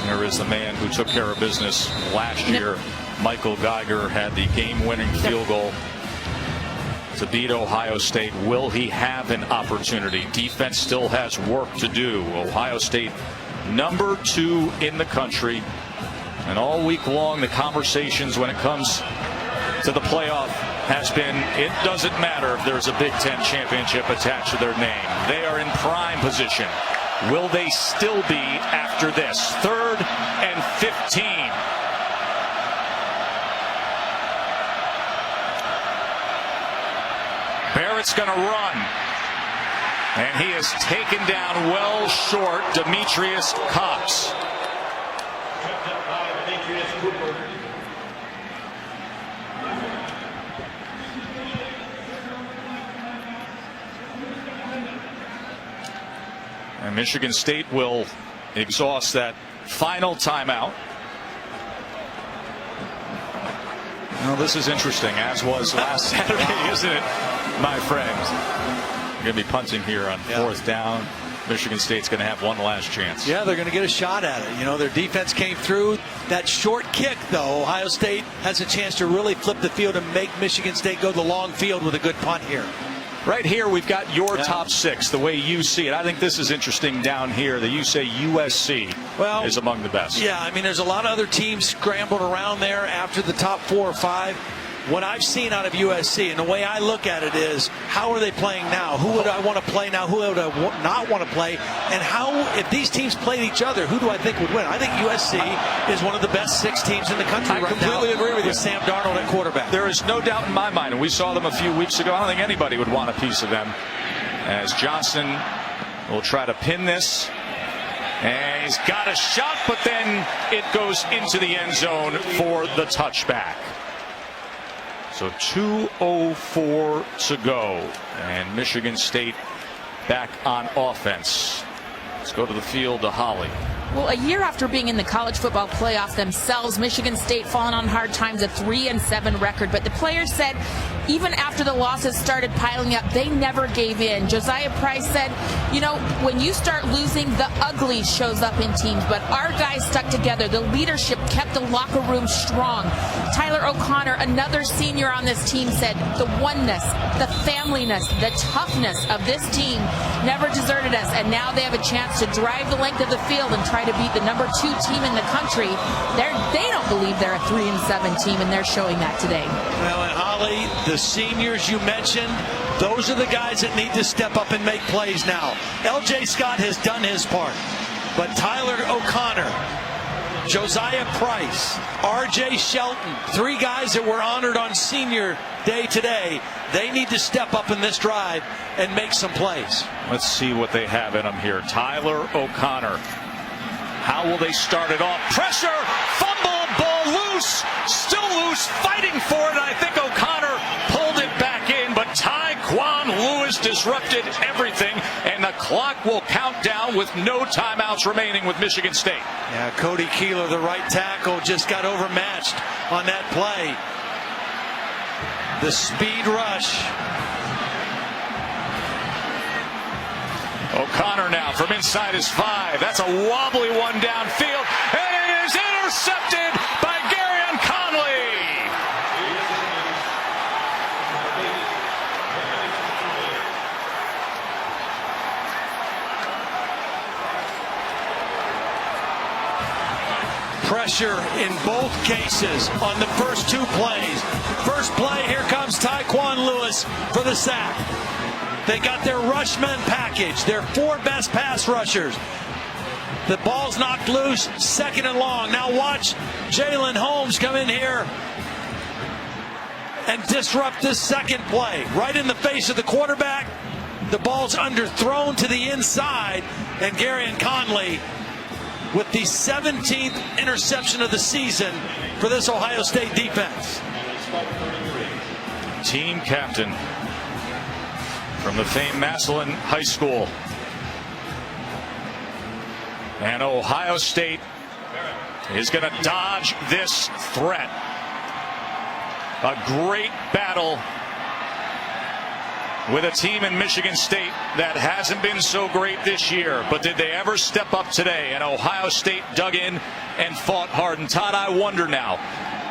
There is the man who took care of business last year. Michael Geiger had the game-winning field goal to beat Ohio State. Will he have an opportunity? Defense still has work to do. Ohio State number 2 in the country. And all week long, the conversations when it comes to the playoff has been, it doesn't matter if there's a Big Ten championship attached to their name. They are in prime position. Will they still be after this? 3rd and 15. Barrett's going to run. And he is taken down well short. Demetrius Cox. And Michigan State will exhaust that final timeout. Well, this is interesting, as was last Saturday, isn't it, my friends? We're going to be punting here on 4th down. Michigan State's going to have one last chance. Yeah, they're going to get a shot at it. You know, their defense came through. That short kick, though, Ohio State has a chance to really flip the field and make Michigan State go the long field with a good punt here. Right here, we've got your top 6, the way you see it. I think this is interesting down here that you say USC is among the best. Yeah, I mean, there's a lot of other teams scrambled around there after the top 4 or 5. What I've seen out of USC, and the way I look at it is, how are they playing now? Who would I want to play now? Who would I not want to play? And how, if these teams played each other, who do I think would win? I think USC is one of the best 6 teams in the country right now. I completely agree with you. Sam Darnold at quarterback. There is no doubt in my mind, and we saw them a few weeks ago. I don't think anybody would want a piece of them. As Johnson will try to pin this. And he's got a shot, but then it goes into the end zone for the touchback. So 2:04 to go, and Michigan State back on offense. Let's go to the field to Holly. Well, a year after being in the college football playoff themselves, Michigan State fallen on hard times, a 3-7 record. But the players said even after the losses started piling up, they never gave in. Josiah Price said, you know, when you start losing, the ugly shows up in teams. But our guys stuck together. The leadership kept the locker room strong. Tyler O'Connor, another senior on this team, said the oneness, the familyness, the toughness of this team never deserted us. And now they have a chance to drive the length of the field and try try to beat the number 2 team in the country. They don't believe they're a 3-7 team, and they're showing that today. Well, and Holly, the seniors you mentioned, those are the guys that need to step up and make plays now. L.J. Scott has done his part, but Tyler O'Connor, Josiah Price, R.J. Shelton, 3 guys that were honored on Senior Day today, they need to step up in this drive and make some plays. Let's see what they have in them here. Tyler O'Connor. How will they start it off? Pressure, fumble, ball loose, still loose, fighting for it. I think O'Connor pulled it back in, but Tyquan Lewis disrupted everything, and the clock will count down with no timeouts remaining with Michigan State. Yeah, Cody Keeler, the right tackle, just got overmatched on that play. The speed rush. O'Connor now from inside his 5. That's a wobbly one downfield, and it is intercepted by Garyon Conley. Pressure in both cases on the first 2 plays. First play, here comes Tyquan Lewis for the sack. They got their rushman package, their 4 best pass rushers. The ball's knocked loose, 2nd and long. Now watch Jalen Holmes come in here and disrupt this 2nd play. Right in the face of the quarterback. The ball's underthrown to the inside, and Garyon Conley with the 17th interception of the season for this Ohio State defense. Team captain from the famed Massillon High School. And Ohio State is going to dodge this threat. A great battle with a team in Michigan State that hasn't been so great this year. But did they ever step up today? And Ohio State dug in and fought hard. And Todd, I wonder now,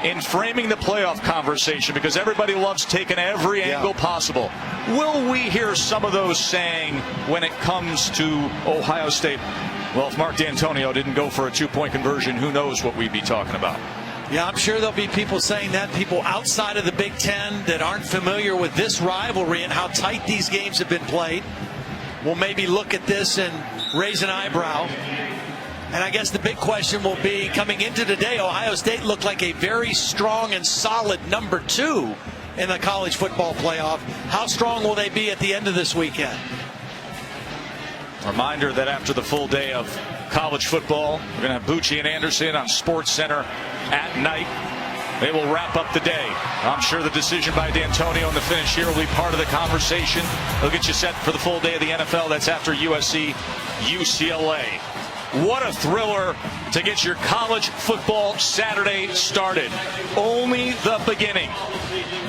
in framing the playoff conversation, because everybody loves taking every angle possible, will we hear some of those saying when it comes to Ohio State, well, if Mark D'Antonio didn't go for a 2-point conversion, who knows what we'd be talking about? Yeah, I'm sure there'll be people saying that, people outside of the Big Ten that aren't familiar with this rivalry and how tight these games have been played will maybe look at this and raise an eyebrow. And I guess the big question will be, coming into today, Ohio State looked like a very strong and solid number 2 in the college football playoff. How strong will they be at the end of this weekend? Reminder that after the full day of college football, we're going to have Bucci and Anderson on Sports Center at night. They will wrap up the day. I'm sure the decision by D'Antonio and the finish here will be part of the conversation. They'll get you set for the full day of the NFL. That's after USC, UCLA. What a thriller to get your college football Saturday started. Only the beginning.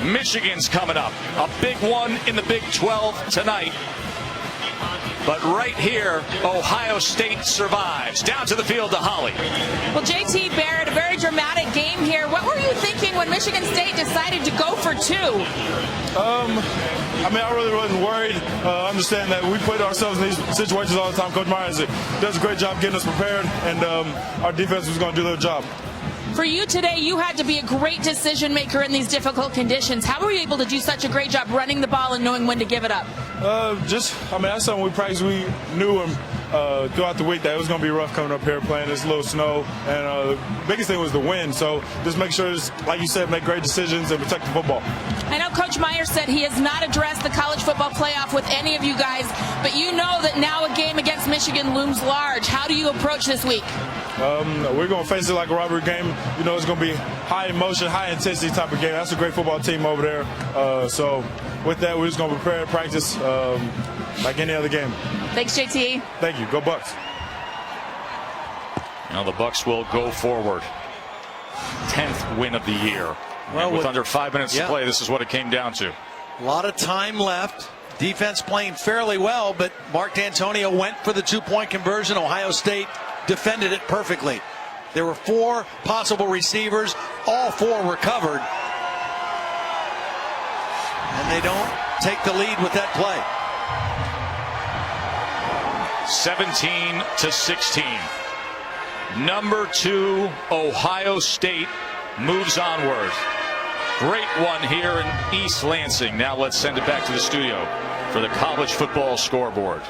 Michigan's coming up. A big one in the Big 12 tonight. But right here, Ohio State survives. Down to the field to Holly. Well, JT Barrett, a very dramatic game here. What were you thinking when Michigan State decided to go for 2? I mean, I really wasn't worried. Understand that we put ourselves in these situations all the time. Coach Myers does a great job getting us prepared, and our defense was going to do their job. For you today, you had to be a great decision maker in these difficult conditions. How were you able to do such a great job running the ball and knowing when to give it up? That's something we practiced. We knew throughout the week that it was going to be rough coming up here playing this little snow. And the biggest thing was the wind. So just make sure, like you said, make great decisions and protect the football. I know Coach Myers said he has not addressed the college football playoff with any of you guys, but you know that now a game against Michigan looms large. How do you approach this week? We're going to face it like a rivalry game. You know, it's going to be high emotion, high intensity type of game. That's a great football team over there. So with that, we're just going to prepare and practice like any other game. Thanks, JT. Thank you. Go Bucks. Now the Bucks will go forward. 10th win of the year. Well, with under 5 minutes to play, this is what it came down to. A lot of time left. Defense playing fairly well, but Mark D'Antonio went for the 2-point conversion. Ohio State defended it perfectly. There were 4 possible receivers. All 4 recovered. And they don't take the lead with that play. 17-16. Number 2, Ohio State moves onward. Great one here in East Lansing. Now let's send it back to the studio for the college football scoreboard.